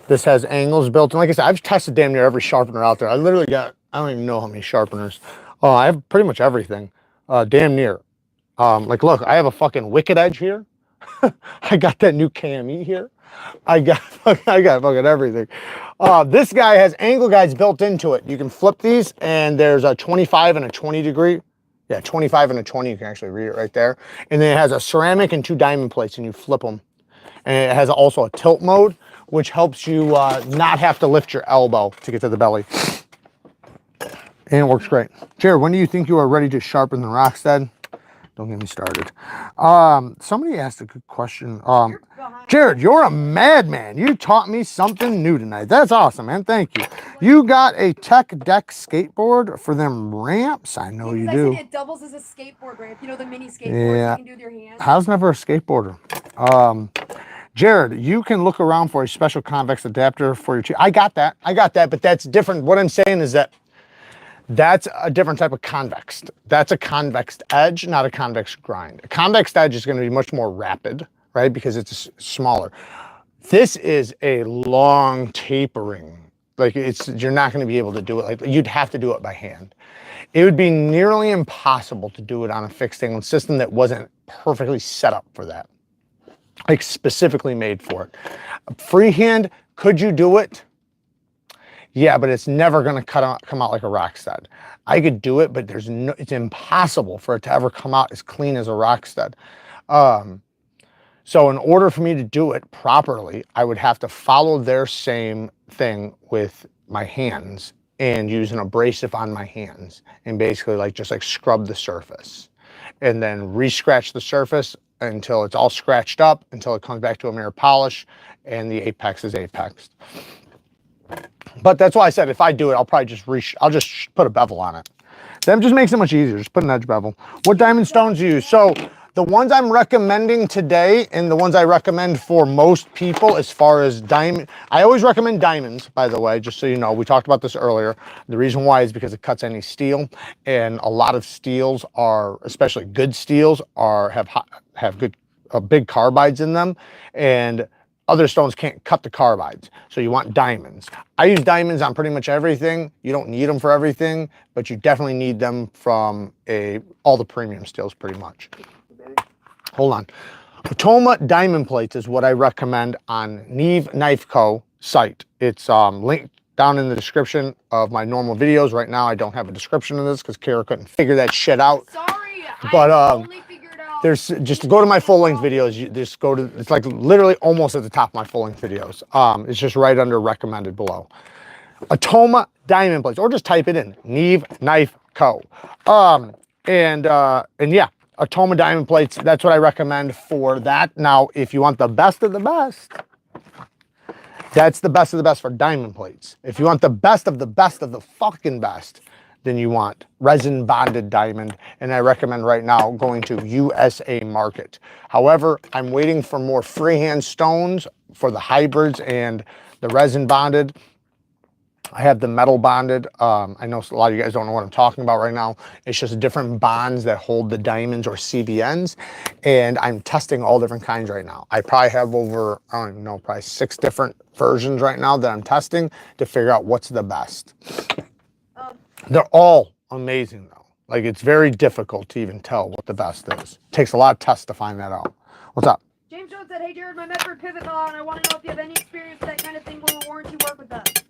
This has angles built in. Like I said, I've tested damn near every sharpener out there. I literally got, I don't even know how many sharpeners. I have pretty much everything. Damn near. Like, look, I have a fucking Wicked Edge here. I got that new KME here. I got fucking everything. This guy has angle guides built into it. You can flip these, and there's a 25 and a 20 degree. Yeah, 25 and a 20. You can actually read it right there. And then it has a ceramic and 2 diamond plates, and you flip them. And it has also a tilt mode, which helps you not have to lift your elbow to get to the belly. And it works great. Jared, when do you think you are ready to sharpen the Rockstead? Don't get me started. Somebody asked a good question. Jared, you're a madman. You taught me something new tonight. That's awesome, man. Thank you. You got a Tech Deck skateboard for them ramps? I know you do. It doubles as a skateboard ramp. You know, the mini skateboards you can do with your hands. I was never a skateboarder. Jared, you can look around for a special convex adapter for your chair. I got that, but that's different. What I'm saying is that that's a different type of convex. That's a convex edge, not a convex grind. A convex edge is going to be much more rapid, right? Because it's smaller. This is a long tapering. Like you're not going to be able to do it. Like you'd have to do it by hand. It would be nearly impossible to do it on a fixed angle system that wasn't perfectly set up for that. Like specifically made for it. Freehand, could you do it? Yeah, but it's never going to come out like a Rockstead. I could do it, but it's impossible for it to ever come out as clean as a Rockstead. So in order for me to do it properly, I would have to follow their same thing with my hands and use an abrasive on my hands and basically just scrub the surface. and then re-scratch the surface until it's all scratched up, until it comes back to a mirror polish, and the apex is apexed. But that's why I said if I do it, I'll probably just I'll just put a bevel on it. That just makes it much easier. Just put an edge bevel. What diamond stones do you use? So the ones I'm recommending today and the ones I recommend for most people as far as diamond, I always recommend diamonds, by the way, just so you know. We talked about this earlier. The reason why is because it cuts any steel, and a lot of steels are, especially good steels, have good big carbides in them, and other stones can't cut the carbides. So you want diamonds. I use diamonds on pretty much everything. You don't need them for everything, but you definitely need them from all the premium steels pretty much. Hold on. Otoma diamond plates is what I recommend on Neeves Knife Co. site. It's linked down in the description of my normal videos. Right now I don't have a description of this because Kara couldn't figure that shit out. Sorry, but I only figured out. There's just go to my full length videos. You just go to, it's like literally almost at the top of my full length videos. It's just right under recommended below. Otoma diamond plates, or just type it in Neeves Knife Co. And yeah, Otoma diamond plates. That's what I recommend for that. Now, if you want the best of the best, that's the best of the best for diamond plates. If you want the best of the fucking best, then you want resin bonded diamond, and I recommend right now going to USA Market. However, I'm waiting for more freehand stones for the hybrids and the resin bonded. I have the metal bonded. I know a lot of you guys don't know what I'm talking about right now. It's just different bonds that hold the diamonds or CBNs, and I'm testing all different kinds right now. I probably have over, I don't even know, probably 6 different versions right now that I'm testing to figure out what's the best. They're all amazing though. Like, it's very difficult to even tell what the best is. It takes a lot of tests to find that out. What's up? James Jones said, "Hey Jared, my Medford pivot fell out, and I want to know if you have any experience with that kind of thing. Will the warranty work with that?"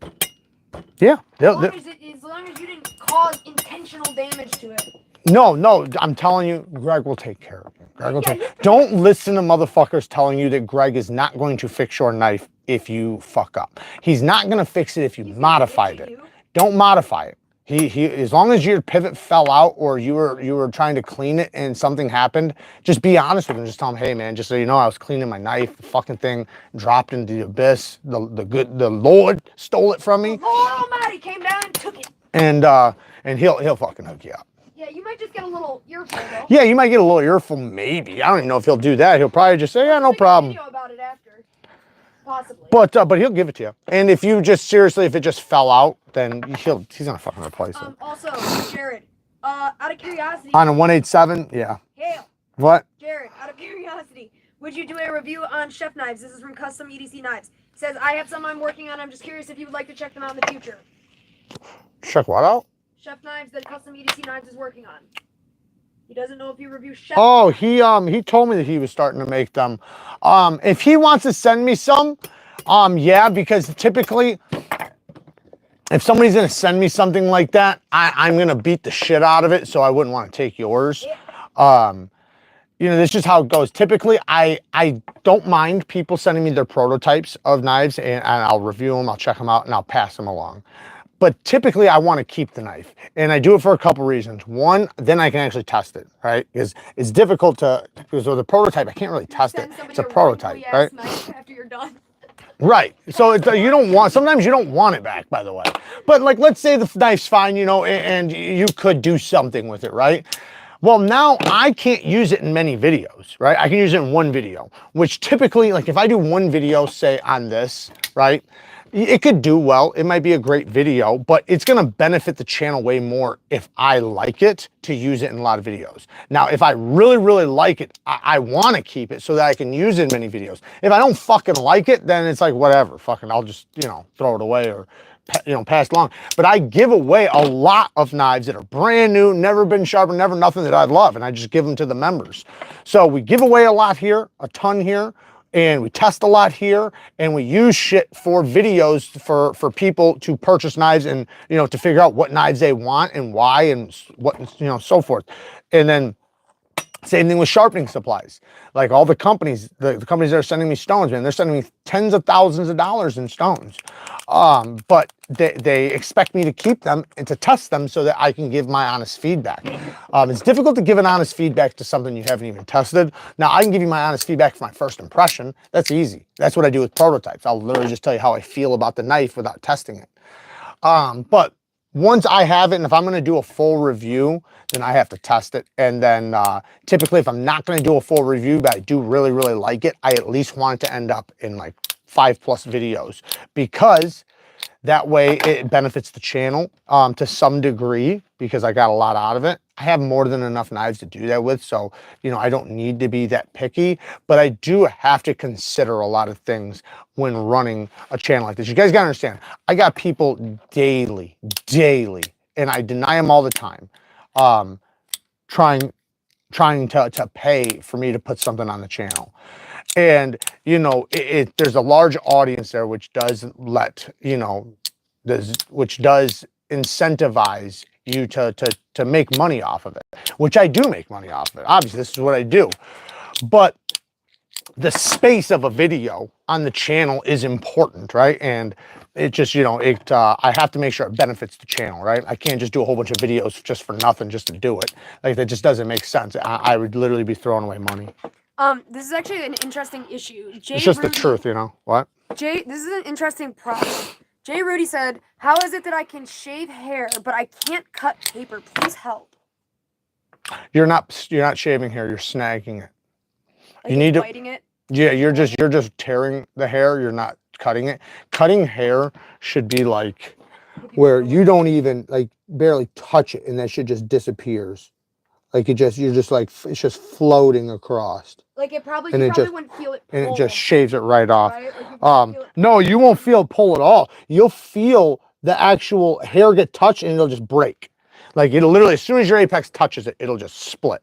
Yeah. As long as you didn't cause intentional damage to it. No, I'm telling you, Greg will take care of it. Greg will Don't listen to motherfuckers telling you that Greg is not going to fix your knife if you fuck up. He's not going to fix it if you modified it. Don't modify it. He as long as your pivot fell out or you were trying to clean it and something happened, just be honest with him. Just tell him, hey man, just so you know, I was cleaning my knife, the fucking thing dropped into the abyss. The Lord stole it from me. The Lord Almighty came down and took it. And he'll fucking hook you up. Yeah, you might just get a little earful though. Yeah, you might get a little earful, maybe. I don't even know if he'll do that. He'll probably just say, yeah, no problem. Video about it after. Possibly. But he'll give it to you. And if you just seriously, if it just fell out, then he's gonna fucking replace it. Also, Jared, out of curiosity. On a 187, yeah. Hale. What? Jared, out of curiosity, would you do a review on chef knives? This is from Custom EDC Knives. He says, I have some I'm working on. I'm just curious if you would like to check them out in the future. Check what out? Chef knives that Custom EDC Knives is working on. He doesn't know if you review chef. Oh, he told me that he was starting to make them. If he wants to send me some, yeah, because typically if somebody's gonna send me something like that, I'm gonna beat the shit out of it, so I wouldn't want to take yours. Yeah. You know, that's just how it goes. Typically, I don't mind people sending me their prototypes of knives, and I'll review them, I'll check them out, and I'll pass them along. But typically I want to keep the knife, and I do it for a couple reasons. One, then I can actually test it, right? Because it's difficult because with a prototype, I can't really test it. It's a prototype, right? After you're done. Right. So sometimes you don't want it back, by the way. But like, let's say the knife's fine, you know, and you could do something with it, right? Well, now I can't use it in many videos, right? I can use it in one video, which typically, like if I do one video, say on this, right? It could do well. It might be a great video, but it's going to benefit the channel way more if I like it to use it in a lot of videos. Now, if I really, really like it, I want to keep it so that I can use it in many videos. If I don't fucking like it, then it's like, whatever, fucking, I'll just, you know, throw it away or, you know, pass it along. But I give away a lot of knives that are brand new, never been sharpened, never nothing that I love, and I just give them to the members. So we give away a lot here, a ton here. And we test a lot here, and we use shit for videos for people to purchase knives and, you know, to figure out what knives they want and why and what, you know, so forth. And then Same thing with sharpening supplies. Like all the companies, the companies that are sending me stones, man, they're sending me tens of thousands of dollars in stones. But they expect me to keep them and to test them so that I can give my honest feedback. It's difficult to give an honest feedback to something you haven't even tested. Now, I can give you my honest feedback for my first impression. That's easy. That's what I do with prototypes. I'll literally just tell you how I feel about the knife without testing it. But once I have it, and if I'm going to do a full review, then I have to test it. And then typically if I'm not going to do a full review, but I do really, really like it, I at least want it to end up in like 5+ videos, because that way it benefits the channel to some degree, because I got a lot out of it. I have more than enough knives to do that with, so, you know, I don't need to be that picky, but I do have to consider a lot of things when running a channel like this. You guys gotta understand, I got people daily, and I deny them all the time, trying to pay for me to put something on the channel. And, you know, there's a large audience there, which does let, you know, which does incentivize you to make money off of it, which I do make money off of it. Obviously, this is what I do. But the space of a video on the channel is important, right? And it just, you know, I have to make sure it benefits the channel, right? I can't just do a whole bunch of videos just for nothing, just to do it. Like, that just doesn't make sense. I would literally be throwing away money. This is actually an interesting issue. It's just the truth, you know? What? This is an interesting problem. Jay Rudy said, "How is it that I can shave hair, but I can't cut paper? Please help." You're not shaving hair, you're snagging it. Like you need to biting it? Yeah, you're just tearing the hair, you're not cutting it. Cutting hair should be like where you don't even like barely touch it and that shit just disappears. Like you're just like, it's just floating across. Like it probably, and you it probably just, wouldn't feel it and pull, it just shaves it right off. right? Like No, you won't feel it pull at all. You'll feel the actual hair get touched and it'll just break. Like it'll literally, as soon as your apex touches it, it'll just split.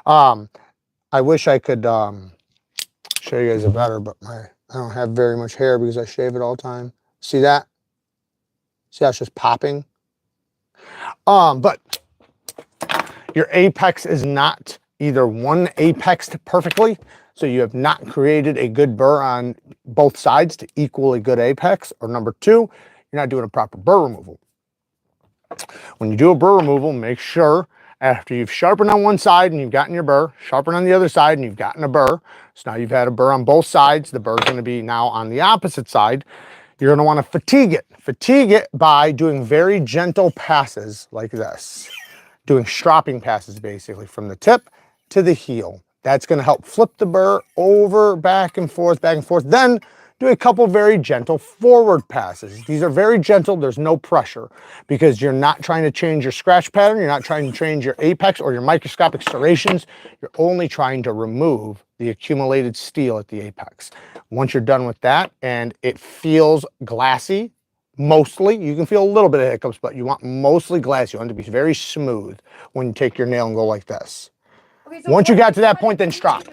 I wish I could show you guys it better, but I don't have very much hair because I shave it all the time. See that? See how it's just popping? But your apex is not either one apexed perfectly, so you have not created a good burr on both sides to equal a good apex, or number two, you're not doing a proper burr removal. When you do a burr removal, make sure after you've sharpened on one side and you've gotten your burr, sharpen on the other side and you've gotten a burr. So now you've had a burr on both sides. The burr is going to be now on the opposite side. You're going to want to fatigue it. Fatigue it by doing very gentle passes like this. Doing stropping passes basically from the tip to the heel. That's going to help flip the burr over, back and forth, back and forth. Then do a couple very gentle forward passes. These are very gentle. There's no pressure because you're not trying to change your scratch pattern. You're not trying to change your apex or your microscopic serrations. You're only trying to remove the accumulated steel at the apex. Once you're done with that and it feels glassy, mostly, you can feel a little bit of hiccups, but you want mostly glassy. You want it to be very smooth when you take your nail and go like this. Okay, so once you got to that point, then strop.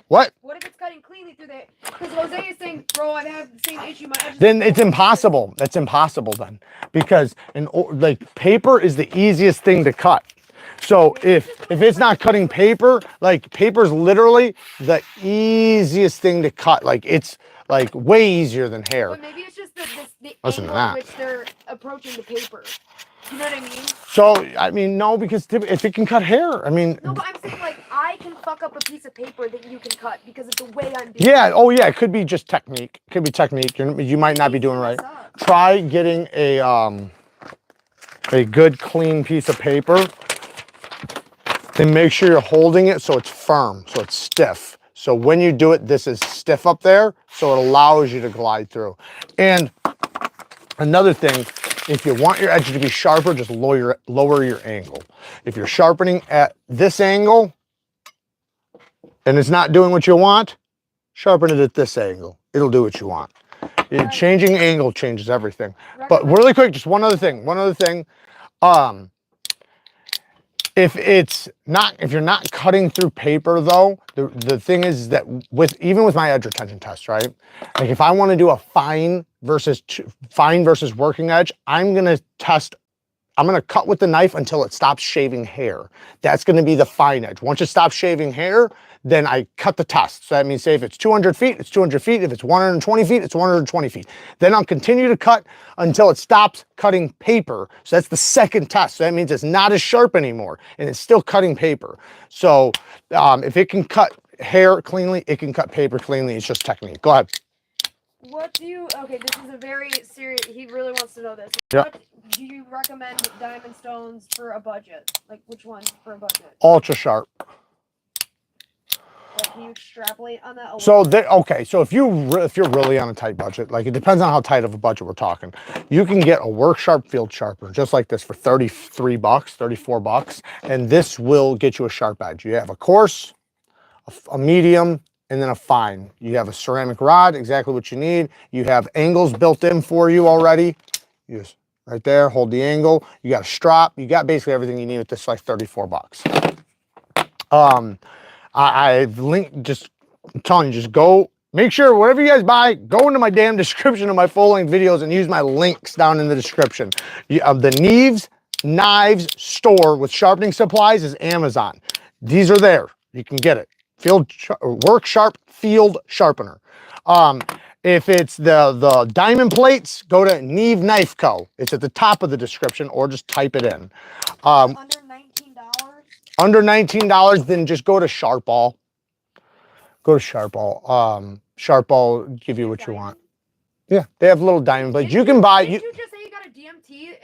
What? What if it's cutting cleanly through the hair? Because Jose is saying, bro, I have the same issue. Then it's impossible. That's impossible then. Because like paper is the easiest thing to cut. So if it's not cutting paper, like paper's literally the easiest thing to cut. Like it's like way easier than hair. But maybe it's just the angle in which they're approaching the paper. You know what I mean? So, I mean, no, because if it can cut hair, I mean... No, but I'm saying, like, I can fuck up a piece of paper that you can cut because of the way I'm doing Yeah, oh yeah, it could be just technique. It could be technique. You might not be doing right. Try getting a good, clean piece of paper and make sure you're holding it so it's firm, so it's stiff. So when you do it, this is stiff up there, so it allows you to glide through. And another thing, if you want your edge to be sharper, just lower your angle. If you're sharpening at this angle and it's not doing what you want, sharpen it at this angle. It'll do what you want. Changing angle changes everything. But really quick, just one other thing. If you're not cutting through paper though, the thing is that even with my edge retention test, right? Like if I want to do a fine versus working edge, I'm gonna test I'm going to cut with the knife until it stops shaving hair. That's going to be the fine edge. Once it stops shaving hair, then I cut the test. So that means, say if it's 200 feet, it's 200 feet. If it's 120 feet, it's 120 feet. Then I'll continue to cut until it stops cutting paper. So that's the second test. So that means it's not as sharp anymore and it's still cutting paper. So if it can cut hair cleanly, it can cut paper cleanly. It's just technique. Go ahead. What do you, okay, this is a very serious, he really wants to know this. Yep. What do you recommend diamond stones for a budget? Like, which ones for a budget? Ultra sharp. Like, can you extrapolate on that a So little? okay, so if you're really on a tight budget, like it depends on how tight of a budget we're talking. You can get a work sharp field sharpener just like this for 33 bucks, 34 bucks, and this will get you a sharp edge. You have a coarse, a medium, and then a fine. You have a ceramic rod, exactly what you need. You have angles built in for you already. You just right there, hold the angle. You got a strap. You got basically everything you need with this, like 34 bucks. I've linked, just I'm telling you, just go, make sure whatever you guys buy, go into my damn description of my full-length videos and use my links down in the description. The Neeves Knives store with sharpening supplies is Amazon. These are there. You can get it. Work sharp field sharpener. If it's the diamond plates, go to Neeves Knife Co. It's at the top of the description, or just type it in. Under $19? Under $19, then just go to Sharpall. Go to Sharpall. Sharpall give you what you want. Yeah, they have little diamond plates. You can buy. Did you just say you got a DMT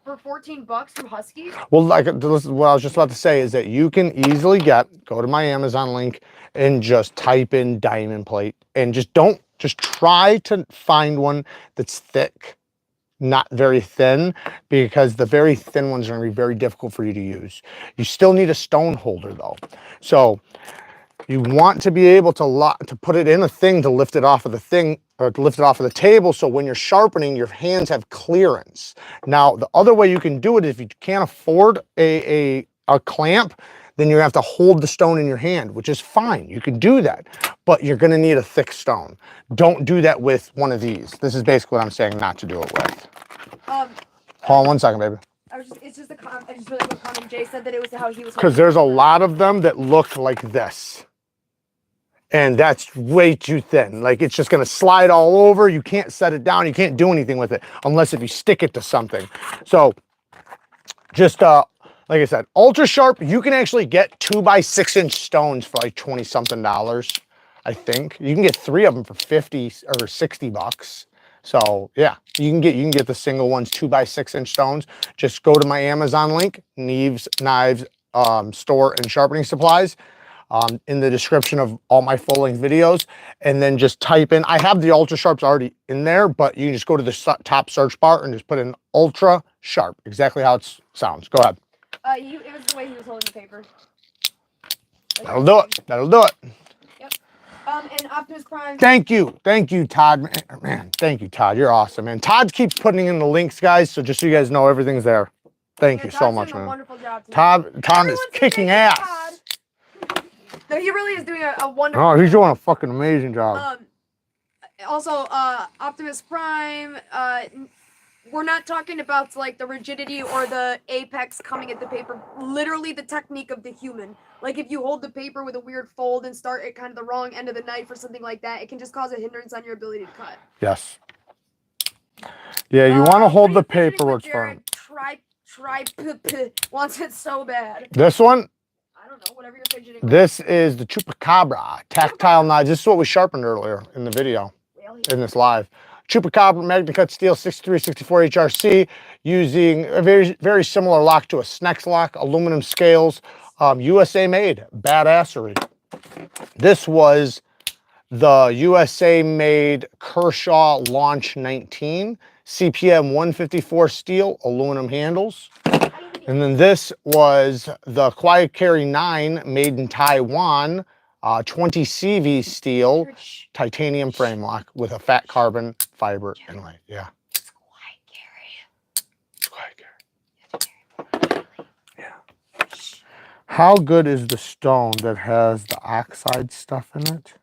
for 14 bucks from Husky? Well, like this is what I was just about to say is that you can easily go to my Amazon link and just type in diamond plate and just try to find one that's thick, not very thin, because the very thin ones are going to be very difficult for you to use. You still need a stone holder though. So you want to be able to put it in a thing to lift it off of the thing, or to lift it off of the table, so when you're sharpening, your hands have clearance. Now, the other way you can do it is if you can't afford a clamp, then you have to hold the stone in your hand, which is fine. You can do that, but you're gonna need a thick stone. Don't do that with one of these. This is basically what I'm saying not to do it with. Hold on 1 second, baby. It's just a comment. I just really quick comment. Jay said that it was how he was. Because there's a lot of them that look like this. And that's way too thin. Like it's just gonna slide all over. You can't set it down. You can't do anything with it unless if you stick it to something. So just like I said, ultra sharp, you can actually get 2 by 6 inch stones for like 20 something, I think. You can get 3 of them for 50 or 60 bucks. So yeah, you can get the single ones, 2 by 6 inch stones. Just go to my Amazon link, Neeves Knives store and sharpening supplies, in the description of all my full-length videos, and then just type in, I have the ultra sharps already in there, but you can just go to the top search bar and just put in ultra sharp, exactly how it sounds. Go ahead. It was the way he was holding the paper. That'll do it. That'll do it. Yep. And Optimus Prime. Thank you, Todd. Man, thank you, Todd. You're awesome, man. Todd keeps putting in the links, guys. So just so you guys know, everything's there. Thank you so much, man. Wonderful job Todd is kicking ass. Todd. No, he really is doing a wonderful. Oh, he's doing a fucking amazing job. Also, Optimus Prime. We're not talking about like the rigidity or the apex coming at the paper. Literally the technique of the human. Like if you hold the paper with a weird fold and start at kind of the wrong end of the knife or something like that, it can just cause a hindrance on your ability to cut. Yes. Yeah, you want to hold the paper where it's firm. Wants it so bad. This one? I don't know, whatever you're fidgeting. This is the Chupacabra tactile knife. This is what we sharpened earlier in the video, in this live. Chupacabra MagnaCut Steel 6364 HRC, using a very similar lock to a Snex lock, aluminum scales, USA made, badassery. This was the USA made Kershaw Launch 19, CPM 154 steel, aluminum handles. And then this was the Quiet Carry 9, made in Taiwan, 20 CV steel, titanium frame lock with a fat carbon fiber inlay. Yeah. Quiet Carry. Yeah. How good is the stone that has the oxide stuff in it?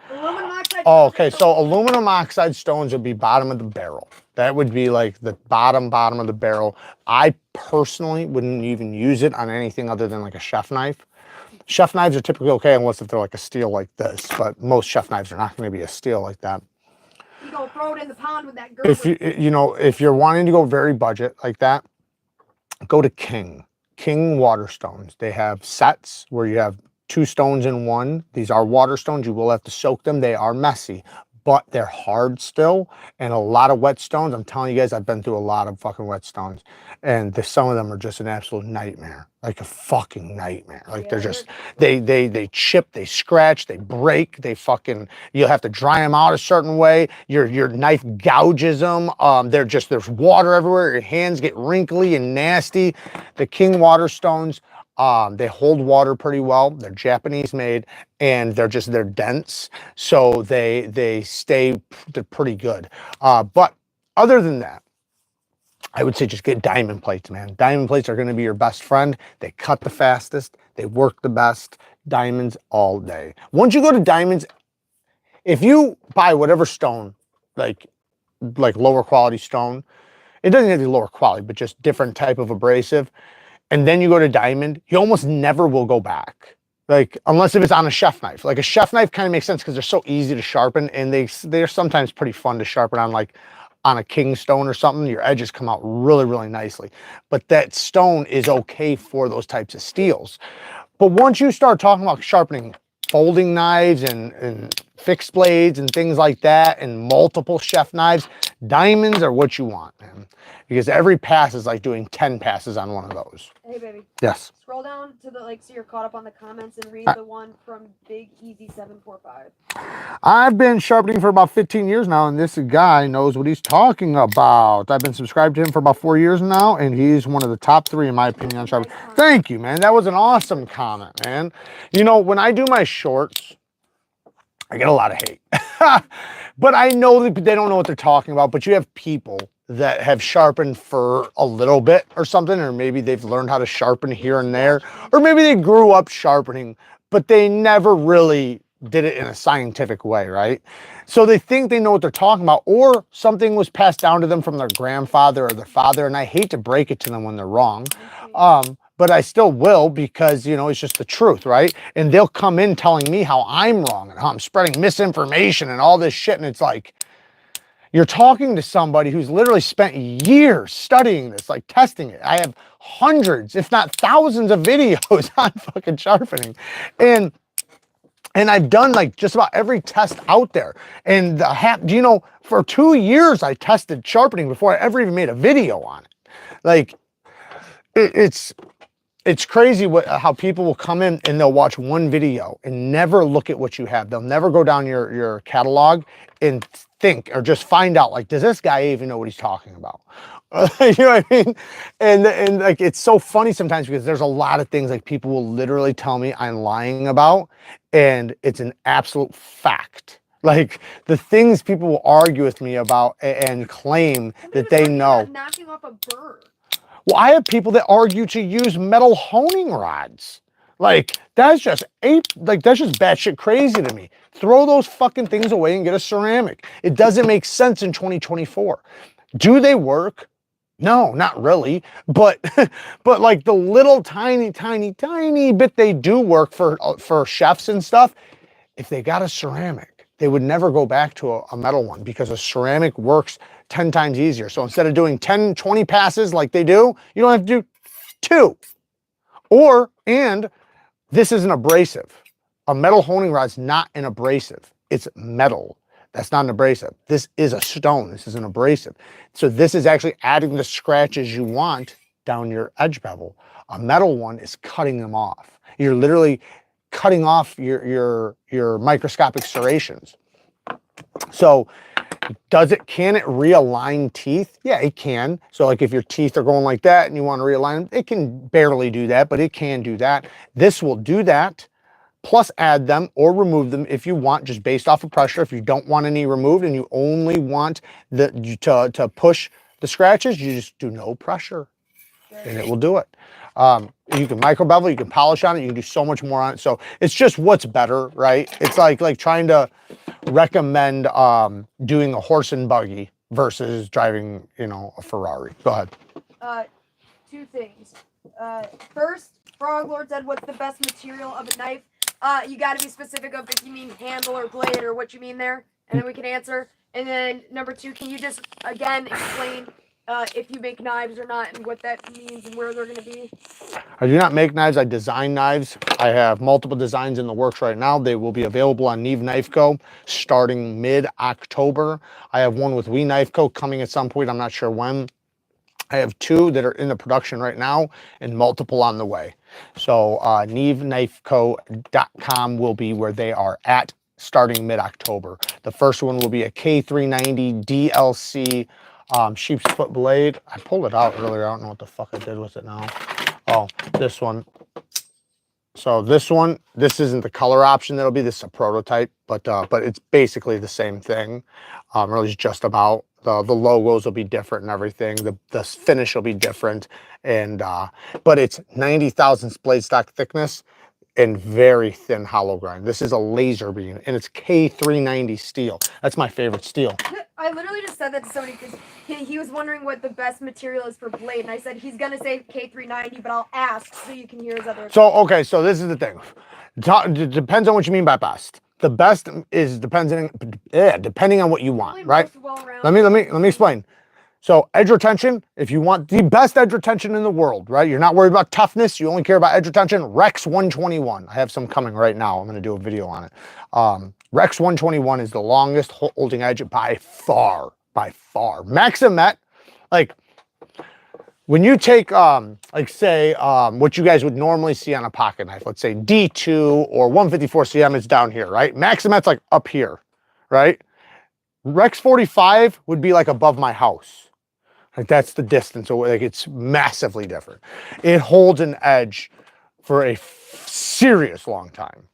Aluminum oxide Oh, okay. So aluminum oxide stones would be bottom of the barrel. That would be like the bottom of the barrel. I personally wouldn't even use it on anything other than like a chef knife. Chef knives are typically okay unless if they're like a steel like this, but most chef knives are not going to be a steel like that. You go throw it in the pond with that Gerber. If you know, if you're wanting to go very budget like that, go to King water stones. They have sets where you have 2 stones in one. These are water stones. You will have to soak them. They are messy, but they're hard still. And a lot of wet stones, I'm telling you guys, I've been through a lot of fucking wet stones, and some of them are just an absolute nightmare, like a fucking nightmare. Like Yeah, they're just, they chip, they scratch, they break, they fucking, you'll have to dry them out a certain way. Your knife gouges them. There's water everywhere. Your hands get wrinkly and nasty. The King water stones, they hold water pretty well. They're Japanese made, and they're dense, so they're pretty good. But other than that, I would say just get diamond plates, man. Diamond plates are going to be your best friend. They cut the fastest. They work the best. Diamonds all day. Once you go to diamonds, if you buy whatever stone, like lower quality stone, it doesn't have to be lower quality, but just different type of abrasive, and then you go to diamond, you almost never will go back. Like, unless if it's on a chef knife. Like a chef knife kind of makes sense because they're so easy to sharpen, and they're sometimes pretty fun to sharpen on, like on a king stone or something. Your edges come out really, really nicely. But that stone is okay for those types of steels. But once you start talking about sharpening folding knives and fixed blades and things like that, and multiple chef knives, diamonds are what you want, man. Because every pass is like doing 10 passes on one of those. Hey, baby. Yes. Scroll down to the, so you're caught up on the comments, and read the one from Big Easy 745. I've been sharpening for about 15 years now, and this guy knows what he's talking about. I've been subscribed to him for about 4 years now, and he's one of the top 3 in my opinion on sharpening. Thank you, man. That was an awesome comment, man. You know, when I do my shorts, I get a lot of hate. But I know that they don't know what they're talking about. But you have people that have sharpened for a little bit or something, or maybe they've learned how to sharpen here and there, or maybe they grew up sharpening, but they never really did it in a scientific way, right? So they think they know what they're talking about, or something was passed down to them from their grandfather or their father, and I hate to break it to them when they're wrong. But I still will, because, you know, it's just the truth, right? And they'll come in telling me how I'm wrong and how I'm spreading misinformation and all this shit. And it's like, you're talking to somebody who's literally spent years studying this, like testing it. I have hundreds, if not thousands of videos on fucking sharpening. And I've done like just about every test out there. And do you know, for 2 years I tested sharpening before I ever even made a video on it. Like, it's crazy how people will come in and they'll watch one video and never look at what you have. They'll never go down your catalog and think, or just find out, like, does this guy even know what he's talking about? You know what I mean? And like, it's so funny sometimes, because there's a lot of things like people will literally tell me I'm lying about, and it's an absolute fact. Like, the things people will argue with me about and claim that they know. Knocking off a Burr. Well, I have people that argue to use metal honing rods. Like, that's just batshit crazy to me. Throw those fucking things away and get a ceramic. It doesn't make sense in 2024. Do they work? No, not really. But like the little tiny bit they do work for chefs and stuff, if they got a ceramic, they would never go back to a metal one, because a ceramic works 10 times easier. So instead of doing 10, 20 passes like they do, you don't have to do 2. And this is an abrasive. A metal honing rod's not an abrasive. It's metal. That's not an abrasive. This is a stone. This is an abrasive. So this is actually adding the scratches you want down your edge bevel. A metal one is cutting them off. You're literally cutting off your microscopic serrations. So can it realign teeth? Yeah, it can. So like if your teeth are going like that and you want to realign them, it can barely do that, but it can do that. This will do that, plus add them or remove them if you want, just based off of pressure. If you don't want any removed and you only want to push the scratches, you just do no pressure and it will do it. You can micro bevel, you can polish on it, you can do so much more on it. So it's just what's better, right? It's like trying to recommend doing a horse and buggy versus driving, you know, a Ferrari. Go ahead. Two things. First, Frog Lord said, what's the best material of a knife? You got to be specific of if you mean handle or blade or what you mean there, and then we can answer. And then number two, can you just again explain if you make knives or not and what that means and where they're going to be? I do not make knives. I design knives. I have multiple designs in the works right now. They will be available on Neeves Knife Co. starting mid-October. I have one with We Knife Co. coming at some point. I'm not sure when. I have two that are in the production right now and multiple on the way. So neeveskniveco.com will be where they are at starting mid-October. The first one will be a K390 DLC sheep's foot blade. I pulled it out earlier. I don't know what the fuck I did with it now. Oh, this one. So this one, this isn't the color option that'll be. This is a prototype, but it's basically the same thing. Really just about. The logos will be different and everything. The finish will be different. And but it's 90 thousandths blade stock thickness and very thin hollow grind. This is a laser beam and it's K390 steel. That's my favorite steel. I literally just said that to somebody because he was wondering what the best material is for blade, and I said he's gonna say K390, but I'll ask so you can hear his other. So okay, so this is the thing. It depends on what you mean by best. The best is depending on what you want, right? Let me explain. So edge retention, if you want the best edge retention in the world, right? You're not worried about toughness. You only care about edge retention. Rex 121. I have some coming right now. I'm going to do a video on it. Rex 121 is the longest holding edge by far, Maximet, like when you take, like say, what you guys would normally see on a pocket knife, let's say D2 or 154 cm, it's down here, right? Maximet's like up here, right? Rex 45 would be like above my house. Like that's the distance, so like it's massively different. It holds an edge for a serious long time.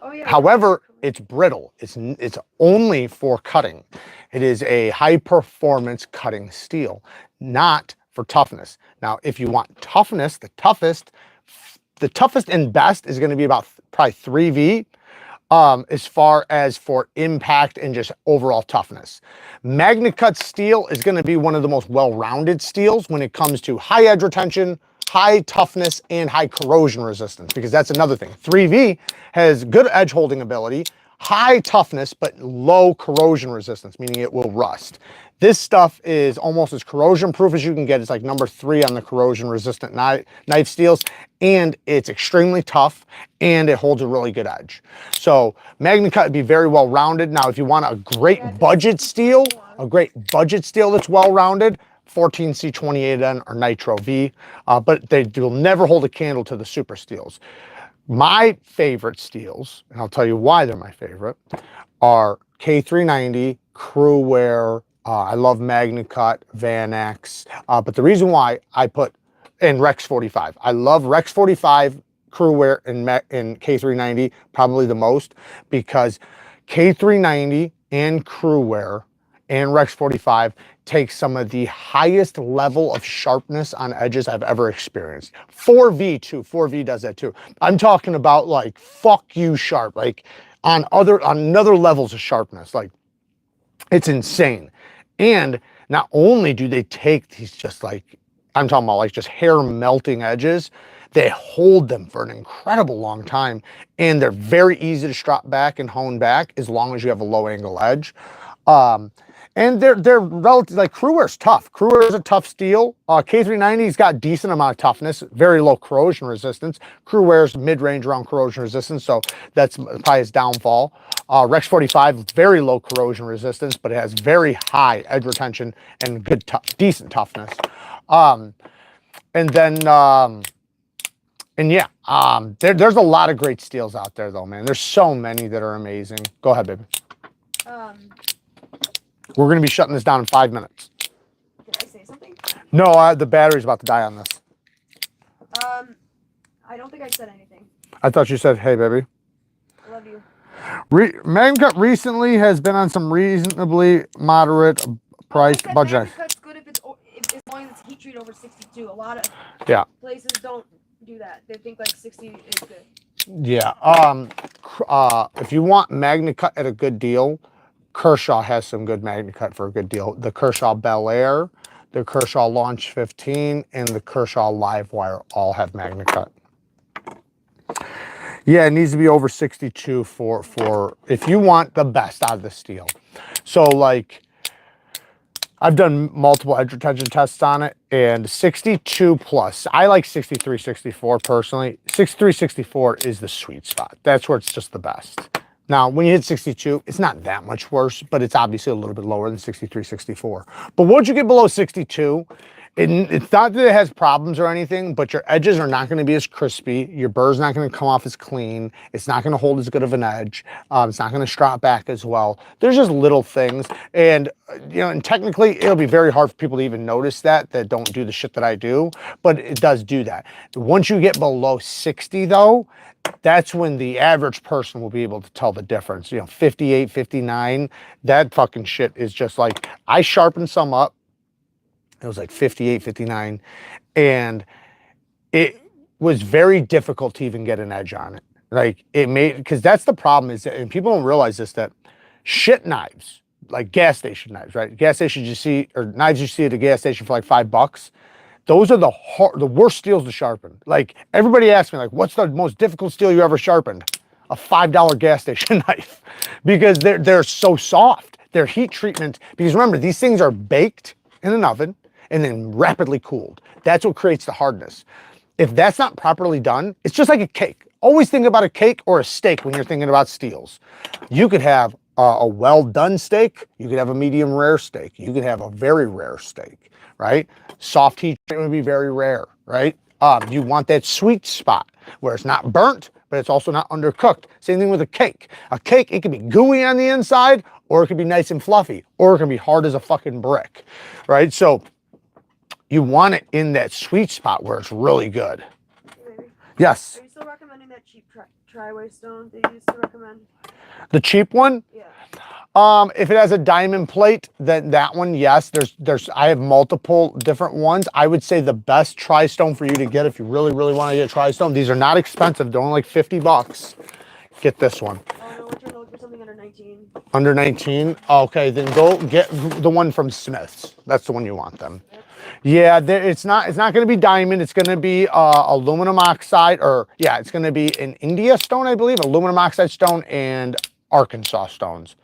Oh, yeah. However, it's brittle. It's only for cutting. It is a high performance cutting steel, not for toughness. Now, if you want toughness, the toughest and best is going to be about probably 3V. As far as for impact and just overall toughness. MagnaCut steel is going to be one of the most well-rounded steels when it comes to high edge retention, high toughness, and high corrosion resistance, because that's another thing. 3V has good edge holding ability, high toughness, but low corrosion resistance, meaning it will rust. This stuff is almost as corrosion proof as you can get. It's like number 3 on the corrosion resistant knife steels, and it's extremely tough and it holds a really good edge. So MagnaCut would be very well rounded. Now, if you want a great budget steel that's well rounded, 14C28N or Nitro V, but they will never hold a candle to the super steels. My favorite steels, and I'll tell you why they're my favorite, are K390, Crewwear. I love MagnaCut, Van X, but the reason why I put in Rex 45, I love Rex 45, Crewwear, and K390 probably the most, because K390 and Crewwear and Rex 45 take some of the highest level of sharpness on edges I've ever experienced. 4V too, 4V does that too. I'm talking about like fuck you sharp, like on other levels of sharpness, like it's insane. And not only do they take these just like, I'm talking about like just hair melting edges, they hold them for an incredible long time, and they're very easy to strap back and hone back as long as you have a low angle edge. And they're relatively, like Crewwear's tough. Crewwear is a tough steel. K390's got decent amount of toughness, very low corrosion resistance. Crewwear's mid-range around corrosion resistance, so that's probably his downfall. Rex 45, very low corrosion resistance, but it has very high edge retention and good, decent toughness. And yeah, there's a lot of great steels out there though, man. There's so many that are amazing. Go ahead, baby. We're going to be shutting this down in 5 minutes. Did I say something? No, the battery's about to die on this. I don't think I said anything. I thought you said, hey, baby. I love you. MagnaCut recently has been on some reasonably moderate priced budget. MagnaCut's good if as long as it's heat treat over 62. A lot of places don't do that. They think like 60 is good. Yeah. If you want MagnaCut at a good deal, Kershaw has some good MagnaCut for a good deal. The Kershaw Bel Air, the Kershaw Launch 15, and the Kershaw Livewire all have MagnaCut. Yeah, it needs to be over 62 for if you want the best out of the steel. So like, I've done multiple edge retention tests on it, and 62 plus. I like 63, 64 personally. 63, 64 is the sweet spot. That's where it's just the best. Now, when you hit 62, it's not that much worse, but it's obviously a little bit lower than 63, 64. But once you get below 62, it's not that it has problems or anything, but your edges are not going to be as crispy. Your burr's not going to come off as clean. It's not going to hold as good of an edge. It's not going to strap back as well. There's just little things. And, you know, and technically it'll be very hard for people to even notice that don't do the shit that I do, but it does do that. Once you get below 60 though, that's when the average person will be able to tell the difference. You know, 58, 59, that fucking shit is just like, I sharpened some up. It was like 58, 59. And it was very difficult to even get an edge on it. Like it made, because that's the problem is that, and people don't realize this, that shit knives, like gas station knives, right? Gas stations you see, or knives you see at a gas station for like $5, those are the worst steels to sharpen. Like everybody asks me, like, what's the most difficult steel you ever sharpened? A $5 gas station knife, because they're so soft. They're heat treatment, because remember, these things are baked in an oven and then rapidly cooled. That's what creates the hardness. If that's not properly done, it's just like a cake. Always think about a cake or a steak when you're thinking about steels. You could have a well-done steak. You could have a medium rare steak. You could have a very rare steak, right? Soft heat treatment would be very rare, right? You want that sweet spot where it's not burnt, but it's also not undercooked. Same thing with a cake. A cake, it can be gooey on the inside, or it can be nice and fluffy, or it can be hard as a fucking brick, right? So you want it in that sweet spot where it's really good. Maybe. Yes. Are you still recommending that cheap tri-way stone they used to recommend? The cheap one? Yeah. If it has a diamond plate, then that one, yes. I have multiple different ones. I would say the best tri-stone for you to get if you really, really want to get a tri-stone. These are not expensive. They're only like $50. Get this one. Oh no, we're trying to look for something under 19. Under 19? Okay, then go get the one from Smith's. That's the one you want then. Yeah, it's not going to be diamond. It's going to be aluminum oxide, or yeah, it's going to be an India stone, I believe, aluminum oxide stone and Arkansas stones.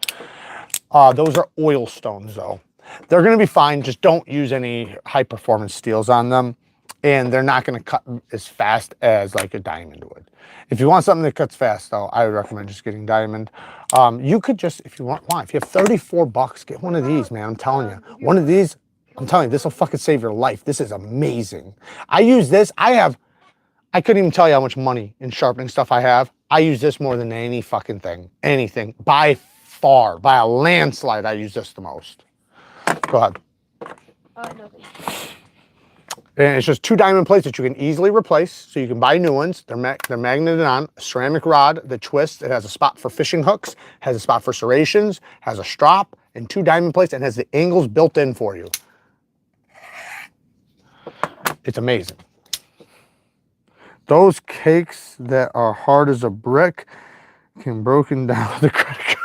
Those are oil stones though. They're going to be fine. Just don't use any high performance steels on them. And they're not going to cut as fast as like a diamond would. If you want something that cuts fast though, I would recommend just getting diamond. You could just, if you want, if you have $34, get one of these, man. I'm telling you, one of these, I'm telling you, this will fucking save your life. This is amazing. I use this. I couldn't even tell you how much money in sharpening stuff I have. I use this more than any fucking thing, anything. By far, by a landslide, I use this the most. Go ahead. Nothing. And it's just 2 diamond plates that you can easily replace. So you can buy new ones. They're magneted on. A ceramic rod that twists. It has a spot for fishing hooks, has a spot for serrations, has a strop, and 2 diamond plates, and has the angles built in for you. It's amazing. Those cakes that are hard as a brick can be broken down with a credit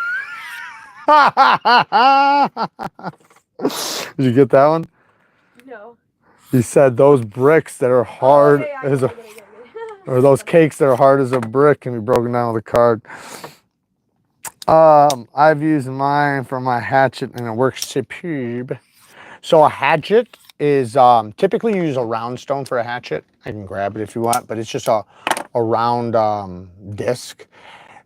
card. Did you get that one? No. He said those bricks that are hard as a, or those cakes that are hard as a brick can be broken down with a card. I've used mine for my hatchet and it works superb. So a hatchet is typically you use a round stone for a hatchet. I can grab it if you want, but it's just a round disc.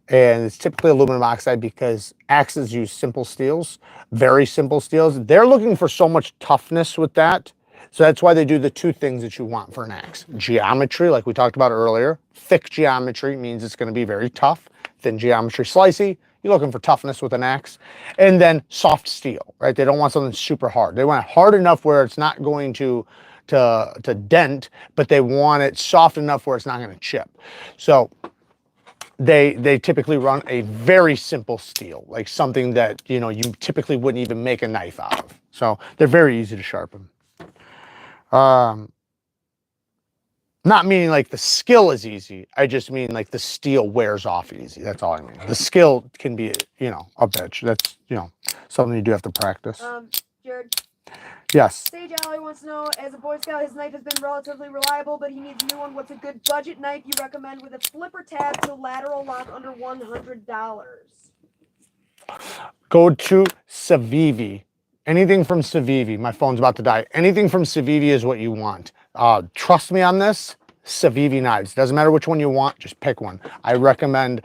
And it's typically aluminum oxide because axes use simple steels, very simple steels. They're looking for so much toughness with that. So that's why they do the 2 things that you want for an axe. Geometry, like we talked about earlier. Thick geometry means it's going to be very tough. Thin geometry, slicey. You're looking for toughness with an axe. And then soft steel, right? They don't want something super hard. They want it hard enough where it's not going to dent, but they want it soft enough where it's not going to chip. So they typically run a very simple steel, like something that, you know, you typically wouldn't even make a knife out of. So they're very easy to sharpen. Not meaning like the skill is easy. I just mean like the steel wears off easy. That's all I mean. The skill can be, you know, a bitch. That's, you know, something you do have to practice. Jared. Yes. Sage Alley wants to know, as a Boy Scout, his knife has been relatively reliable, but he needs a new one. What's a good budget knife you recommend with a flipper tab to lateral lock under $100? Go to Civivi. Anything from Civivi. My phone's about to die. Anything from Civivi is what you want. Trust me on this. Civivi knives. Doesn't matter which one you want. Just pick one. I recommend.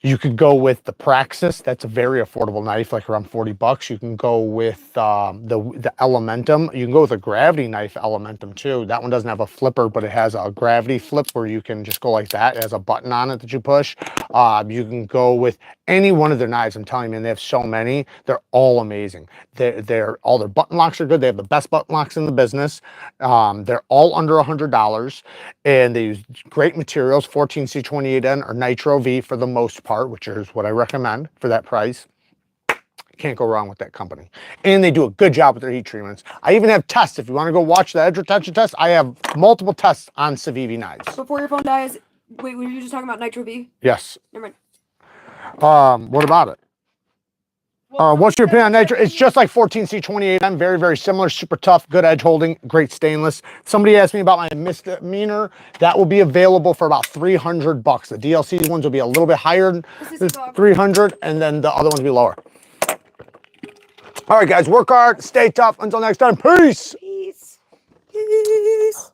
You could go with the Praxis. That's a very affordable knife, like around 40 bucks. You can go with the Elementum. You can go with a gravity knife Elementum too. That one doesn't have a flipper, but it has a gravity flip where you can just go like that. It has a button on it that you push. You can go with any one of their knives. I'm telling you, man, they have so many. They're all amazing. All their button locks are good. They have the best button locks in the business. They're all under $100, and they use great materials, 14C28N or Nitro V for the most part, which is what I recommend for that price. Can't go wrong with that company. And they do a good job with their heat treatments. I even have tests. If you want to go watch the edge retention test, I have multiple tests on Civivi knives. Before your phone dies, wait, were you just talking about Nitro V? Yes. Never mind. What about it? Well, what's your opinion on Nitro? It's just like 14C28M, very, very similar, super tough, good edge holding, great stainless. Somebody asked me about my misdemeanor. That will be available for about 300 bucks. The DLC ones will be a little bit higher than 300, and then the other ones will be lower. All right, guys, work hard, stay tough. Until next time, peace. Peace. Peace.